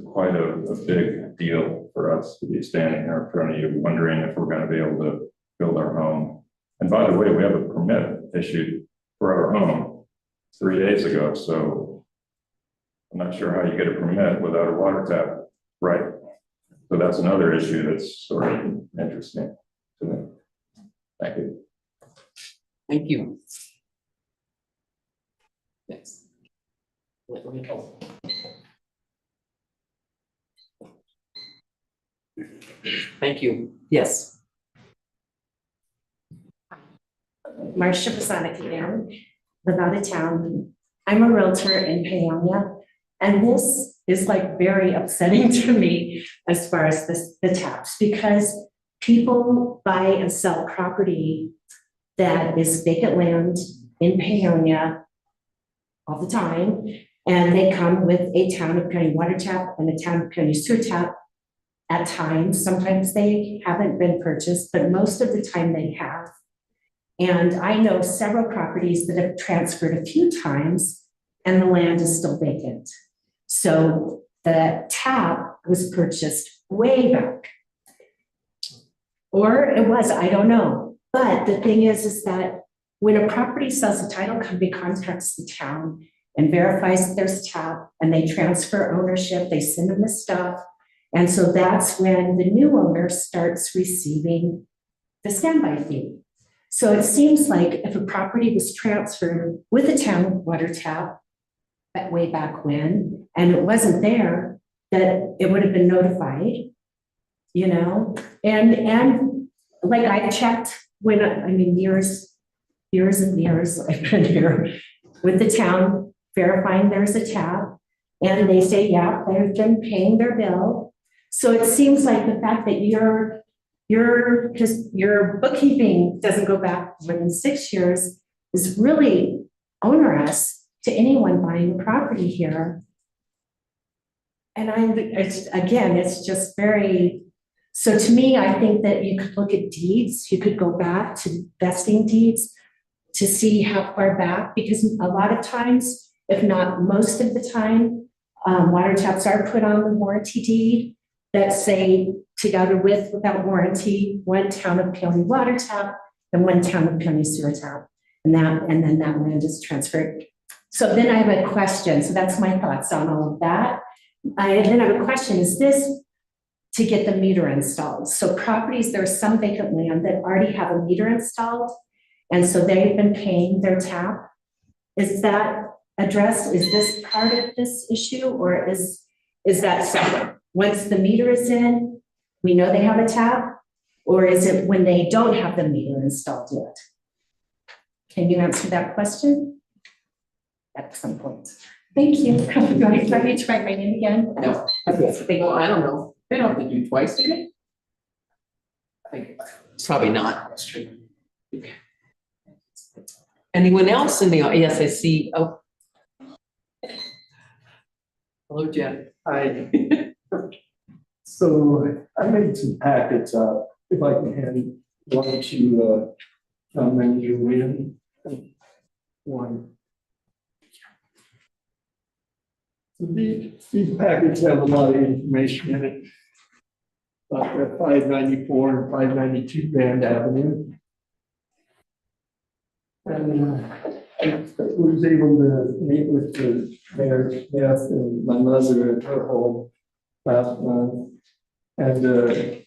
quite a big deal for us to be standing here in front of you, wondering if we're going to be able to build our home. And by the way, we have a permit issued for our home 3 days ago. So I'm not sure how you get a permit without a water tap, right? So that's another issue that's sort of interesting to me. Thank you. Thank you. Yes. Let me go. Thank you. Yes. Marcia Pisanic again, live out of town. I'm a realtor in Paonia, and this is like very upsetting to me as far as the taps, because people buy and sell property that is vacant land in Paonia all the time, and they come with a town of Peonia water tap and a town of Peonia sewer tap at times. Sometimes they haven't been purchased, but most of the time they have. And I know several properties that have transferred a few times and the land is still vacant. So the tap was purchased way back. Or it was, I don't know. But the thing is that when a property sells, the title company contacts the town and verifies that there's tap, and they transfer ownership, they send them the stuff. And so that's when the new owner starts receiving the standby fee. So it seems like if a property was transferred with a town water tap way back when, and it wasn't there, that it would have been notified, you know? And like I checked when, I mean, years and years I've been here with the town verifying there's a tap, and they say, yeah, they've been paying their bill. So it seems like the fact that your bookkeeping doesn't go back more than 6 years is really onerous to anyone buying a property here. And it's just very, so to me, I think that you could look at deeds, you could go back to vesting deeds to see how far back, because a lot of times, if not most of the time, water taps are put on the warranty deed that say together with, without warranty, one town of Peonia water tap and one town of Peonia sewer tap. And then that land is transferred. So then I have a question. So that's my thoughts on all of that. Then I have a question, is this to get the meter installed? So properties, there's some vacant land that already have a meter installed, and so they've been paying their tap. Is that addressed? Is this part of this issue, or is that separate? Once the meter is in, we know they have a tap, or is it when they don't have the meter installed yet? Can you answer that question? At some point. Thank you. Do I need to write my name again? No. Well, I don't know. They don't have to do twice, do they? I think probably not. That's true. Anyone else in the, yes, I see. Oh. Hello, Jeff. Hi. So I made some packets up, if I can hand one to Manager Wynn. One. So these packets have a lot of information in it about the 594 and 592 Grand Avenue. And I was able to meet with the Mayor Smith and my mother at her home last month and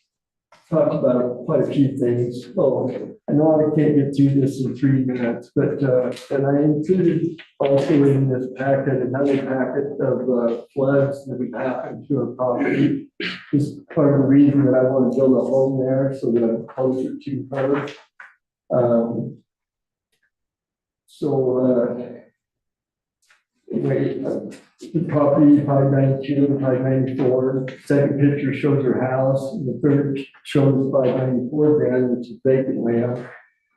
talk about quite a few things. Oh, I know I can't get through this in 3 minutes, but and I included also in this packet another packet of floods that have happened to a property. This is part of the reason that I want to build a home there so that I'm closer to her. Anyway, the property 592 and 594. Second picture shows her house, and the third shows 594 grand, which is vacant land.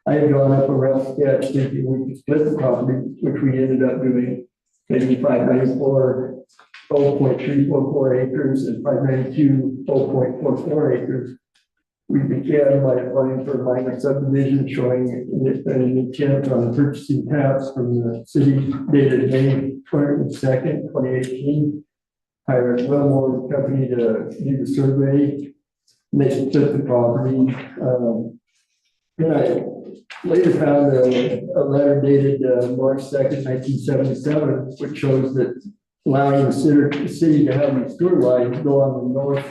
I had gone up a rough sketch thinking we could split the property, which we ended up doing, maybe 594, 0.344 acres and 592, 0.44 acres. We began by applying for a minor subdivision showing an intent on purchasing taps from the city dated May 22nd, 2018. Hired Wellmore Company to do the survey. And they split the property. Then I later found a letter dated March 2nd, 1977, which shows that allowing the city to have the sewer lines go on the north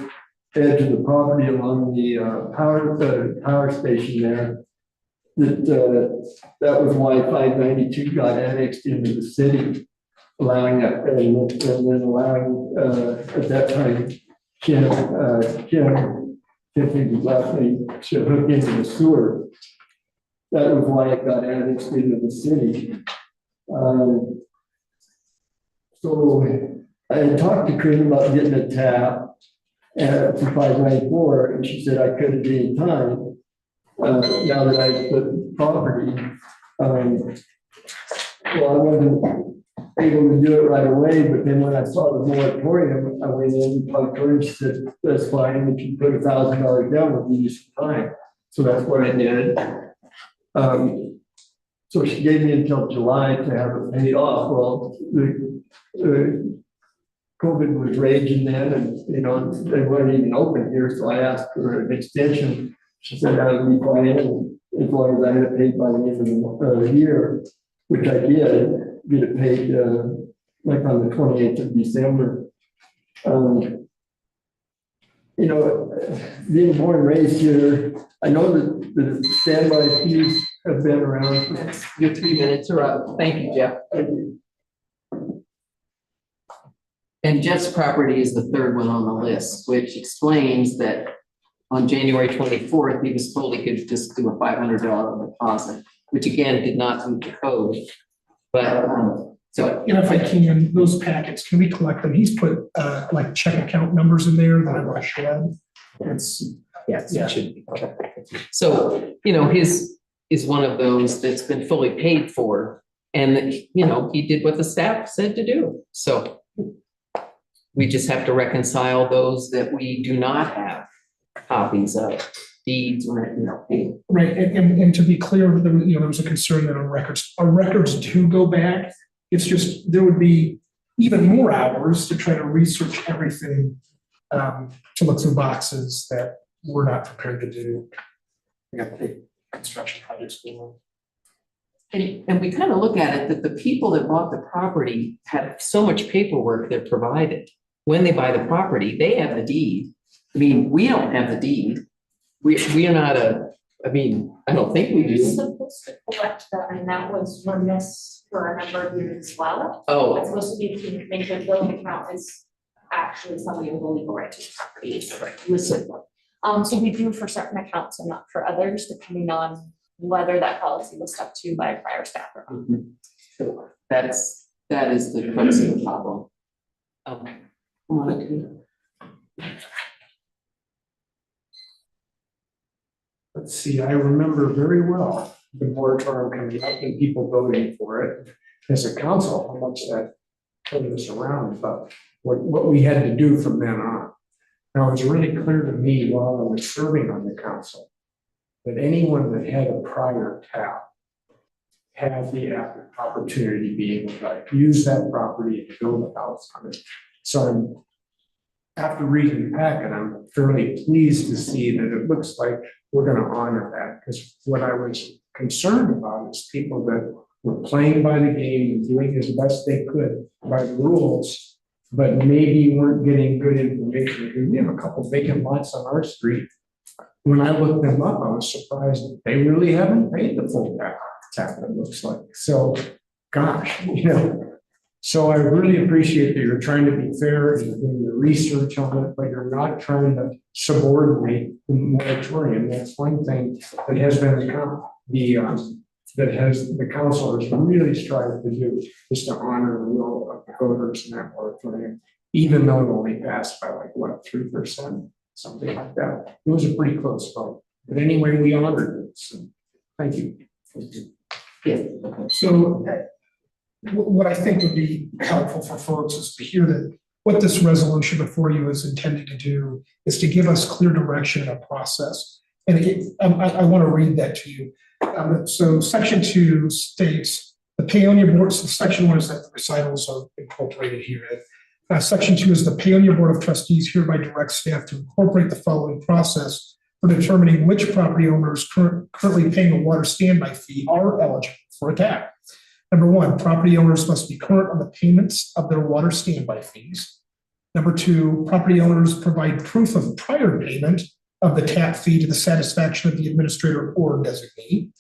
edge of the property along the power station there. That was why 592 got annexed into the city, allowing that, and then allowing at that time Ken left me to hook into the sewer. That was why it got annexed into the city. So I had talked to Corinne about getting a tap for 594, and she said I could at any time. Now that I put property, well, I wasn't able to do it right away, but then when I saw the moratorium, I went in and talked to her and she said, that's fine, if you put $1,000 down, we'll give you some time. So that's what I did. So she gave me until July to have it paid off. Well, the COVID was raging then, and they weren't even open here, so I asked for an extension. She said that would be fine, as long as I had it paid by the end of the year, which I did, get it paid like on the 28th of December. Being born and raised here, I know that the standby fees have been around. Your 3 minutes are up. Thank you, Jeff. And Jeff's property is the third one on the list, which explains that on January 24th, he was told he could just do a $500 deposit, which again did not meet the code. But so. And if I can, those packets, can we collect them? He's put like check account numbers in there that I want to shred. Yes, it should be. So, his is one of those that's been fully paid for, and he did what the staff said to do. So we just have to reconcile those that we do not have copies of deeds or, Right, and to be clear, there was a concern that our records do go back. It's just, there would be even more hours to try to research everything, to look through boxes that we're not prepared to do. We got big construction projects going on. And we kind of look at it that the people that bought the property have so much paperwork they're provided. When they buy the property, they have the deed. I mean, we don't have the deed. We are not I don't think we You're do. supposed to collect that, and that was remiss for a number of years as well. Oh. It's supposed to be to make sure the building account is actually somebody with a legal right to the property listed. So we do for certain accounts and not for others, depending on whether that policy was stuck to by a prior staff or not. So that is the crux of the problem. Monica. Let's see, I remember very well the moratorium coming up and people voting for it. As a council, how much that turned us around, but what we had to do from then on. Now, it was really clear to me while I was serving on the council that anyone that had a prior tap had the opportunity to be able to use that property and build a house on it. So after reading the packet, I'm fairly pleased to see that it looks like we're going to honor that, because what I was concerned about is people that were playing by the game and doing as best they could by the rules, but maybe weren't getting good information. We have a couple vacant lots on our street. When I looked them up, I was surprised that they really haven't paid the full tap, it looks like. So, gosh, So I really appreciate that you're trying to be fair and doing the research on it, but you're not trying to subordinate the moratorium. That's one thing that has been the council has really strived to do, is to honor the will of the voters in that moratorium, even though it only passed by 3%. something like that. It was a pretty close vote, but anyway, we honored it, so thank you. So what I think would be helpful for folks is to hear that what this resolution before you is intended to do is to give us clear direction and a process. And I want to read that to you. So section 2 states, the Paonia Board, so section 1 is that the recitals are incorporated here. Section 2 is the Paonia Board of Trustees hereby directs staff to incorporate the following process for determining which property owners currently paying a water standby fee are eligible for a tap. Number 1, property owners must be current on the payments of their water standby fees. Number 2, property owners provide proof of prior payment of the tap fee to the satisfaction of the administrator or designee.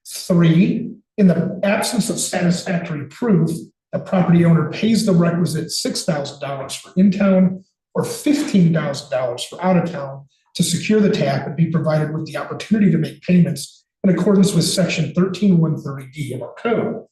3, in the absence of satisfactory proof, the property owner pays the requisite $6,000 for in-town or $15,000 for out-of-town to secure the tap and be provided with the opportunity to make payments in accordance with section 13130D of our code,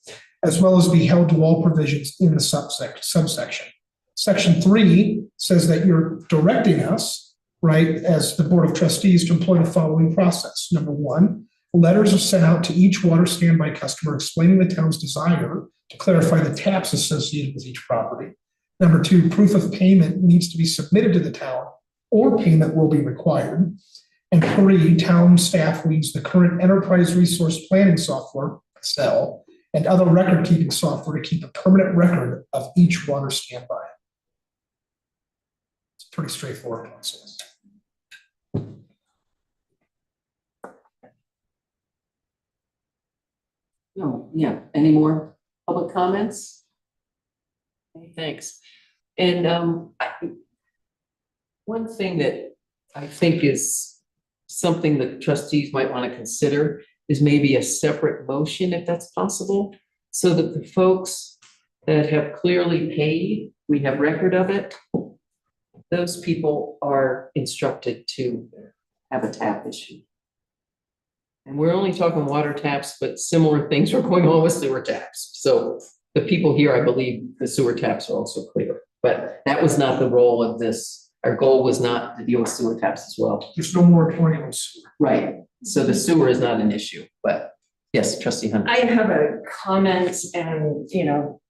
as well as be held to all provisions in the subsection. Section 3 says that you're directing us, right, as the Board of Trustees to employ the following process. Number 1, letters are sent out to each water standby customer explaining the town's desire to clarify the taps associated with each property. Number 2, proof of payment needs to be submitted to the town or payment will be required. And 3, town staff reads the current enterprise resource planning software, Excel, and other record-keeping software to keep a permanent record of each water standby. It's a pretty straightforward process. No, yeah, any more public comments? Okay, thanks. And one thing that I think is something that trustees might want to consider is maybe a separate motion, if that's possible, so that the folks that have clearly paid, we have record of it, those people are instructed to have a tap issue. And we're only talking water taps, but similar things are going on with sewer taps. So the people here, I believe the sewer taps are also clear, but that was not the role of this. Our goal was not to deal with sewer taps as well. There's no moratorium on sewer. Right. So the sewer is not an issue, but yes, trustee Hunt. I have a comment and, you know,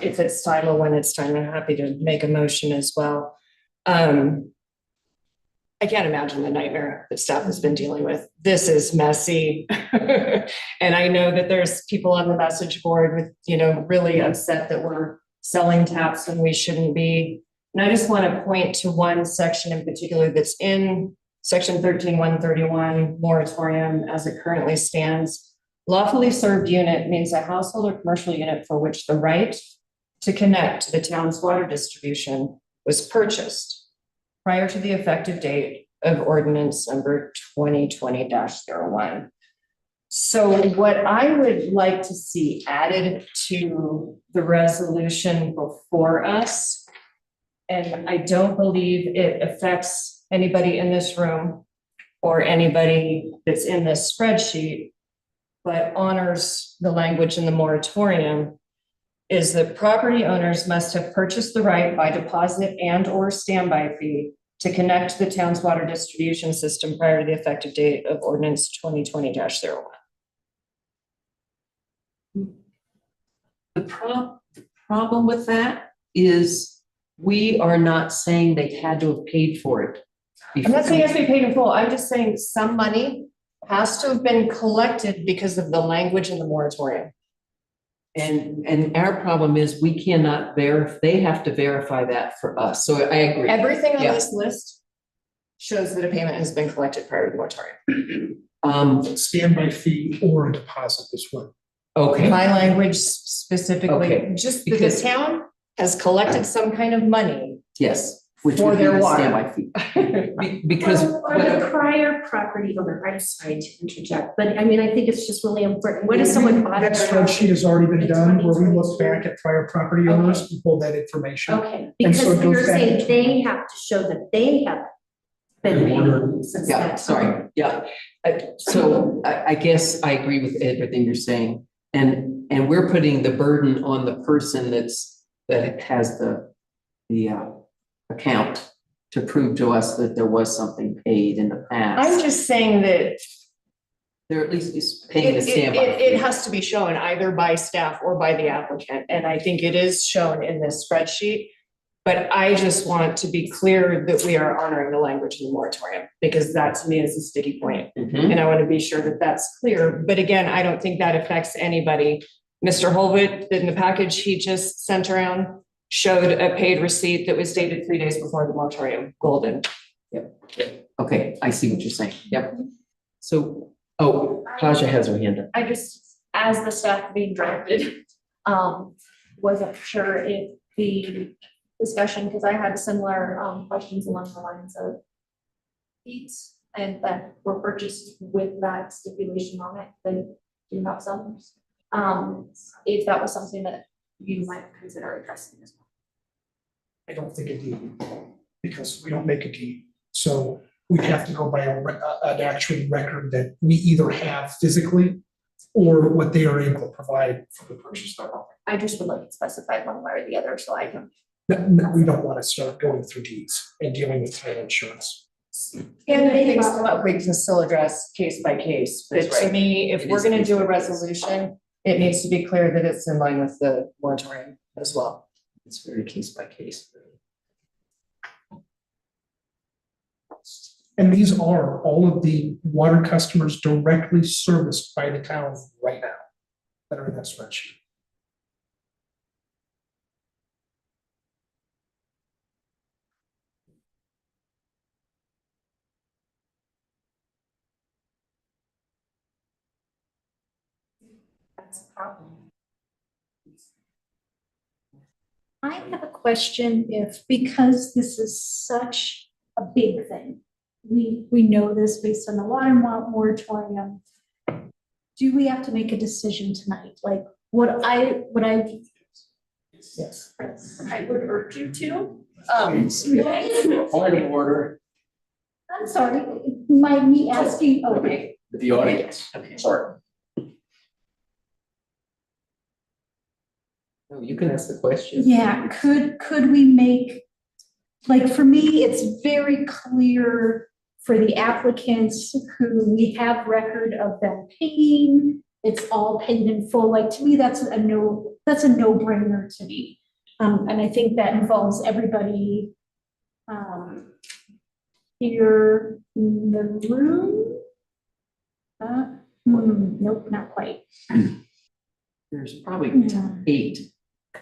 if it's time or when it's time, I'm happy to make a motion as well. I can't imagine the nightmare that staff has been dealing with. This is messy. And I know that there's people on the message board with, you know, really upset that we're selling taps when we shouldn't be. And I just want to point to one section in particular that's in section 13131 moratorium as it currently stands. Lawfully served unit means a household or commercial unit for which the right to connect to the town's water distribution was purchased prior to the effective date of ordinance number 2020-01. So what I would like to see added to the resolution before us, and I don't believe it affects anybody in this room or anybody that's in this spreadsheet, but honors the language in the moratorium, is that property owners must have purchased the right by deposit and or standby fee to connect to the town's water distribution system prior to the effective date of ordinance 2020-01. The problem with that is we are not saying they had to have paid for it. I'm not saying it has to be paid in full. I'm just saying some money has to have been collected because of the language in the moratorium. And our problem is we cannot verify, they have to verify that for us. So I agree. Everything on Yeah. this list shows that a payment has been collected prior to the moratorium. Standby fee or a deposit this one. Okay. My language specifically, Okay, just that the because- town has collected some kind of money Yes. Which for would be their the water. standby fee. Because Or the prior property owner, I'm sorry to interject, but I mean, I think it's just really important. What if someone bought That it? spreadsheet has already been done where we look back at prior property owners and pull that information. Okay, And so because it goes you're back saying to- they have to show that they have been paying since Yeah, that. sorry, yeah. So I guess I agree with everything you're saying. And we're putting the burden on the person that has the account to prove to us that there was something paid in the past. I'm just saying that They're at least paying the it standby. it has to be shown either by staff or by the applicant, and I think it is shown in this spreadsheet. But I just want to be clear that we are honoring the language of the moratorium, because that to me is a sticky point. Mhm. And I want to be sure that that's clear, but again, I don't think that affects anybody. Mr. Holwood, in the package he just sent around, showed a paid receipt that was dated 3 days before the moratorium, golden. Okay, I see what you're saying. Yep. So, oh, Kasia has her hand up. I just, as the staff being directed, wasn't sure if the discussion, because I had similar questions along the lines of fees and that were purchased with that stipulation on it, then do have some. If that was something that you might consider addressing as well. I don't think a deed, because we don't make a deed. So we have to go by an actual record that we either have physically or what they are able to provide for the purchase thereof. I just would like it specified one way or the other, so I can. No, we don't want to start going through deeds and dealing with title insurance. And if things come up, we can still address case by case, but That's to right. me, if It we're is gonna case do by a case. resolution, it needs to be clear that it's in line with the moratorium as well. It's very case by case. And these are all of the water customers directly serviced by the town right now that are in that spreadsheet. That's a problem. I have a question if, because this is such a big thing, we know this based on the water moratorium. Do we have to make a decision tonight? Like, would I? Yes. I would urge you to. Point of order, I'm sorry, me asking, okay. the audience, sorry. No, you can ask the question. Yeah, could we make, like, for me, it's very clear for the applicants who we have record of them paying, it's all paid in full, like, to me, that's a no-brainer to me. And I think that involves everybody here in the room. Nope, not quite. There's probably Yeah. 8.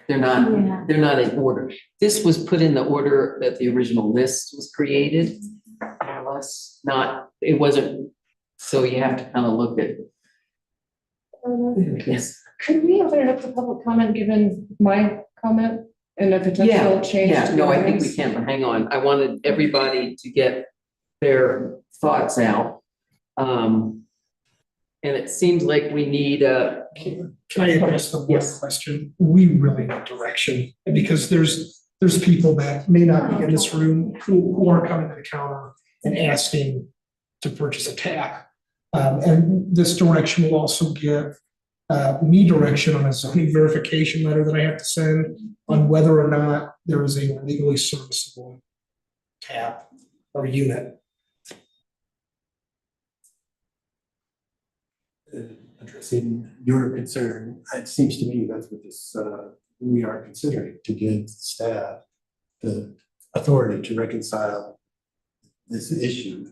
They're Yeah. not in order. This was put in the order that the original list was created. More or less, not, it wasn't, so you have to kind of look at. Yes. Could we open it up to public comment, given my comment and a potential change? Yeah, to the no, I think we ordinance? can, but hang on. I wanted everybody to get their thoughts out. And it seems like we need a. Can I address the one question? We really need direction, because there's people that may not be in this room who are coming to the counter and asking to purchase a tap. And this direction will also give me direction on a zoning verification letter that I have to send on whether or not there is a legally serviceable tap or unit. Addressing your concern, it seems to me that's what this, we are considering, to give staff the authority to reconcile this issue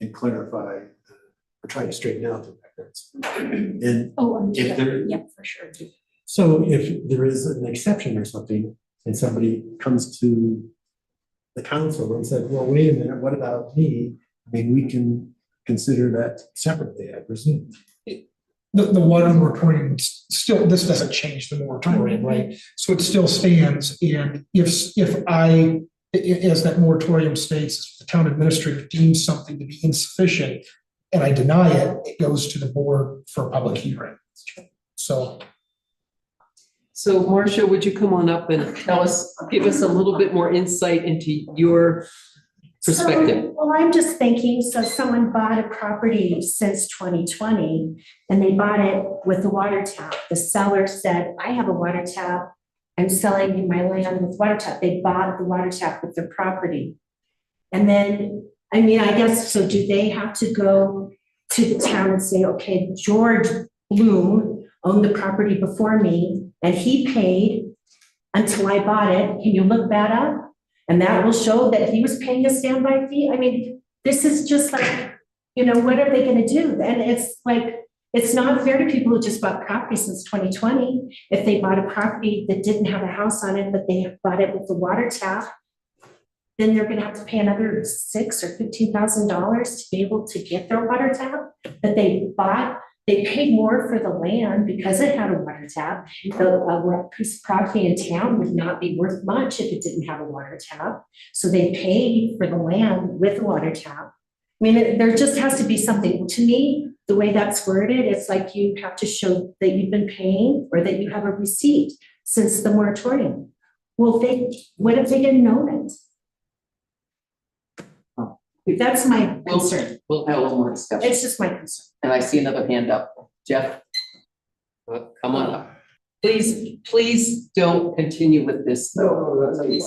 and clarify, or try to straighten out the records. And Oh, if there, yeah, for sure. so if there is an exception or something, and somebody comes to the council and said, well, wait a minute, what about me? I mean, we can consider that separately, I presume. The water moratorium still, this doesn't change the moratorium, right? So it still stands, and if I, as that moratorium states, if the town administrator deems something to be insufficient and I deny it, it goes to the board for a public hearing. So. So Marcia, would you come on up and give us a little bit more insight into your perspective? Well, I'm just thinking, so someone bought a property since 2020 and they bought it with a water tap. The seller said, I have a water tap. I'm selling you my land with water tap. They bought the water tap with their property. And then, I mean, I guess, so do they have to go to the town and say, okay, George Bloom owned the property before me and he paid until I bought it. Can you look that up? And that will show that he was paying a standby fee. I mean, this is just like, you know, what are they gonna do? And it's like, it's not fair to people who just bought property since 2020. If they bought a property that didn't have a house on it, but they bought it with the water tap, then they're gonna have to pay another $6,000 or $15,000 to be able to get their water tap that they bought. They paid more for the land because it had a water tap. The piece of property in town would not be worth much if it didn't have a water tap. So they paid for the land with a water tap. I mean, there just has to be something. To me, the way that's worded, it's like you have to show that you've been paying or that you have a receipt since the moratorium. Well, what if they didn't own it? That's my concern. We'll have a little more discussion. It's just my concern. And I see another hand up. Jeff? Come on up. Please don't continue with this. No, Please.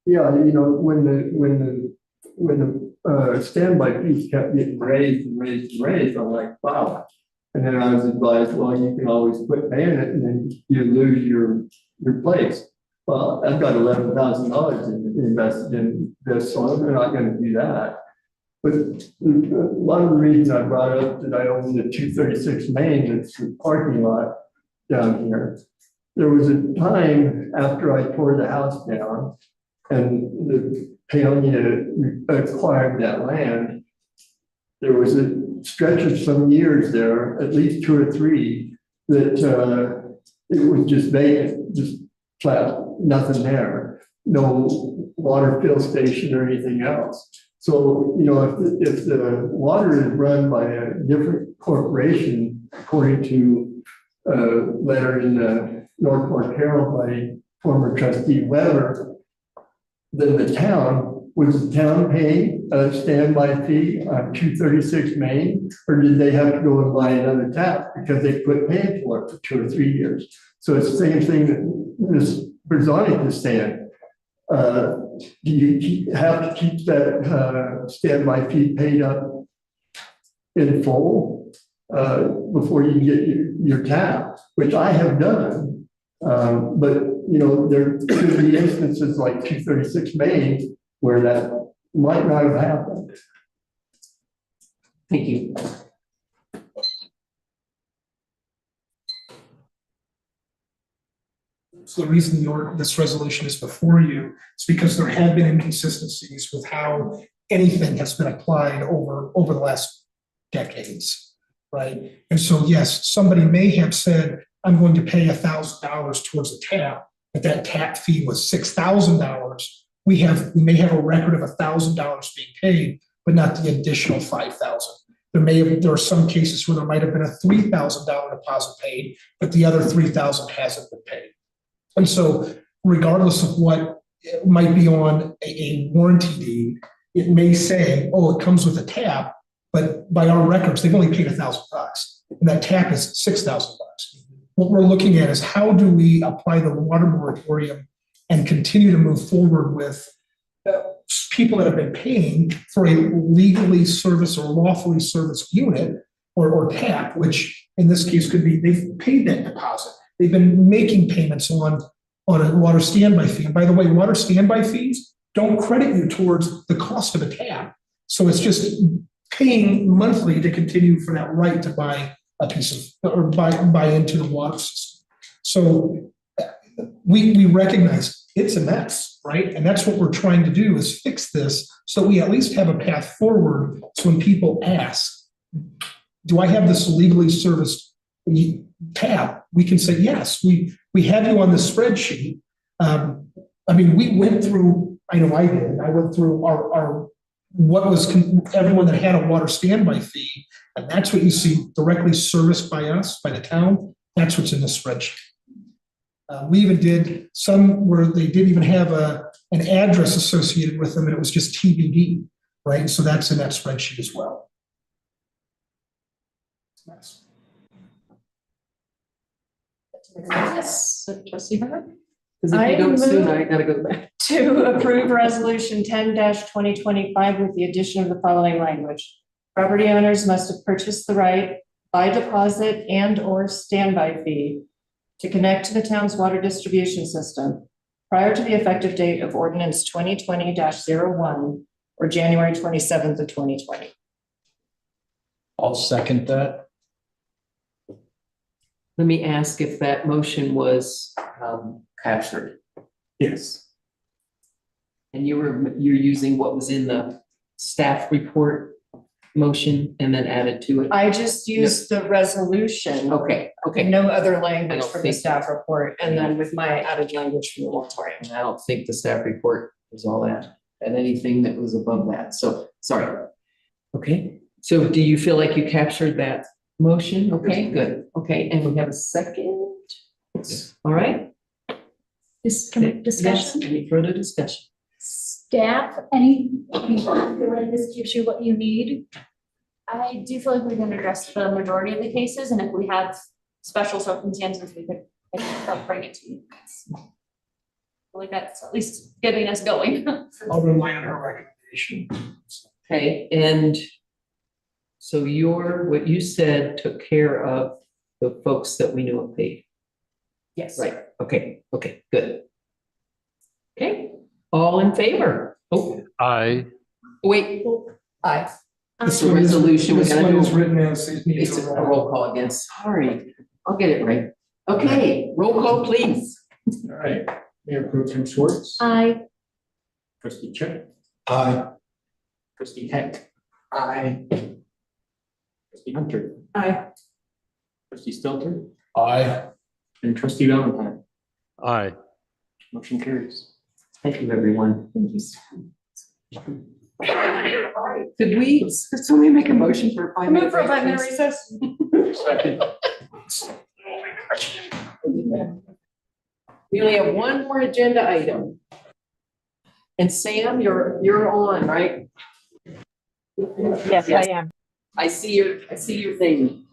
Yeah, you know, when the standby fees kept getting raised and raised and raised, I'm like, wow. And then I was advised, well, you can always quit paying it and then you lose your place. Well, I've got $11,000 invested in this, so I'm not gonna do that. But one of the reasons I brought up that I own the 236 Main, it's the parking lot down here. There was a time after I tore the house down and the Paonia acquired that land, there was a stretch of some years there, at least 2 or 3, that it was just vacant, just flat, nothing there, no water fill station or anything else. So, you know, if the water is run by a different corporation, according to a letter in the North Herald by former trustee Weber, then the town, was the town paying a standby fee on 236 Main, or did they have to go and buy another tap because they quit paying for it for 2 or 3 years? So it's the same thing that Ms. Berzoni is saying. Do you have to keep that standby fee paid up in full before you get your tap, which I have done. But you know, there could be instances like 236 Main where that might not have happened. Thank you. So the reason this resolution is before you is because there have been inconsistencies with how anything has been applied over the last decades, right? And so, yes, somebody may have said, I'm going to pay $1,000 towards the tap, but that tap fee was $6,000. We may have a record of $1,000 being paid, but not the additional $5,000. There are some cases where there might have been a $3,000 deposit paid, but the other $3,000 hasn't been paid. And so regardless of what might be on a warranty deed, it may say, oh, it comes with a tap, but by our records, they've only paid $1,000 and that tap is $6,000. What we're looking at is how do we apply the water moratorium and continue to move forward with people that have been paying for a legally serviced or lawfully serviced unit or tap, which in this case could be they've paid that deposit. They've been making payments on a water standby fee. And by the way, water standby fees don't credit you towards the cost of a tap. So it's just paying monthly to continue for that right to buy a piece of, or buy into the water system. So we recognize it's a mess, right? And that's what we're trying to do is fix this so we at least have a path forward. So when people ask, do I have this legally serviced tap, we can say, yes, we have you on the spreadsheet. I mean, we went through, I know I did, I went through our what was everyone that had a water standby fee, and that's what you see directly serviced by us, by the town. That's what's in the spreadsheet. We even did some where they didn't even have an address associated with them, and it was just TBD, right? So that's in that spreadsheet as well. Yes, Trustee Bernard? Because if I you don't soon, move- I gotta go back. To approve resolution 10-2025 with the addition of the following language. Property owners must have purchased the right by deposit and or standby fee to connect to the town's water distribution system prior to the effective date of ordinance 2020-01 or January 27th of 2020. I'll second that. Let me ask if that motion was captured. Yes. And you're using what was in the staff report motion and then added to it? I just used the resolution. Okay, okay. No other I language don't from the think- staff report, and then with my added language from the moratorium. I don't think the staff report was all that, and anything that was above that, so, sorry. Okay, so do you feel like you captured that motion? Okay, good, okay, and we have a second? All right. Discussion? Yes, any further discussion? Staff, any, you feel like this gives you what you need? I do feel like we can address the majority of the cases, and if we have special circumstances, we could bring it to you. I feel like that's at least getting us going. I'll rely on her recommendation. Okay, and so what you said took care of the folks that we knew have paid. Yes. Right, okay, okay, good. Okay, all in favor? Oh, I, wait, Aye. it's a resolution, we This gotta one is do, written as, it needs it's a a roll call again, sorry, I'll get it right. Okay, roll call, please. All right, Mayor Pro Tem Schwartz, I, trustee Chip, Aye. trustee Heck, I, trustee Hunter, Aye. trustee Stelter, Aye. and trustee Valentine. I. Motion carries. Thank you, everyone. Thank you. Could we make a motion for a 5 minute? Move for a break, 5-minute please? recess. We only have one more agenda item. And Sam, you're on, right? Yes, I am. I see your thing.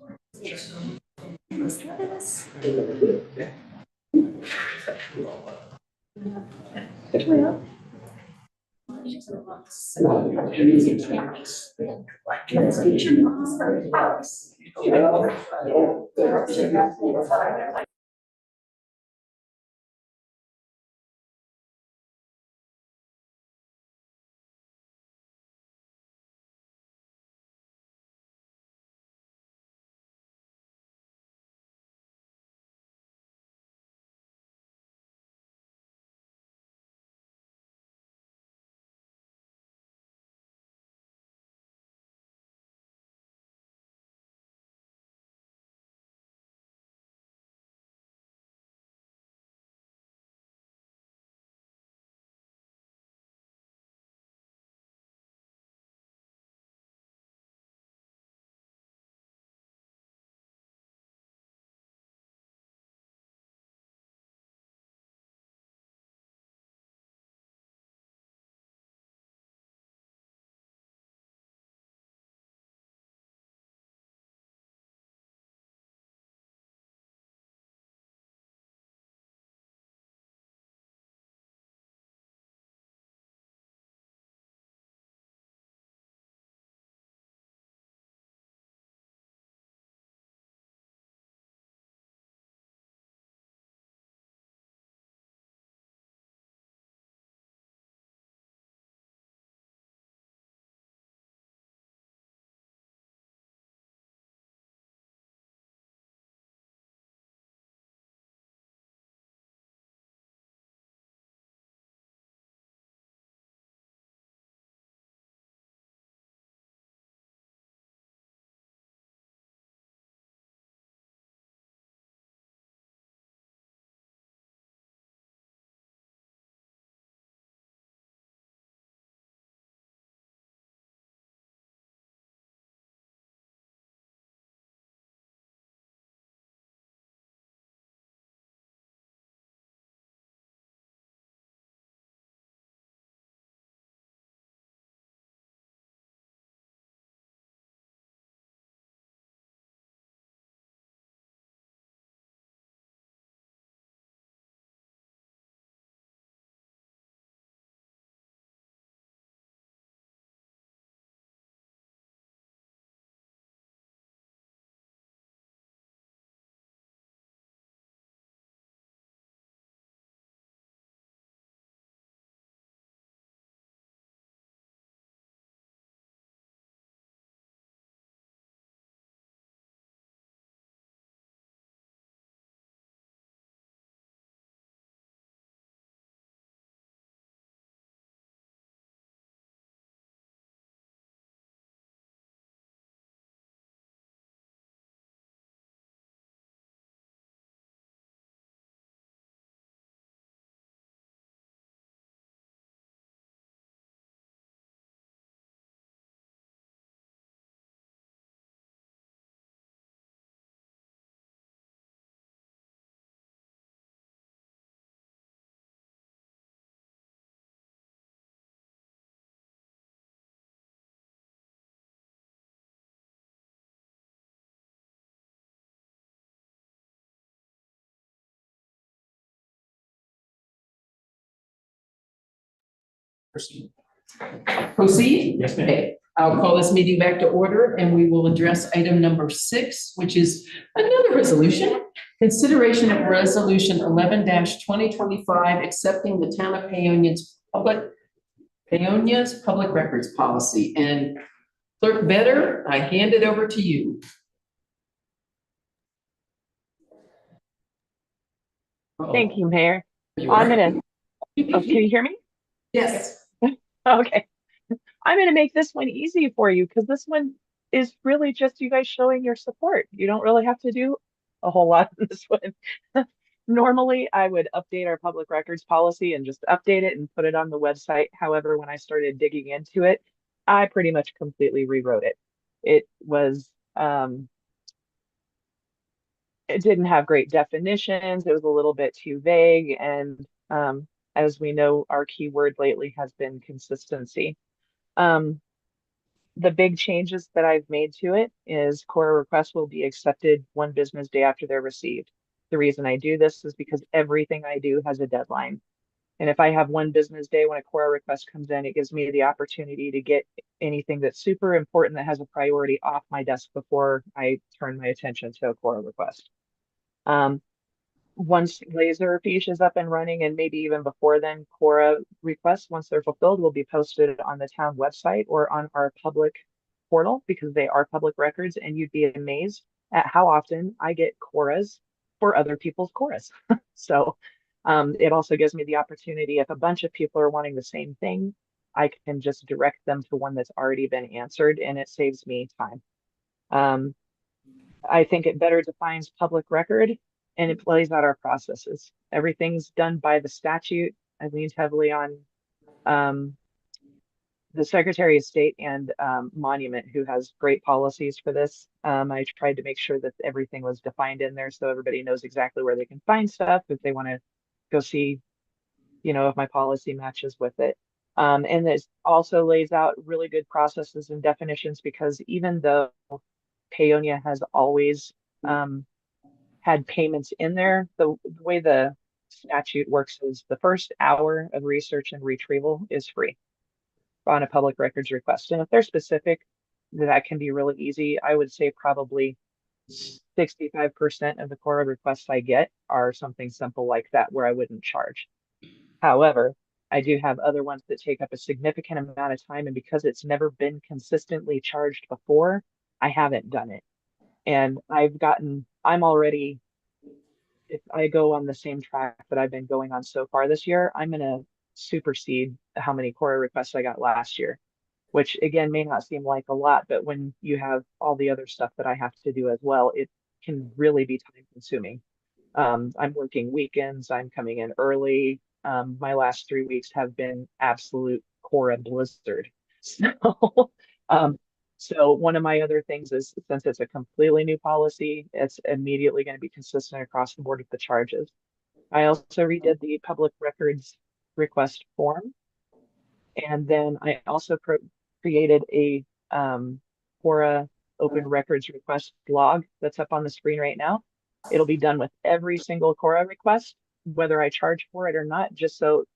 Proceed. Proceed? Yes, ma'am. Okay, I'll call this meeting back to order and we will address item number 6, which is another resolution. Consideration of resolution 11-2025, accepting the town of Paonia's public records policy. And Clerk Vetter, I hand it over to you. Thank you, Mayor. You I'm are. gonna, oh, can you hear me? Yes. Okay. I'm gonna make this one easy for you because this one is really just you guys showing your support. You don't really have to do a whole lot in this one. Normally, I would update our public records policy and just update it and put it on the website. However, when I started digging into it, I pretty much completely rewrote it. It was, it didn't have great definitions. It was a little bit too vague. And as we know, our key word lately has been consistency. The big changes that I've made to it is Cora requests will be accepted 1 business day after they're received. The reason I do this is because everything I do has a deadline. And if I have 1 business day when a Cora request comes in, it gives me the opportunity to get anything that's super important that has a priority off my desk before I turn my attention to a Cora request. Once Laserfiche is up and running, and maybe even before then, Cora requests, once they're fulfilled, will be posted on the town website or on our public portal because they are public records, and you'd be amazed at how often I get Coras for other people's Coras. So it also gives me the opportunity, if a bunch of people are wanting the same thing, I can just direct them to one that's already been answered, and it saves me time. I think it better defines public record and it plays out our processes. Everything's done by the statute. I leaned heavily on the Secretary of State and Monument, who has great policies for this. I tried to make sure that everything was defined in there so everybody knows exactly where they can find stuff if they want to go see, you know, if my policy matches with it. And this also lays out really good processes and definitions because even though Paonia has always had payments in there, the way the statute works is the first hour of research and retrieval is free on a public records request. And if they're specific, that can be really easy. I would say probably 65% of the Cora requests I get are something simple like that where I wouldn't charge. However, I do have other ones that take up a significant amount of time, and because it's never been consistently charged before, I haven't done it. And I'm already, if I go on the same track that I've been going on so far this year, I'm gonna supersede how many Cora requests I got last year, which again may not seem like a lot, but when you have all the other stuff that I have to do as well, it can really be time consuming. I'm working weekends, I'm coming in early. My last 3 weeks have been absolute Cora blizzard. So one of my other things is, since it's a completely new policy, it's immediately going to be consistent across the board with the charges. I also redid the public records request form. And then I also created a Cora open records request log that's up on the screen right now. It'll be done with every single Cora request, whether I charge for it or not, just so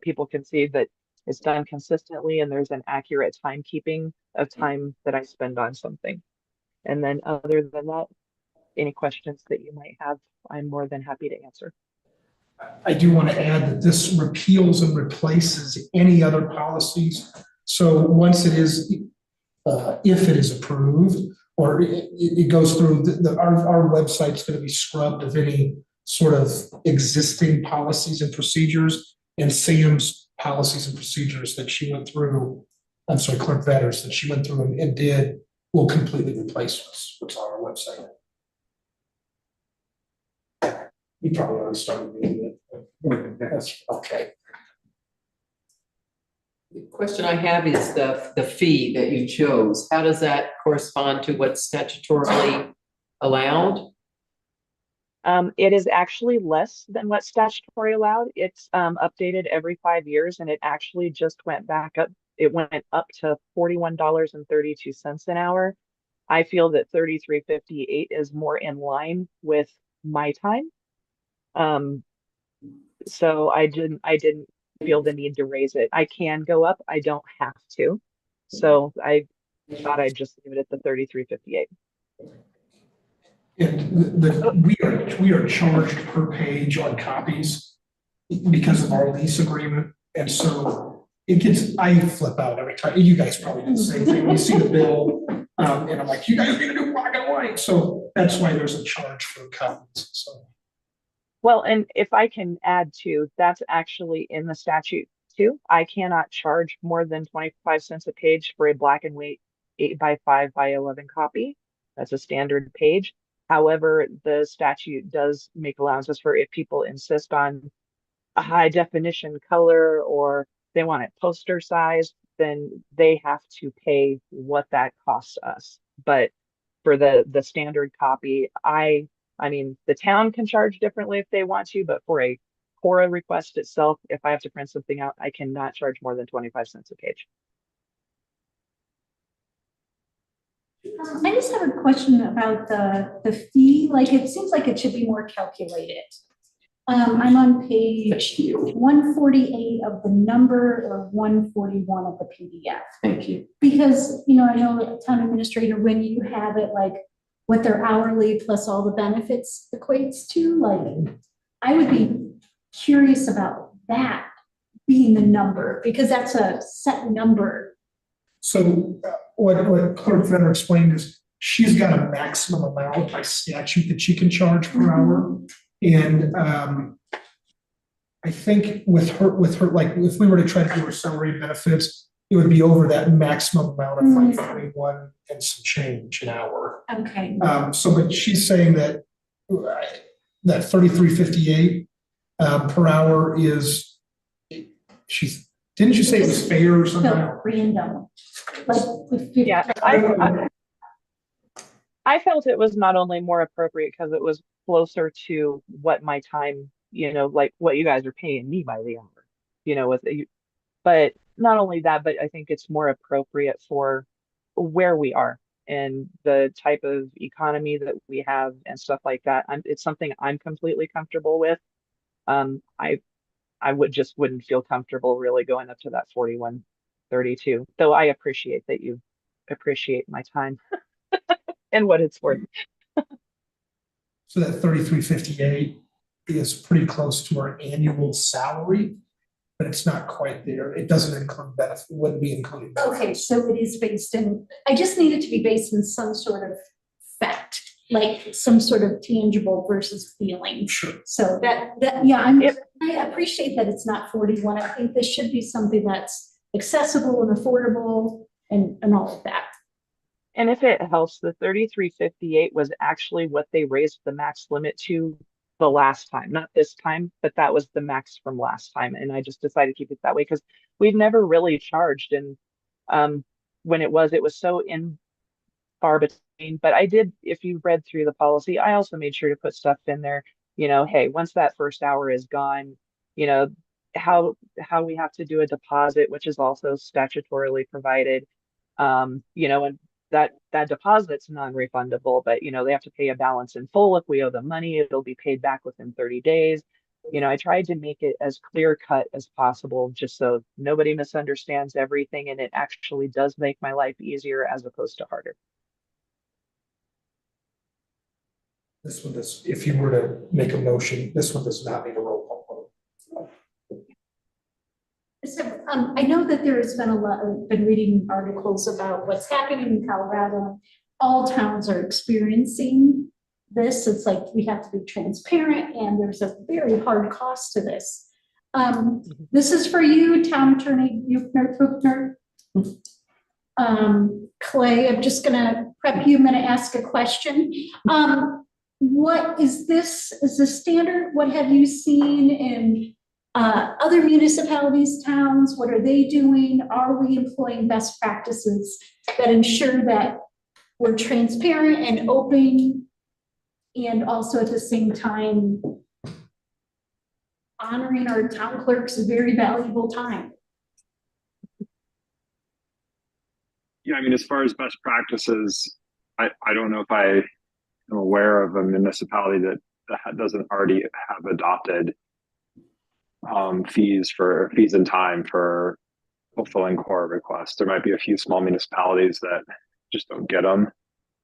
people can see that it's done consistently and there's an accurate timekeeping of time that I spend on something. And then other than that, any questions that you might have, I'm more than happy to answer. I do want to add that this repeals and replaces any other policies. So once it is, if it is approved, or it goes through, our website's going to be scrubbed of any sort of existing policies and procedures, and Sam's policies and procedures that she went through, I'm sorry, Clerk Vetters, that she went through and did, will completely replace what's on our website. You probably already started reading it. That's okay. The question I have is the fee that you chose. How does that correspond to what's statutorily allowed? It is actually less than what's statutory allowed. It's updated every 5 years, and it actually just went back up. It went up to $41.32 an hour. I feel that $33.58 is more in line with my time. So I didn't feel the need to raise it. I can go up, I don't have to. So I thought I'd just leave it at the 33.58. And we are charged per page on copies because of our lease agreement. And so I flip out every time. You guys probably do the same thing. You see the bill, and I'm like, you guys are gonna do black and white. So that's why there's a charge for copies, so. Well, and if I can add to, that's actually in the statute too. I cannot charge more than 25 cents a page for a black and white 8x5x11 copy. That's a standard page. However, the statute does make allowances for if people insist on a high definition color or they want it poster size, then they have to pay what that costs us. But for the standard copy, I mean, the town can charge differently if they want to, but for a Cora request itself, if I have to print something out, I cannot charge more than 25 cents a page. I just have a question about the fee. Like, it seems like it should be more calculated. I'm on page 148 of the number or 141 of the PDF. Thank you. Because, you know, I know town administrator, when you have it like what their hourly plus all the benefits equates to, like, I would be curious about that being the number, because that's a set number. So what Clerk Venner explained is she's got a maximum amount by statute that she can charge per hour. And I think with her, like, if we were to try to do her salary benefits, it would be over that maximum amount of like 21 and some change an hour. Okay. So, but she's saying that that 33.58 per hour is, didn't you say it was fair or something? So random. Like, yeah, I felt it was not only more appropriate because it was closer to what my time, you know, like what you guys are paying me by the hour, you know, but not only that, but I think it's more appropriate for where we are and the type of economy that we have and stuff like that. It's something I'm completely comfortable with. I wouldn't feel comfortable really going up to that 41.32, though I appreciate that you appreciate my time and what it's worth. So that 33.58 is pretty close to our annual salary, but it's not quite there. It doesn't include benefit, it wouldn't be included. okay, so it is based in, I just need it to be based in some sort of fact, like some sort of tangible versus feeling. Sure. So that yeah, I appreciate that it's not 41. I think this should be something that's accessible and affordable and all of that. And if it helps, the 33.58 was actually what they raised the max limit to the last time, not this time, but that was the max from last time. And I just decided to keep it that way because we've never really charged. And when it was so in far between. But I did, if you read through the policy, I also made sure to put stuff in there, you know, hey, once that first hour is gone, you know, how we have to do a deposit, which is also statutorily provided, you know, and that deposit's non-refundable, but you know, they have to pay a balance in full. If we owe them money, it'll be paid back within 30 days. You know, I tried to make it as clear cut as possible, just so nobody misunderstands everything. And it actually does make my life easier as opposed to harder. This one does, if you were to make a motion, this one does not need a roll call vote. So I know that there has been I've been reading articles about what's happening in Colorado. All towns are experiencing this. It's like we have to be transparent and there's a very hard cost to this. This is for you, Town Attorney Buchner. Clay, I'm just gonna prep you. I'm gonna ask a question. What is this? Is this standard? What have you seen in other municipalities, towns? What are they doing? Are we employing best practices that ensure that we're transparent and open, and also at the same time honoring our town clerk's very valuable time? Yeah, I mean, as far as best practices, I don't know if I am aware of a municipality that doesn't already have adopted fees and time for fulfilling core requests. There might be a few small municipalities that just don't get them.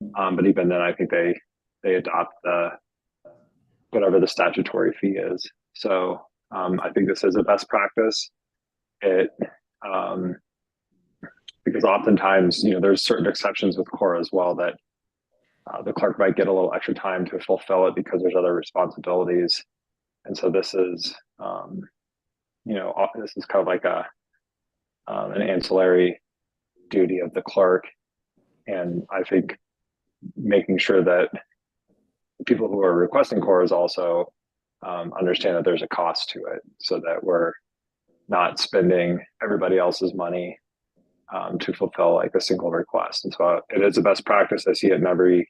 But even then, I think they adopt whatever the statutory fee is. So I think this is a best practice. Because oftentimes, there's certain exceptions with core as well that the clerk might get a little extra time to fulfill it because there's other responsibilities. And so this is, this is kind of like an ancillary duty of the clerk. And I think making sure that the people who are requesting core is also understand that there's a cost to it, so that we're not spending everybody else's money to fulfill like a single request. And so it is a best practice. I see it in every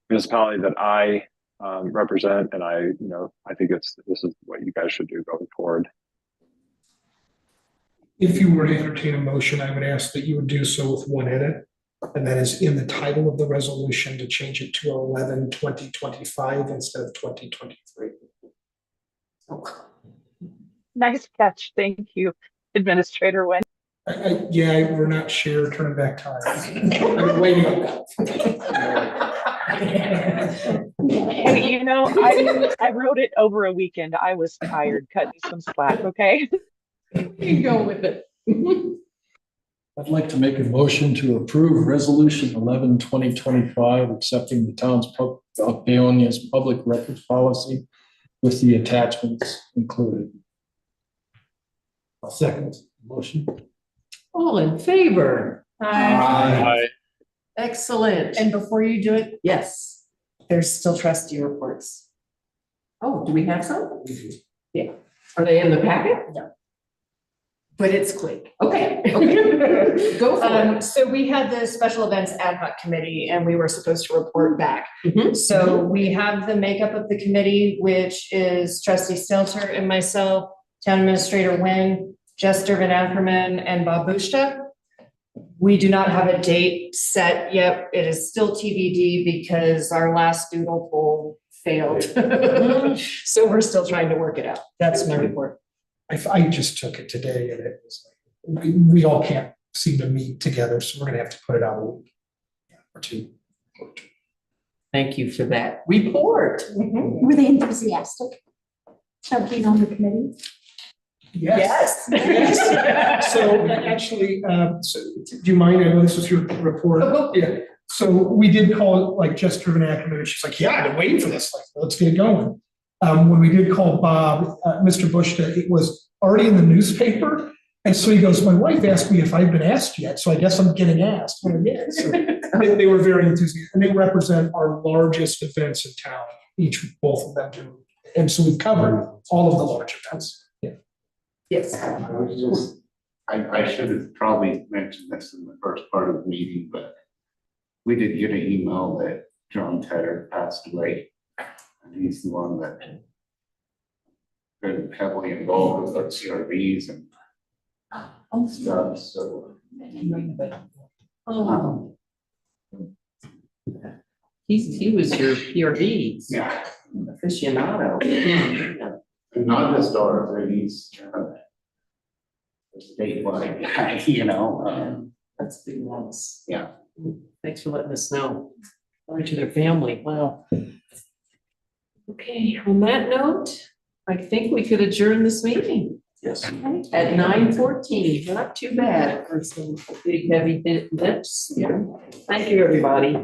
municipality that I represent, and I think this is what you guys should do going forward. If you were to entertain a motion, I would ask that you would do so with one edit. And that is in the title of the resolution to change it to 11/2025 instead of 2023. Nice catch. Thank you, Administrator Wen. Yeah, we're not sure, turning back time. I've been waiting on that. Hey, I wrote it over a weekend. I was tired. Cut me some slack, okay? You go with it. I'd like to make a motion to approve Resolution 11/2025, accepting the town's of Paonia's public records policy with the attachments included. I'll second the motion. All in favor? Aye. Excellent. And before you do it, Yes. there's still trustee reports. Oh, do we have some? Yeah. Are they in the packet? No. But it's quick. Okay. Go for it. So we had the special events ad hoc committee and we were supposed to report back. Mhm. So we have the makeup of the committee, which is trustee Stelter and myself, town administrator Nguyen, Jester Van Ackerman, and Bob Bushta. We do not have a date set yet. It is still TBD because our last doodle poll failed. So we're still trying to work it out. That's my report. I just took it today and it was like, we all can't seem to meet together, so we're gonna have to put it out a week or two. Thank you for that report. Were they enthusiastic of being on the committee? Yes. Yes. So actually, do you mind? I know this was your report. Yeah. So we did call like Jester Van Ackerman, and she's like, yeah, I've been waiting for this. Like, let's get it going. When we did call Bob, Mr. Bushta, it was already in the newspaper. And so he goes, my wife asked me if I've been asked yet. So I guess I'm getting asked. Well, yeah. So they were very enthusiastic, and they represent our largest events in town, both of them do. And so we've covered all of the large events. Yeah. Yes. I should have probably mentioned this in the first part of the meeting, but we did get an email that John Tedder passed away. And he's the one that been heavily involved with our CRVs and stuff, so. Oh. He was your PRV. Yeah. Aficionado. And not just ours, he's statewide guy, That's big loss. Yeah. Thanks for letting us know. Sorry to their family. Wow. Okay, on that note, I think we could adjourn this meeting. Yes. At 9:14, not too bad for some big heavy hits. Yeah. Thank you, everybody.